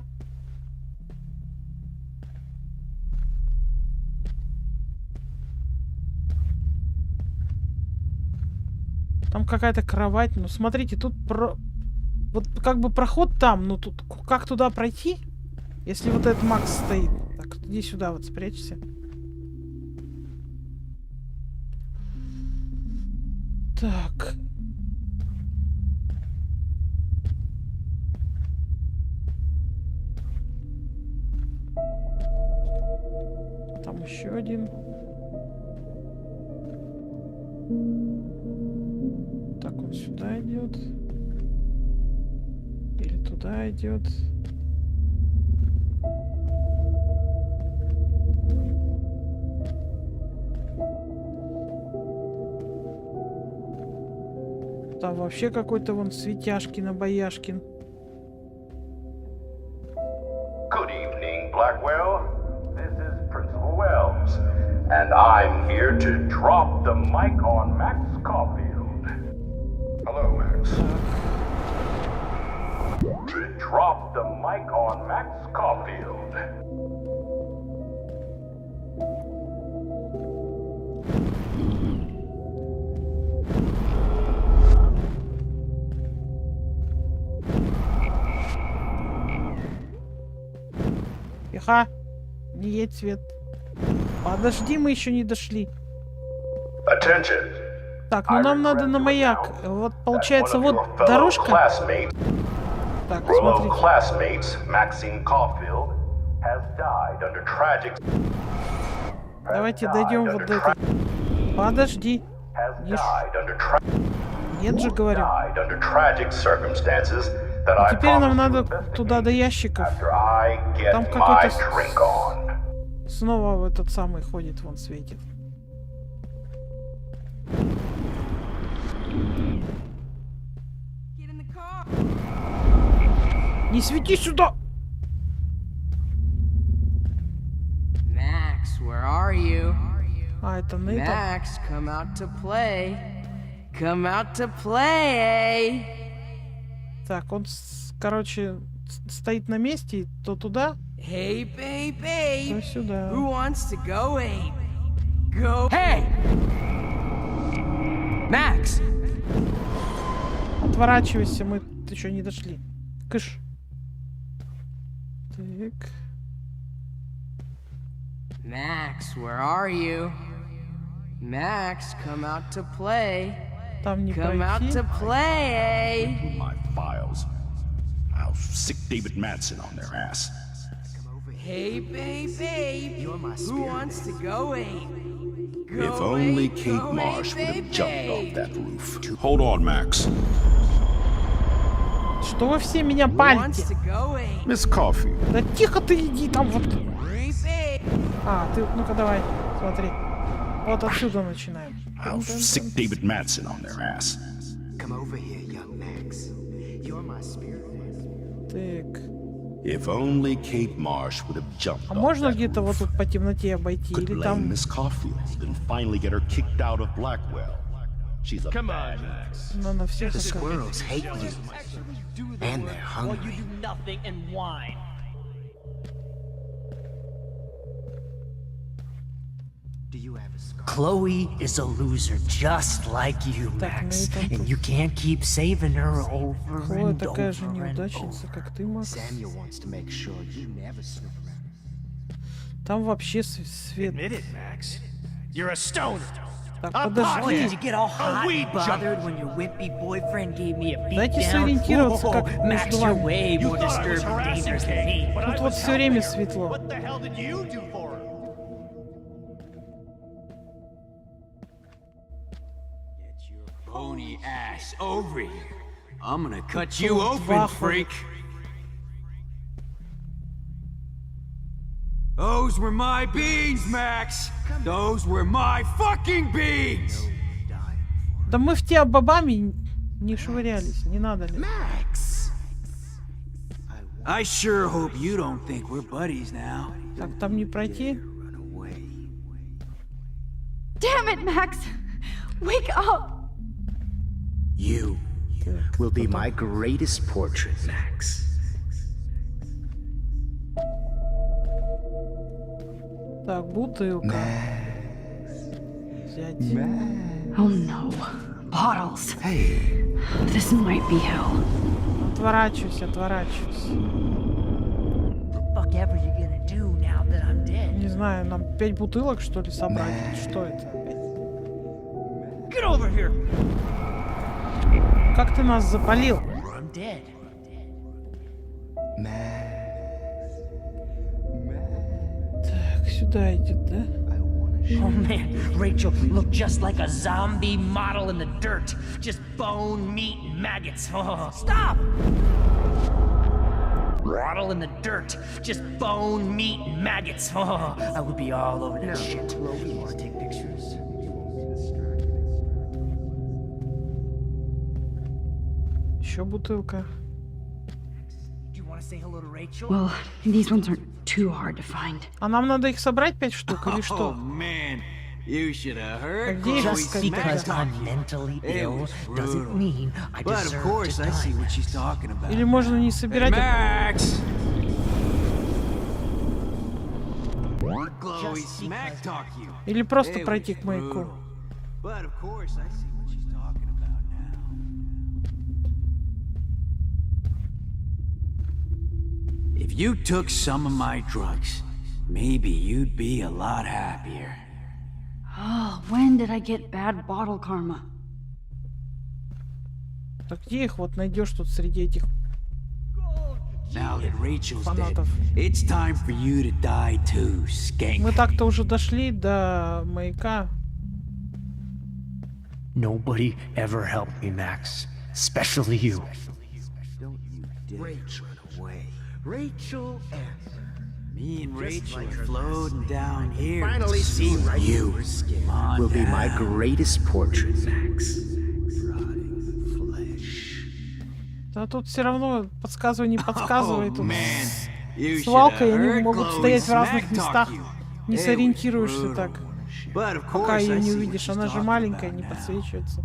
Там какая-то кровать. Ну, смотрите, тут вот как бы проход там. Но тут как туда пройти? Если вот этот Макс стоит. Так, иди сюда, вот спрячься. Так. Там еще один. Так, он сюда идет. Или туда идет. Там вообще какой-то вон Светяшкин, Обаяшкин. Good evening, Blackwell. This is Principal Wells, and I'm here to drop the mic on Max Caulfield. Hello, Max. To drop the mic on Max Caulfield. Тихо. Не едь, Свет. Подожди, мы еще не дошли. Attention. Так, ну нам надо на маяк. Вот получается, вот дорожка. Так, смотрите. Classmates Maxine Caulfield has died under tragic. Давайте дойдем вот до этой. Подожди. Нет же, говорю. А теперь нам надо туда до ящиков. Там какой-то снова этот самый ходит, вон светит. Не свети сюда! Max, where are you? А, это Нейтан. Max, come out to play. Come out to play. Так, он, короче, стоит на месте, и то туда, Hey, baby. то сюда. Who wants to go ape? Go. Hey! Max! Отворачивайся, мы еще не дошли. Кыш. Так. Max, where are you? Max, come out to play. Там не Come out пройти. to play. My files. I'll sick David Madsen on their ass. Hey, baby. Who wants to go ape? Go If only ape, Kate go Marsh ape, would have jumped baby. off that roof. Hold on, Max. Что вы все меня Who wants палите? to go ape? Miss Coffee. Да тихо ты иди там вот. Baby. А, ты, ну-ка давай, смотри. Вот отсюда начинаем. I'll sick David Madsen on their ass. Come over here, young Max. You're my spirit. Так. If only Kate Marsh would have jumped А off можно that где-то вот тут по темноте обойти could или blame там? Miss Caulfield and finally get her kicked out of Blackwell. She's a badass. Ну, на всех The это- squirrels hate you. And they're While you hungry. do nothing and whine. Do you have a scar? Chloe is a loser just like you, Max. And you can't keep saving her over Хлоя and такая же over and неудачница, как ты, Макс. Samuel wants to make sure you never snoop around. Там вообще свет. Admit it, Max. You're a stoner. Так, Why подожди. did you get all hot weed and bothered when your wimpy boyfriend gave me a beat Дайте down? сориентироваться, как Whoa, Max, между you're вами. way more disturbed and dangerous than me. Тут вот все время светло. What the hell did you do for her? Bony ass over here. I'm gonna cut you open, freak. Those were my beans, Max. Those were my fucking beans. Да мы в те бобами не швырялись, не надо ли? I sure hope you don't think we're buddies now. Так, там не пройти? Damn it, Max! Wake up! You will be my greatest portrait, Max. Так, бутылка. Взять. Oh no. Bottles. This might be hell. Отворачивайся, отворачивайся. Fuck ever you gonna do now that I'm dead? Не знаю, нам 5 бутылок, что ли, собрать? Что это? Get over here! Как ты нас запалил? I'm dead. Так, сюда идет, да? Oh man, Rachel looked just like a zombie model in the dirt. Just bone, meat, and maggots. Oh, stop! Model in the dirt. Just bone, meat, and maggots. Oh, I would be all over that shit. You want to take pictures? Еще бутылка. Do you want to say hello to Rachel? Well, these ones aren't too hard to find. А нам надо их собрать 5 штук или Oh что? man, you should have А heard. где их Just искать? because тогда? I'm mentally It ill was doesn't brutal. mean I But of deserve course, to I see die. what she's talking about. Или можно не собирать? Max! Chloe, Just smack talk you. Или просто It пройти was к маяку? brutal. But of course, I see what she's talking about now. If you took some of my drugs, maybe you'd be a lot happier. Oh, when did I get bad bottle karma? Так где их вот найдешь тут среди этих? Now that Rachel's dead, Фанатов. it's time for you to die too, skank. Мы так-то уже дошли до маяка. Nobody ever helped me, Max. Especially you. Rachel away. Rachel and Me and Rachel are floating down here. finally see right you. through her skin. Come on Will be my down. greatest portrait, Max. Да тут все равно подсказывай, не подсказывай. Oh, Тут man. You с should свалкой have они heard могут Chloe стоять в разных smack местах. talk you. Не It was сориентируешься brutal. так. But of Пока course, ее I не see what увидишь. she's Она же talking маленькая, about не now. подсвечивается.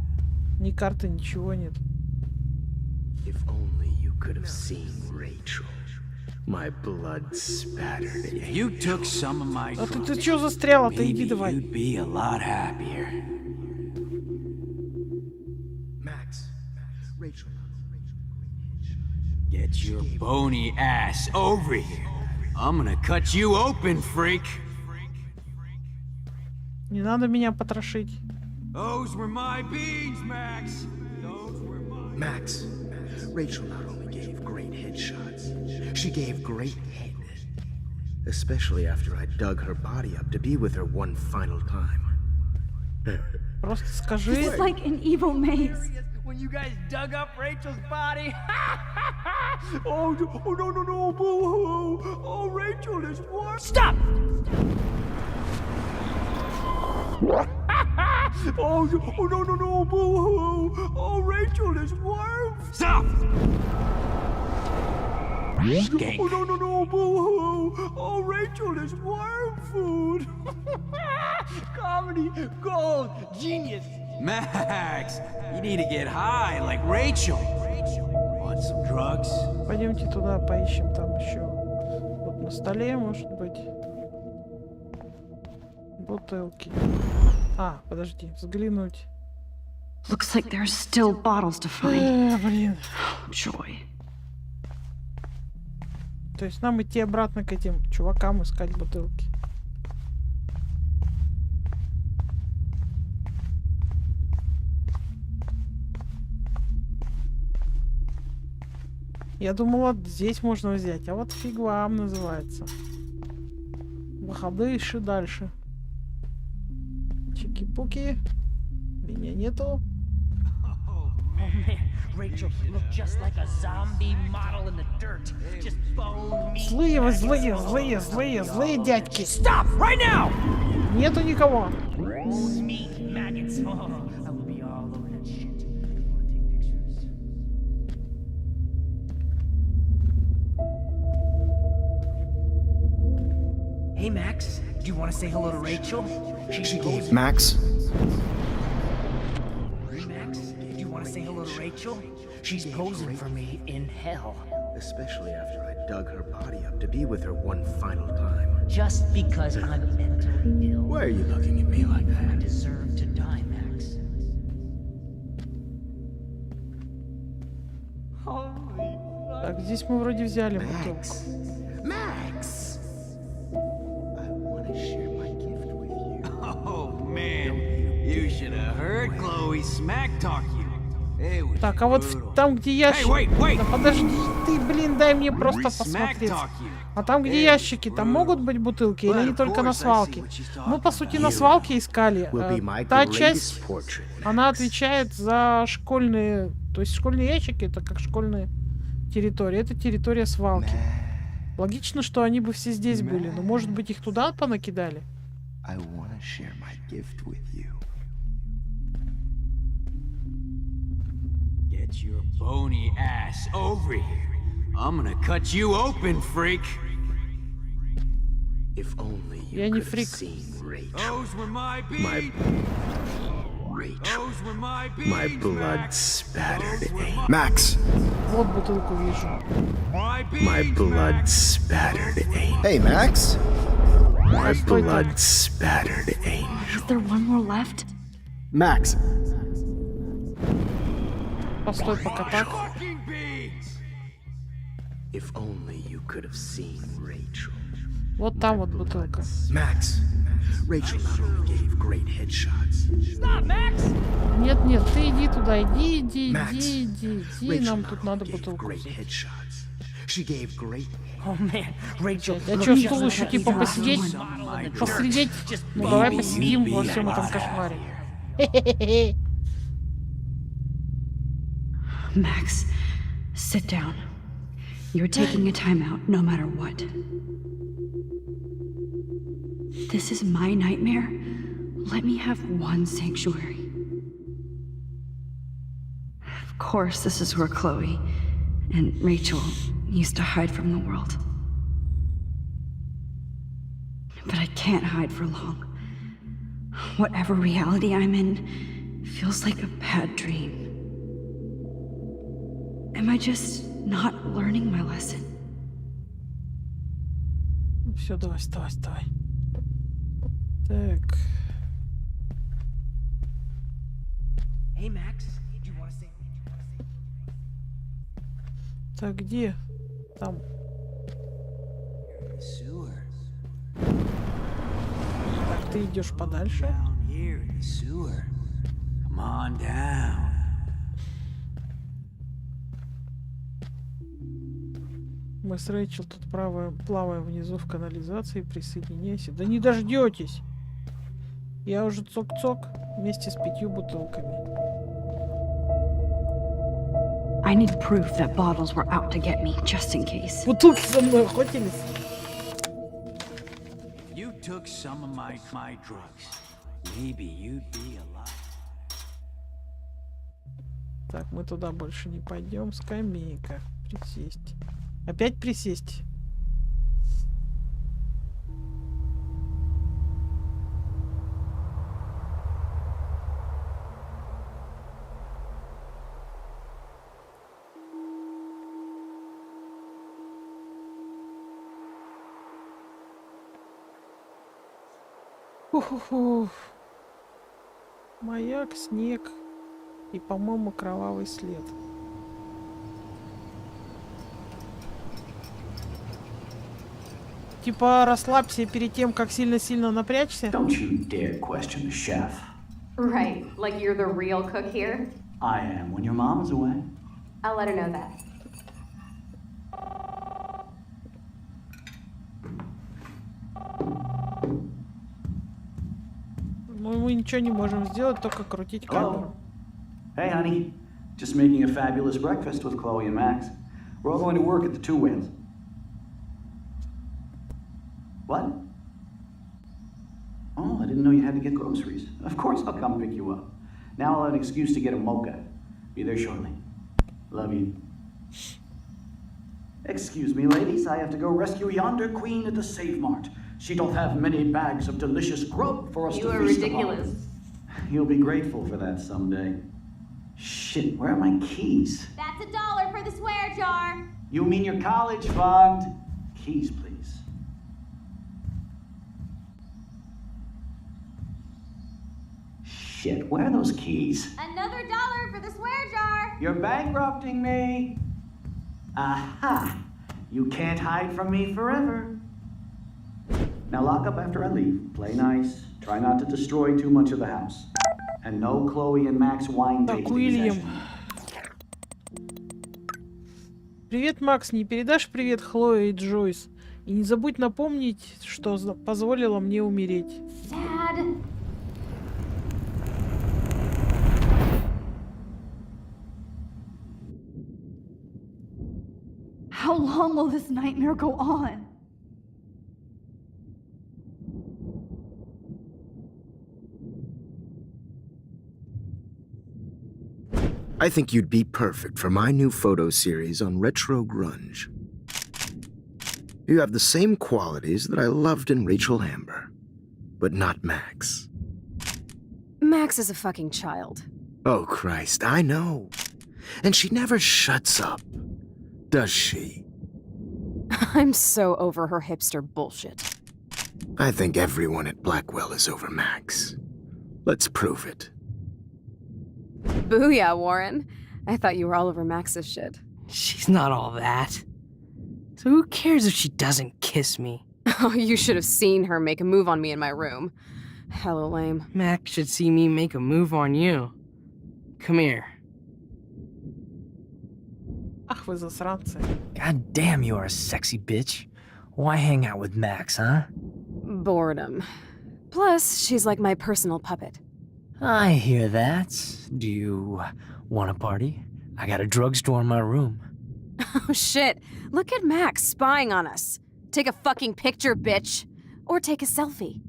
Ни карты, ничего нет. If only you could have seen Rachel. My blood spattered. If you took some of my А ты drugs, чё застряла-то? maybe Иди давай. you'd be a lot happier. Max. Rachel. Get your bony ass over here. I'm gonna cut you open, freak. Не надо меня потрошить. Those were my beans, Max. Those were my... Max. Rachel not only gave great headshots, she gave great head. Especially after I dug her body up to be with her one final time. Просто skажи. This is like an evil maze. When you guys dug up Rachel's body. Oh, no, boo-hoo. Oh, Rachel is warm. Stop! Oh, no, boo-hoo. Oh, Rachel is warm. Stop! Oh, no, boo-hoo! Oh, Rachel is worm food! Comedy gold, genius! Max, you need to get high like Rachel. Want some drugs? Пойдемте туда, поищем там еще. Вот на столе, может быть. Бутылки. А, подожди, взглянуть. Looks like there's still bottles to find. Блин. Joy. То есть нам идти обратно к этим чувакам искать бутылки. Я думала, здесь можно взять, а вот фиг вам называется. Выходы ищи дальше. Чики-пуки. Меня нету. Oh man, Rachel looked just like a zombie model in the dirt. Just bone meat. Злые дядьки. Stop right now! Нету никого. Bone meat maggots. Oh, I will be all over that shit. Hey Max, do you want to say hello to Rachel? She gave Max. Max, do you want to say hello to Rachel? She's posing for me in hell. Especially after I dug her body up to be with her one final time. Just because I'm mentally ill. Why are you looking at me like that? I deserve to die, Max. Так, здесь мы вроде взяли бутылку. Max! I want to share my gift with you. Oh man, you should have heard Chloe smack talk you. Так, а вот там, где ящики... Да подожди, ты, блин, дай мне просто посмотреть. А там, где ящики, там могут быть бутылки или они только на свалке? Мы, по сути, на свалке искали. Та часть, она отвечает за школьные... То есть школьные ящики — это как школьные территории. Это территория свалки. Логично, что они бы все здесь были. Но, может быть, их туда понакидали? Get your bony ass over here. I'm gonna cut you open, freak. If only you Я не could have фрик. seen Rachel. Those were my beats. Rachel. Those were my beats. My blood spattered angel. Max! Вот бутылку вижу. My blood spattered angel. Hey, Max! My blood spattered angel. Is there one more left? Max! Постой, пока так. If only you could have seen Rachel. Вот там вот бутылка. Max! Rachel not only gave great headshots. Stop, Max! Нет, нет, ты иди туда, иди, Rachel нам not тут only надо gave бутылку great взять. headshots. She gave great. Oh man, Rachel. Я чё, стул еще типа посидеть? Посидеть? Ну давай посидим во всем этом кошмаре. Max, sit down. You're taking a time out no matter what. This is my nightmare. Let me have one sanctuary. Of course, this is where Chloe and Rachel used to hide from the world. But I can't hide for long. Whatever reality I'm in feels like a bad dream. Am I just not learning my lesson? Все, давай. Так. Hey Max, do you want to say? Так, где? Там. Так, ты идешь подальше? Come on down. Мы с Рэйчел тут плаваем внизу в канализации. Присоединяйся. Да не дождетесь! Я уже цок-цок вместе с 5 бутылками. I need proof that bottles were out to get me, just in case. Бутылки за мной охотились. You took some of my drugs. Maybe you'd be alive. Так, мы туда больше не пойдем. Скамейка. Присесть. Опять присесть? Фу-фу-фу. Маяк, снег и, по-моему, кровавый след. Типа расслабься перед тем, как сильно-сильно напрячься. Don't you dare question the chef. Right, like you're the real cook here? I am when your mom is away. I'll let her know that. Ну, мы ничего не можем сделать, только крутить камеру. Hey, honey. Just making a fabulous breakfast with Chloe and Max. We're all going to work at the Two Whales. What? Oh, I didn't know you had to get groceries. Of course I'll come pick you up. Now I'll have an excuse to get a mocha. Be there shortly. Love you. Excuse me, ladies. I have to go rescue yonder queen at the Save Mart. She doth have many bags of delicious grub for us to feast upon. You are ridiculous. You'll be grateful for that someday. Shit, where are my keys? That's $1 for the swear jar. You mean your college fund? Keys, please. Shit, where are those keys? Another $1 for the swear jar. You're bankrupting me. Aha! You can't hide from me forever. Now lock up after I leave. Play nice. Try not to destroy too much of the house. And no Chloe and Max wine Так, Уильям. Привет, Макс. Не передашь привет Хлое и Джойс? И не забудь напомнить, что позволила мне умереть. Dad. How long will this nightmare go on? I think you'd be perfect for my new photo series on retro grunge. You have the same qualities that I loved in Rachel Amber, but not Max. Max is a fucking child. Oh, Christ, I know. And she never shuts up, does she? I'm so over her hipster bullshit. I think everyone at Blackwell is over Max. Let's prove it. Booyah, Warren. I thought you were all over Max's shit. She's not all that. So who cares if she doesn't kiss me? Oh, you should have seen her make a move on me in my room. Hella lame. Max should see me make a move on you. Come here. Ах вы засранцы. God damn, you are a sexy bitch. Why hang out with Max, huh? Boredom. Plus, she's like my personal puppet. I hear that. Do you want a party? I got a drugstore in my room. Oh shit, look at Max spying on us. Take a fucking picture, bitch. Or take a selfie.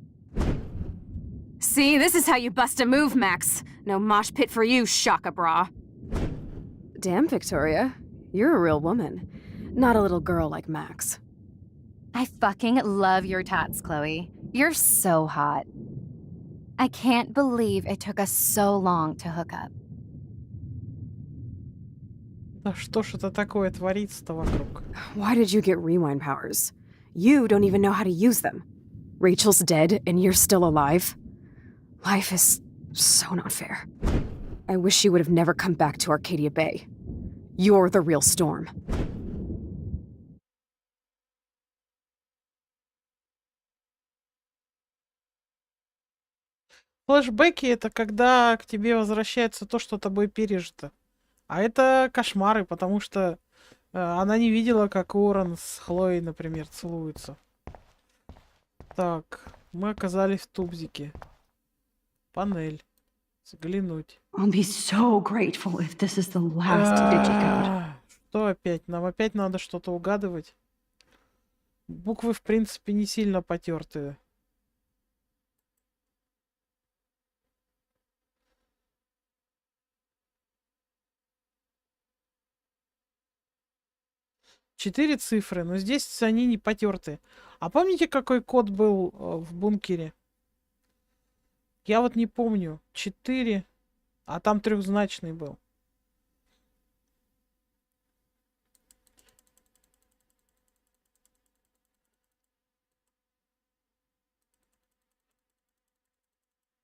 See, this is how you bust a move, Max. No mosh pit for you, Shaka Bra. Damn, Victoria. You're a real woman. Not a little girl like Max. I fucking love your tats, Chloe. You're so hot. I can't believe it took us so long to hook up. Да что ж это такое творится-то вокруг? Why did you get rewind powers? You don't even know how to use them. Rachel's dead and you're still alive. Life is so not fair. I wish she would have never come back to Arcadia Bay. You're the real Storm. Флэшбэки — это когда к тебе возвращается то, что тобой пережито. А это кошмары, потому что она не видела, как Уоррен с Хлоей, например, целуются. Так, мы оказались в тубзике. Панель. Заглянуть. I'll be so grateful if this is the last digicode. Что опять? Нам опять надо что-то угадывать. Буквы, в принципе, не сильно потертые. 4 цифры, но здесь они не потертые. А помните, какой код был в бункере? Я вот не помню. 4, а там трехзначный был.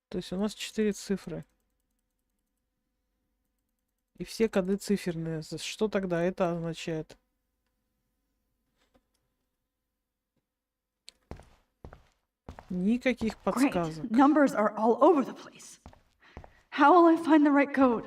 То есть у нас 4 цифры. И все коды циферные. Что тогда это означает? Никаких подсказок. Great. Numbers are all over the place. How will I find the right code?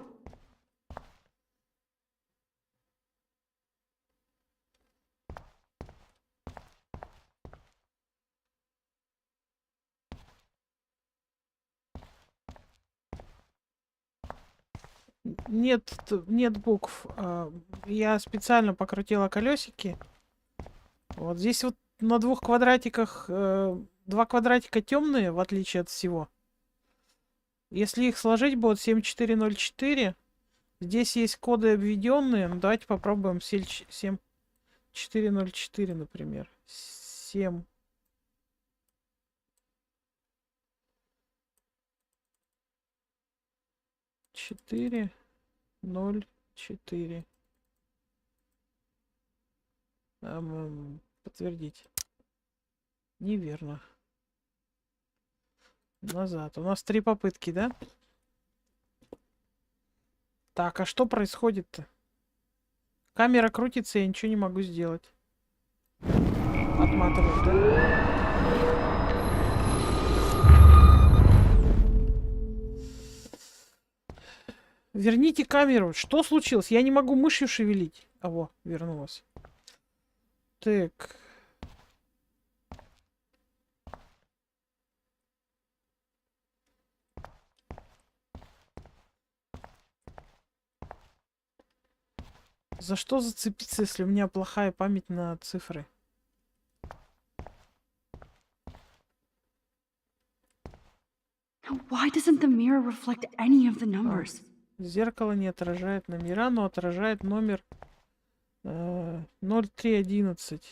Нет букв. Я специально покрутила колесики. Вот здесь вот на двух квадратиках 2 квадратика темные, в отличие от всего. Если их сложить, будет 7404. Здесь есть коды обведенные. Ну, давайте попробуем 7404, например. 7. Четыре, 0, 4. Подтвердить. Неверно. Назад. У нас 3 попытки, да? Так, а что происходит-то? Камера крутится, я ничего не могу сделать. Отматываю, да? Верните камеру. Что случилось? Я не могу мышью шевелить. А во, вернулась. Так. За что зацепиться, если у меня плохая память на цифры? Why doesn't the mirror reflect any of the numbers? Зеркало не отражает номера, но отражает номер 0311.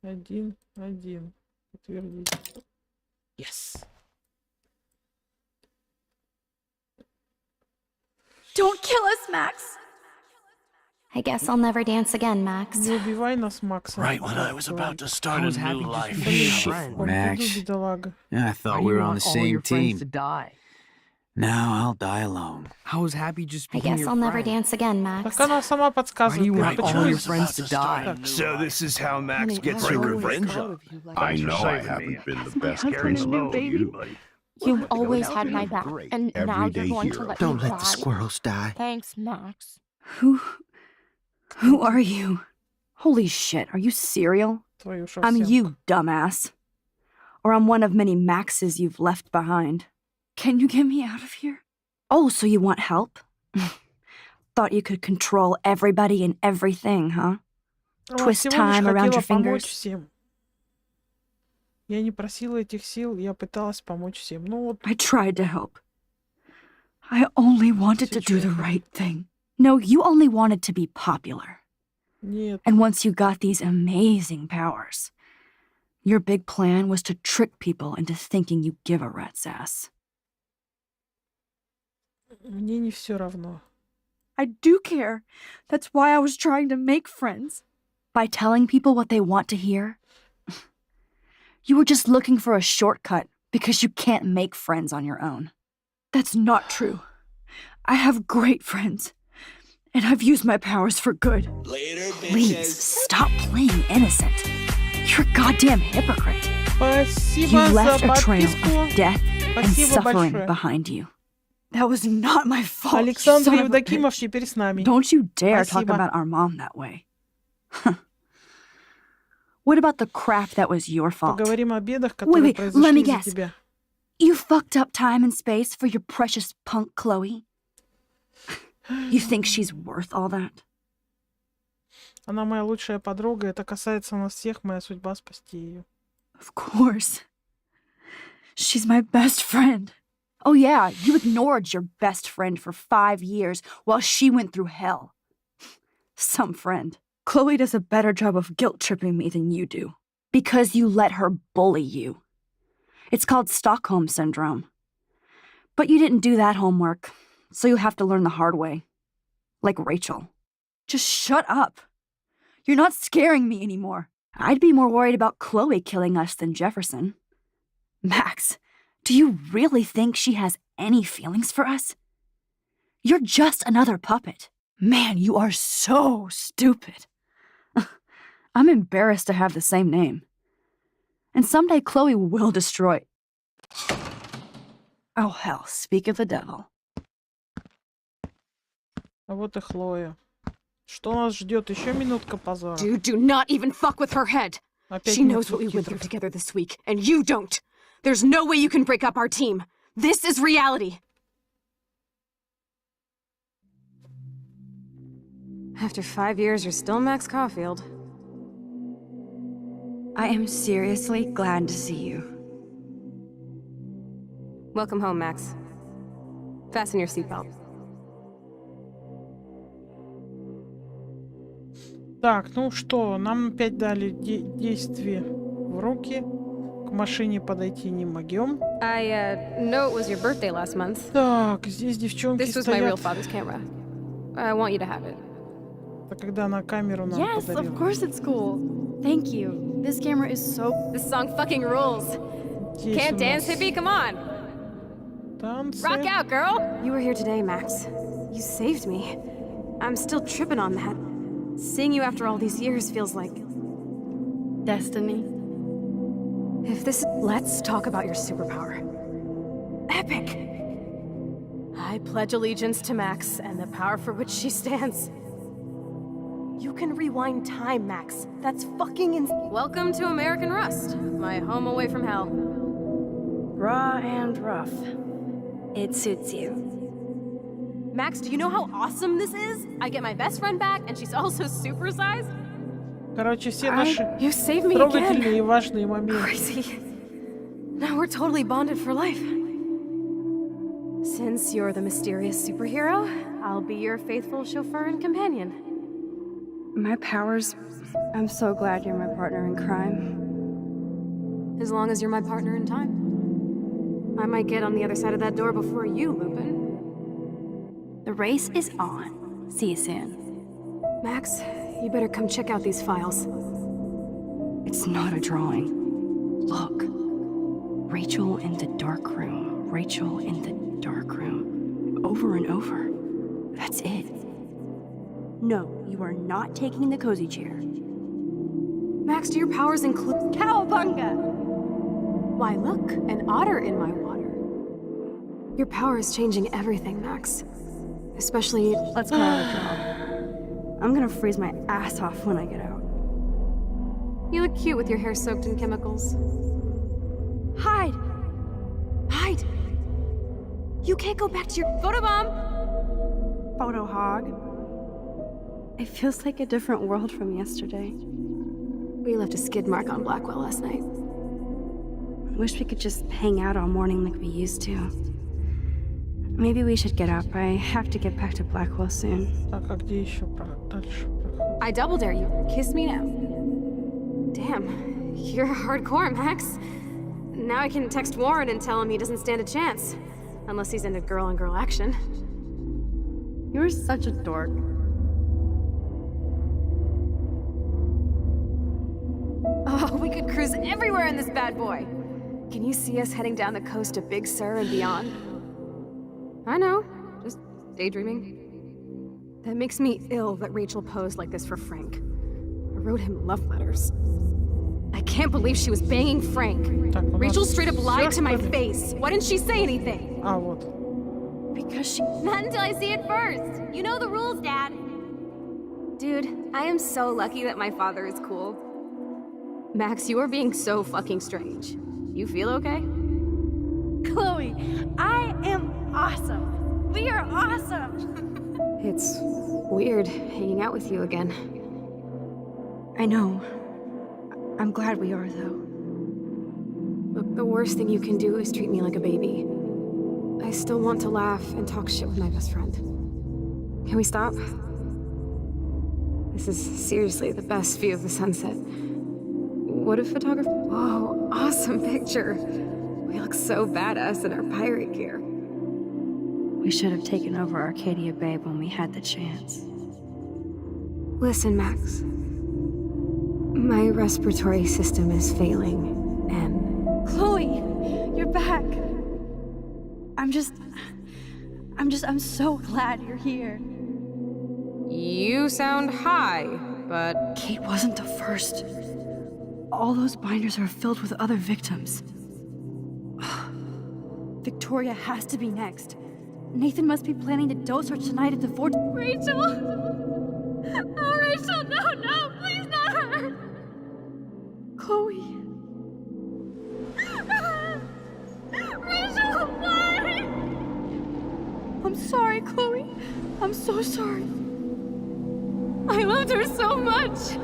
0311. Подтвердить. Yes. Don't kill us, Max! I guess I'll never dance again, Max. Не убивай нас, Макс. Right when I was about to start I a was new happy just life. to be your friend. Max. Бедолага. I Why thought do we you were on want the all your same friends team. to die? Now I'll die alone. I was happy just I being guess your I'll never friend. dance again, Max. Так она сама Why do подсказывает. you Говорит, want почему all your из- friends to die? So this is how Max Honey, gets I her always revenge thought on. of you like I that. know I saving haven't me. been the My best husband and principal new to baby. you, buddy. You've always had my You're back, great and now you're everyday going to hero. let Don't me let the die. squirrels die. Thanks, Max. Who are you? Holy shit, are you serial? Твою ж I'm овсянку. you, dumbass. Or I'm one of many Maxes you've left behind. Can you get me out of here? Oh, so you want help? Thought you could control everybody and everything, huh? Она Twist всего лишь time around хотела your помочь fingers. всем. Я не просила этих сил, я пыталась помочь всем. Ну вот, I tried to help. I only wanted to do the right thing. No, you only wanted to be popular. нет. And once you got these amazing powers, your big plan was to trick people into thinking you give a rat's ass. Мне не все равно. I do care. That's why I was trying to make friends. By telling people what they want to hear? You were just looking for a shortcut because you can't make friends on your own. That's not true. I have great friends, and I've used my powers for good. Please, stop playing innocent. You're a goddamn hypocrite. Спасибо You за left a trail подписку. of death and Спасибо suffering большое. behind you. That was not my fault. you Александр son of a Евдокимов bitch. теперь с нами. Don't you dare talk Спасибо. about our mom that way. What about the crap that was your fault? Поговорим о бедах, которые Wait, let me произошли из-за guess. тебя. You fucked up time and space for your precious punk Chloe? You think she's worth all that? Она моя лучшая подруга, это касается нас всех, моя судьба спасти ее. Of course. She's my best friend. Oh yeah, you ignored your best friend for 5 years while she went through hell. Some friend. Chloe does a better job of guilt-tripping me than you do. Because you let her bully you. It's called Stockholm Syndrome. But you didn't do that homework, so you'll have to learn the hard way. Like Rachel. Just shut up. You're not scaring me anymore. I'd be more worried about Chloe killing us than Jefferson. Max, do you really think she has any feelings for us? You're just another puppet. Man, you are so stupid. I'm embarrassed to have the same name. And someday Chloe will destroy... Oh hell, speak of the devil. А вот и Хлоя. Что нас ждет? Еще минутка позора. Dude, do not even fuck with her head. Опять She нет knows what we went through субтитров. together this week, and you don't. There's no way you can break up our team. This is reality. After 5 years, you're still Max Caulfield. I am seriously glad to see you. Welcome home, Max. Fasten your seatbelt. Так, ну что, нам опять дали действие в руки. К машине подойти не могем. I know it was your birthday last month. Так, здесь девчонки This was my real стоят. father's camera. I want you to have it. Это когда на камеру нам Yes, подарила. of course it's cool. Thank you. This camera is so... This song fucking rules. Здесь Can't у dance, нас hippie? Come on. танцы. Rock out, girl. You were here today, Max. You saved me. I'm still tripping on that. Seeing you after all these years feels like... Destiny. If this is... Let's talk about your superpower. Epic! I pledge allegiance to Max and the power for which she stands. You can rewind time, Max. That's fucking Welcome to American Rust, my home away from hell. Raw and rough. It suits you. Max, do you know how awesome this is? I get my best friend back, and she's also supersized. Короче, все наши You saved me трогательные и again. важные моменты. Crazy. Now we're totally bonded for life. Since you're the mysterious superhero, I'll be your faithful chauffeur and companion. My powers... I'm so glad you're my partner in crime. As long as you're my partner in time. I might get on the other side of that door before you, Lupin. The race is on. See you soon. Max, you better come check out these files. It's not a drawing. Look. Rachel in the dark room. Rachel in the dark room. Over and over. That's it. No, you are not taking the cozy chair. Max, do your powers include cowabunga? Why, look, an otter in my water. Your power is changing everything, Max. Especially... Let's go out of job. I'm gonna freeze my ass off when I get out. You look cute with your hair soaked in chemicals. Hide! Hide! You can't go back to your photobomb! Photo hog. It feels like a different world from yesterday. We left a skid mark on Blackwell last night. Wish we could just hang out all morning like we used to. Maybe we should get up. I have to get back to Blackwell soon. Так, а где еще дальше? I double dare you. Kiss me now. Damn, you're hardcore, Max. Now I can text Warren and tell him he doesn't stand a chance. Unless he's into girl-on-girl action. You're such a dork. Oh, we could cruise everywhere in this bad boy. Can you see us heading down the coast to Big Sur and beyond? I know, just daydreaming. That makes me ill that Rachel posed like this for Frank. I wrote him love letters. I can't believe she was banging Frank. Rachel straight up lied to my face. Why didn't she say anything? А, вот. Because she... Not until I see it first. You know the rules, Dad. Dude, I am so lucky that my father is cool. Max, you are being so fucking strange. You feel okay? Chloe, I am awesome. We are awesome. It's weird hanging out with you again. I know. I'm glad we are, though. Look, the worst thing you can do is treat me like a baby. I still want to laugh and talk shit with my best friend. Can we stop? This is seriously the best view of the sunset. What if photography? Whoa, awesome picture. We look so badass in our pirate gear. We should have taken over Arcadia Bay when we had the chance. Listen, Max. My respiratory system is failing, and... Chloe, you're back. I'm so glad you're here. You sound high, but... Kate wasn't the first. All those binders are filled with other victims. Victoria has to be next. Nathan must be planning to dose her tonight at the fort. Rachel! Oh, Rachel, no, please not her! Chloe. Rachel, why? I'm sorry, Chloe. I'm so sorry. I loved her so much.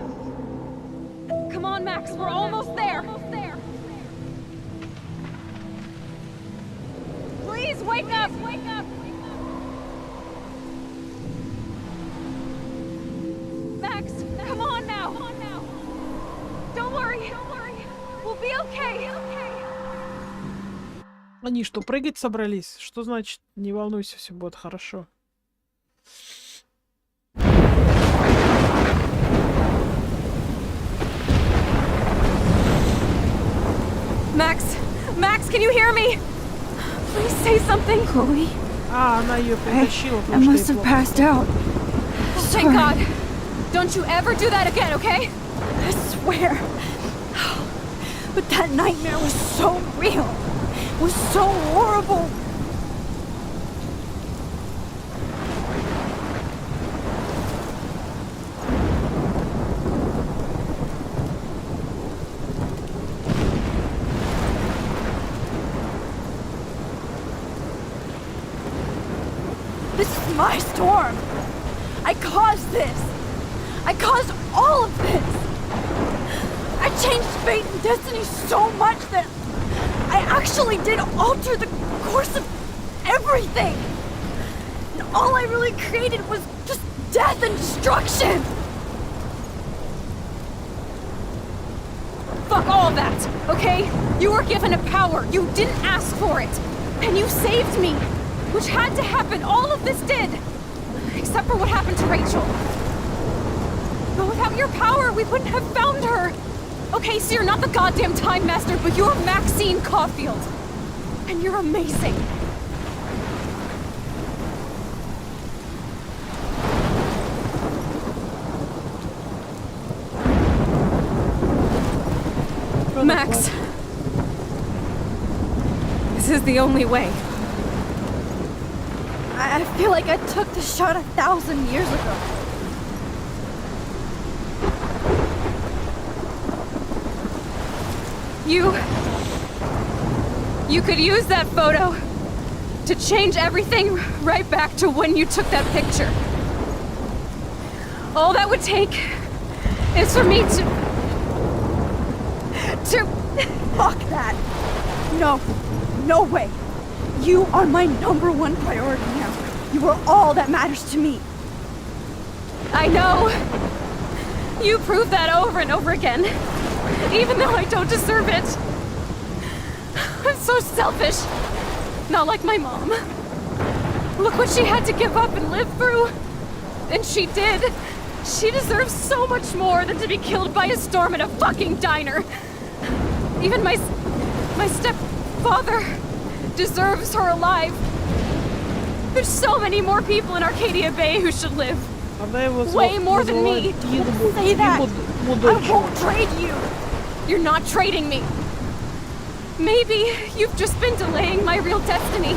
Come on, Max, we're almost there. Please wake up. Max, come on now. Don't worry. We'll be okay. Они что, прыгать собрались? Что значит, не волнуйся, все будет хорошо? Max, can you hear me? Please say something. Chloe. Она ее притащила, I must have passed out. Thank God. Don't you ever do that again, okay? I swear. But that nightmare was so real. It was so horrible. This is my storm. I caused this. I caused all of this. I changed fate and destiny so much that I actually did alter the course of everything. And all I really created was just death and destruction. Fuck all of that, okay? You were given a power. You didn't ask for it. And you saved me. Which had to happen. All of this did. Except for what happened to Rachel. But without your power, we wouldn't have found her. Okay, so you're not the goddamn Time Master, but you're Maxine Caulfield. And you're amazing. Max. This is the only way. I feel like I took the shot 1,000 years ago. You could use that photo to change everything right back to when you took that picture. All that would take is for me to... Fuck that! No way! You are my #1 priority now. You are all that matters to me. I know. You prove that over and over again. Even though I don't deserve it. I'm so selfish. Not like my mom. Look what she had to give up and live through. And she did. She deserves so much more than to be killed by a storm at a fucking diner. Even my stepfather deserves her alive. There's so many more people in Arcadia Bay who should live. Way more than me. Don't say that. I won't trade you. You're not trading me. Maybe you've just been delaying my real destiny.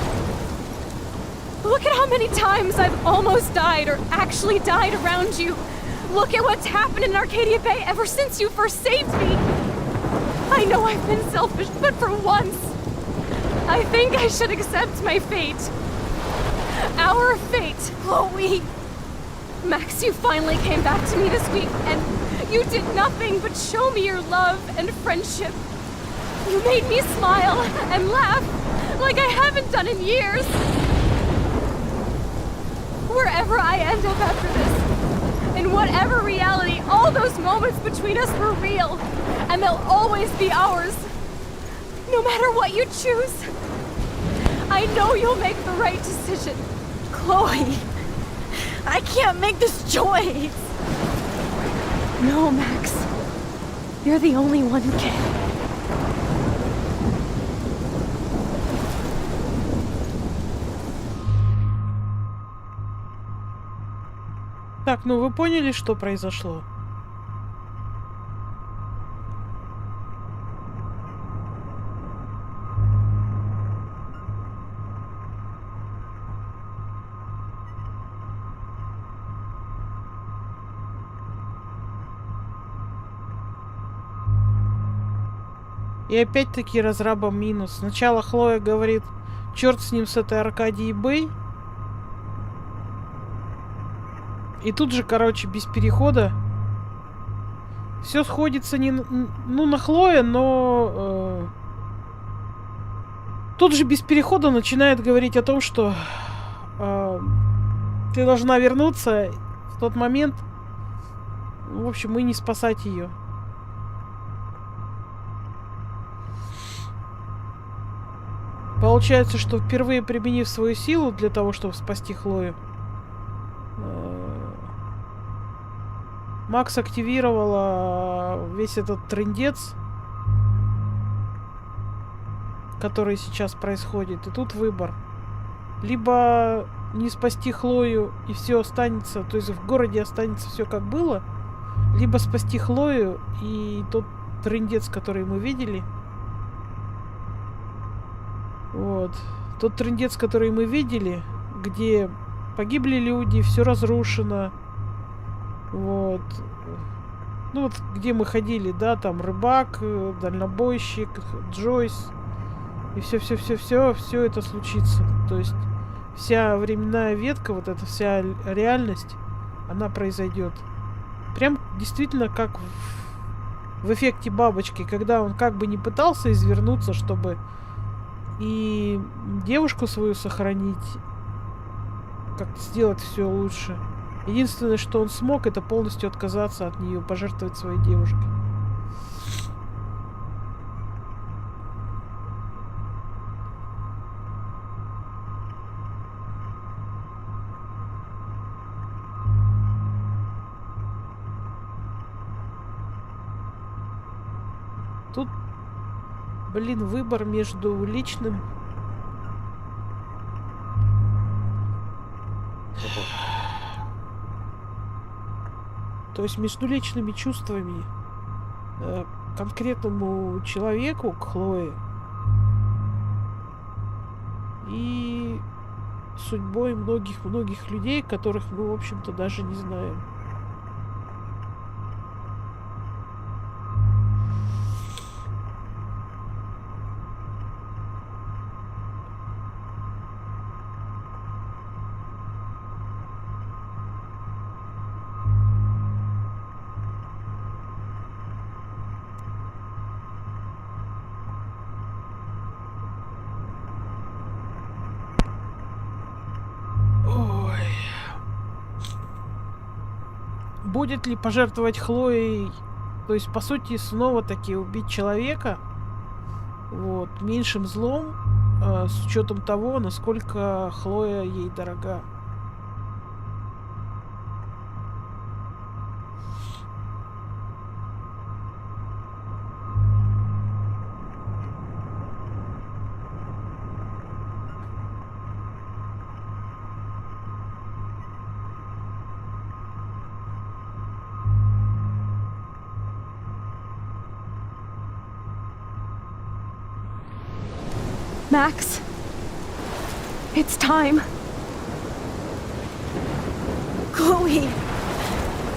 Look at how many times I've almost died or actually died around you. Look at what's happened in Arcadia Bay ever since you first saved me. I know I've been selfish, but for once, I think I should accept my fate. Our fate. Chloe! Max, you finally came back to me this week, and you did nothing but show me your love and friendship. You made me smile and laugh like I haven't done in years. Wherever I end up after this, in whatever reality, all those moments between us were real, and they'll always be ours. No matter what you choose, I know you'll make the right decision. Chloe, I can't make this choice. No, Max. You're the only one who can. Так, ну вы поняли, что произошло? И опять-таки разрабам минус. Сначала Хлоя говорит, черт с ним, с этой Аркадией Бэй. И тут же, короче, без перехода все сходится не на Хлое, но тут же без перехода начинает говорить о том, что ты должна вернуться в тот момент. В общем, и не спасать ее. Получается, что впервые применив свою силу для того, чтобы спасти Хлою, Макс активировала весь этот трындец, который сейчас происходит. И тут выбор. Либо не спасти Хлою и все останется, то есть в городе останется все как было, либо спасти Хлою и тот трындец, который мы видели. Вот. Тот трындец, который мы видели, где погибли люди, все разрушено. Вот. Ну вот, где мы ходили, да, там рыбак, дальнобойщик, Джойс. И все это случится. То есть вся временная ветка, вот эта вся реальность, она произойдет. Прям действительно как в эффекте бабочки, когда он как бы не пытался извернуться, чтобы и девушку свою сохранить, как-то сделать все лучше. Единственное, что он смог, это полностью отказаться от нее, пожертвовать своей девушке. Тут, блин, выбор между личным... То есть между личными чувствами конкретному человеку, к Хлое, и судьбой многих-многих людей, которых мы, в общем-то, даже не знаем. Будет ли пожертвовать Хлоей, то есть, по сути, снова-таки убить человека, вот, меньшим злом, с учетом того, насколько Хлоя ей дорога. Max, it's time. Chloe,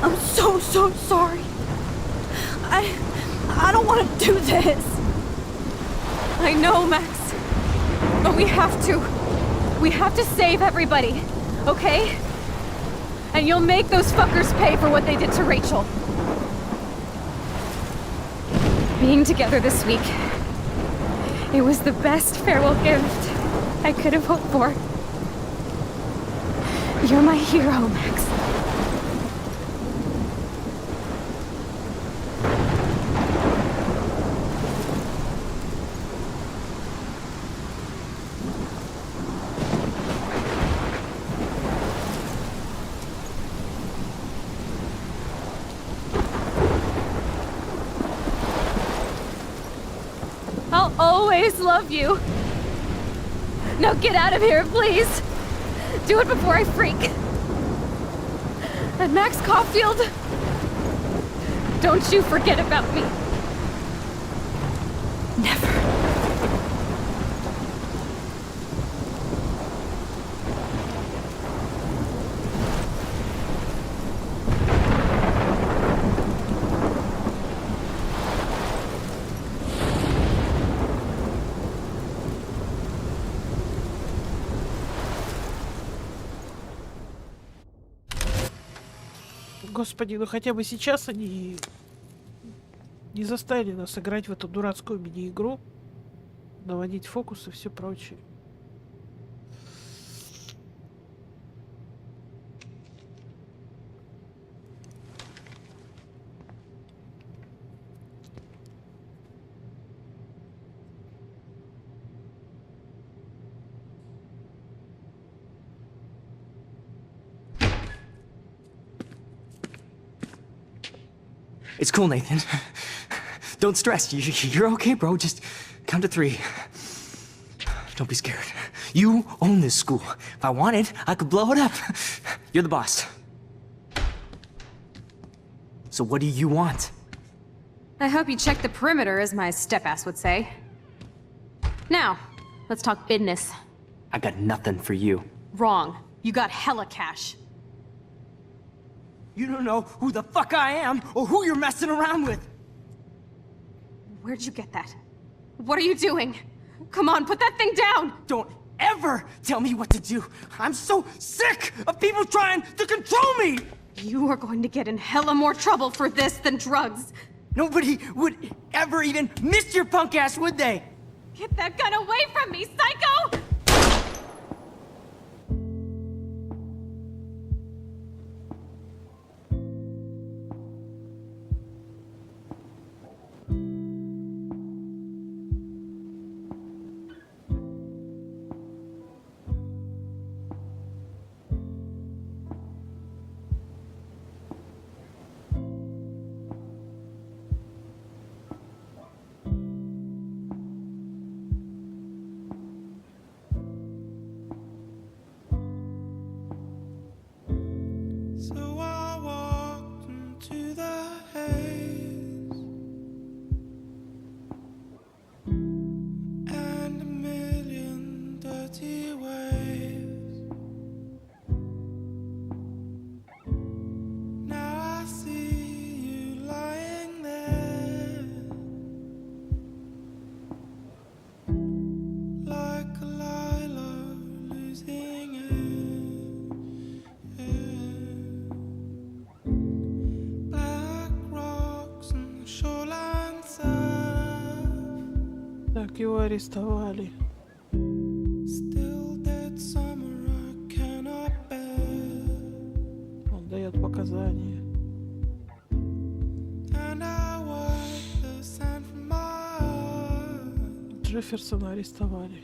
I'm so sorry. I don't want to do this. I know, Max, but we have to. We have to save everybody, okay? And you'll make those fuckers pay for what they did to Rachel. Being together this week, it was the best farewell gift I could have hoped for. You're my hero, Max. I'll always love you. Now get out of here, please. Do it before I freak. And Max Caulfield, don't you forget about me. Never. Господи, ну хотя бы сейчас они не заставили нас играть в эту дурацкую мини-игру, наводить фокус и все прочее. It's cool, Nathan. Don't stress. You're okay, bro. Just count to 3. Don't be scared. You own this school. If I wanted, I could blow it up. You're the boss. So what do you want? I hope you check the perimeter, as my step-ass would say. Now, let's talk business. I got nothing for you. Wrong. You got hella cash. You don't know who the fuck I am or who you're messing around with. Where'd you get that? What are you doing? Come on, put that thing down! Don't ever tell me what to do. I'm so sick of people trying to control me! You are going to get in hella more trouble for this than drugs. Nobody would ever even miss your punk ass, would they? Get that gun away from me, psycho! Так, его арестовали. Он дает показания. Джефферсона арестовали.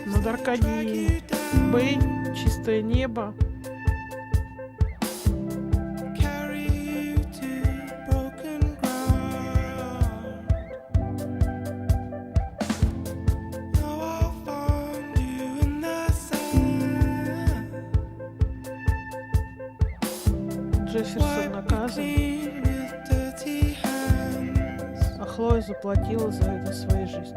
Над Аркадией Бэй, чистое небо. Джефферсон наказан, а Хлоя заплатила за это своей жизнью.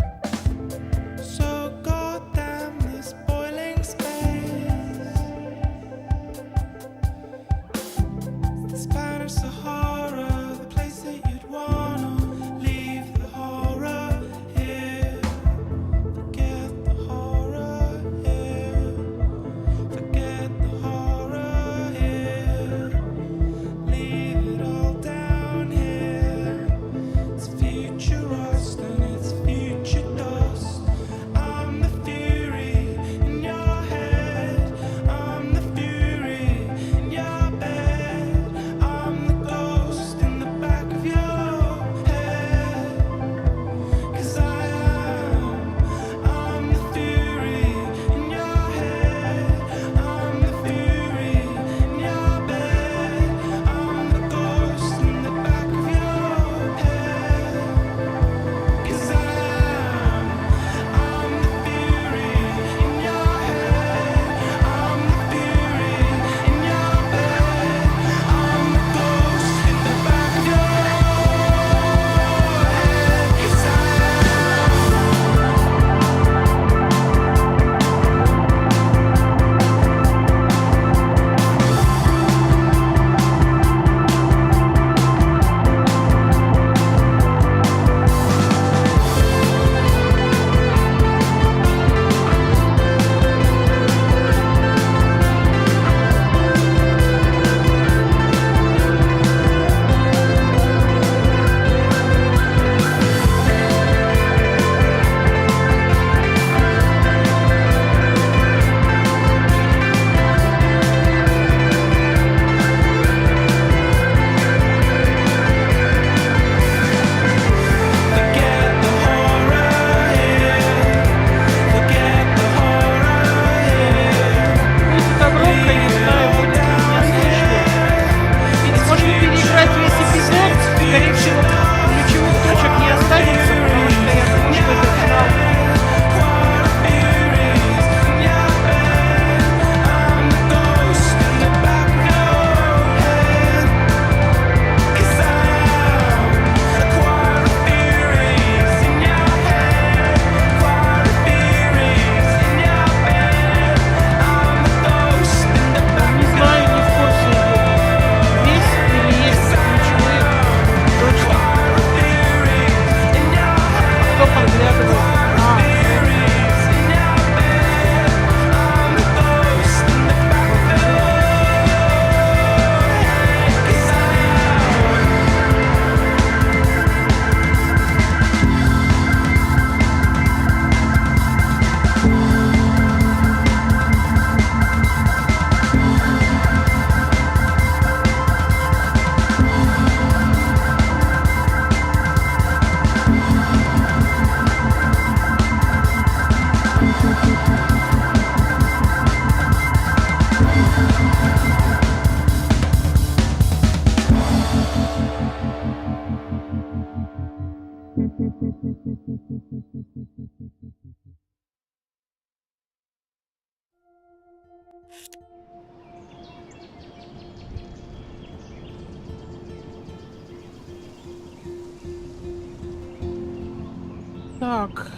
Так,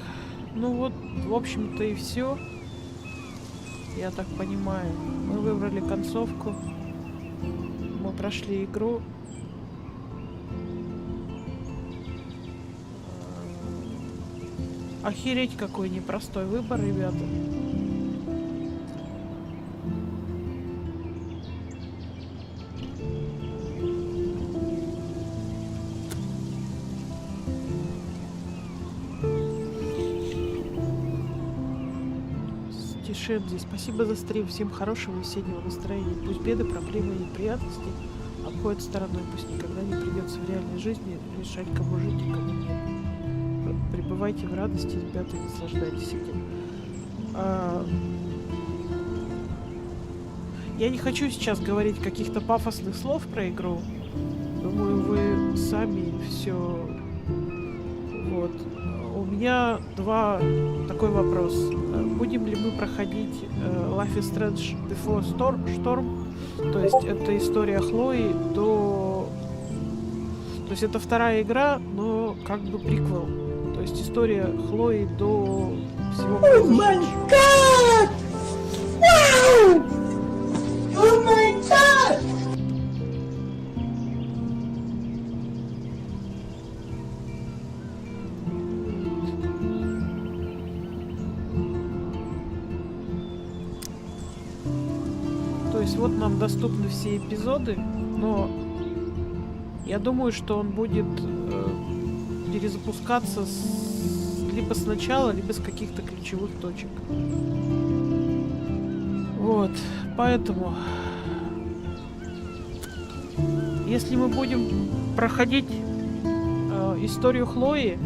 ну вот, в общем-то и все. Я так понимаю, мы выбрали концовку, мы прошли игру. Охереть, какой непростой выбор, ребята. Стишенди, спасибо за стрим. Всем хорошего весеннего настроения. Пусть беды, проблемы и неприятности обходят стороной. Пусть никогда не придется в реальной жизни решать, кому жить и кому нет. Пребывайте в радости, ребята, и наслаждайтесь этим. Я не хочу сейчас говорить каких-то пафосных слов про игру. Думаю, вы сами все вот меня такой вопрос. Будем ли мы проходить Life is Strange Before Storm? То есть это история Хлои до... То есть это вторая игра, но как бы приквел. То есть история Хлои до всего произошедшего. То есть вот нам доступны все эпизоды, но я думаю, что он будет перезапускаться либо сначала, либо с каких-то ключевых точек. Вот, поэтому если мы будем проходить историю Хлои,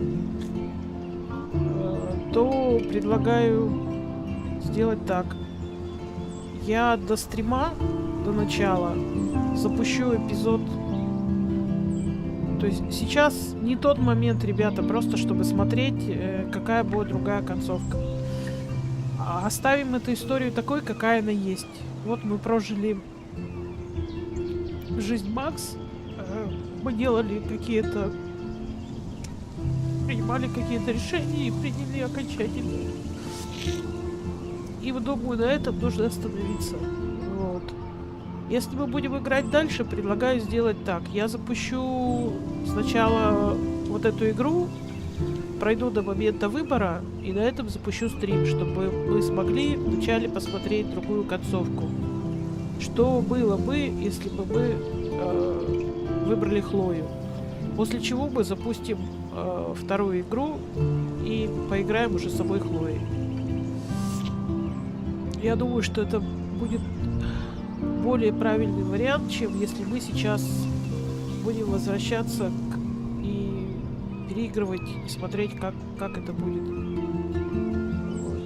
то предлагаю сделать так. Я до стрима, до начала, запущу эпизод. То есть сейчас не тот момент, ребята, просто чтобы смотреть, какая будет другая концовка. А оставим эту историю такой, какая она есть. Вот мы прожили жизнь Макс, мы делали какие-то... принимали какие-то решения и приняли окончательно. И думаю, на этом нужно остановиться. Вот. Если мы будем играть дальше, предлагаю сделать так. Я запущу сначала вот эту игру, пройду до момента выбора, и на этом запущу стрим, чтобы мы смогли вначале посмотреть другую концовку. Что было бы, если бы мы выбрали Хлою. После чего мы запустим вторую игру и поиграем уже с самой Хлоей. Я думаю, что это будет более правильный вариант, чем если мы сейчас будем возвращаться и переигрывать и смотреть, как это будет. Вот.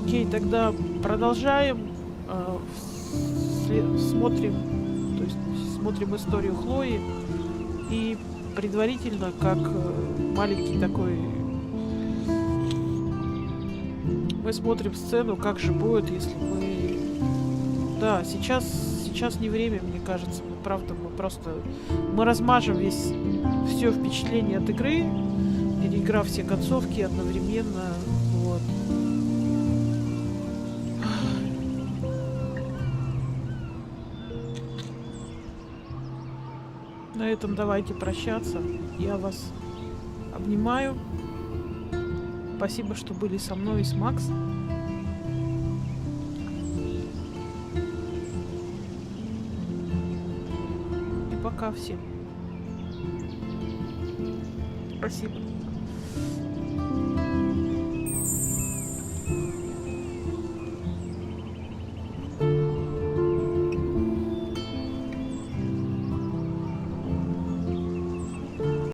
Окей, тогда продолжаем. Смотрим историю Хлои и предварительно, как маленький такой, мы смотрим сцену, как же будет, если мы... Да, сейчас не время, мне кажется, мы размажем все впечатление от игры, переиграв все концовки одновременно, вот. На этом давайте прощаться. Я вас обнимаю. Спасибо, что были со мной и с Макс. И пока всем. Спасибо.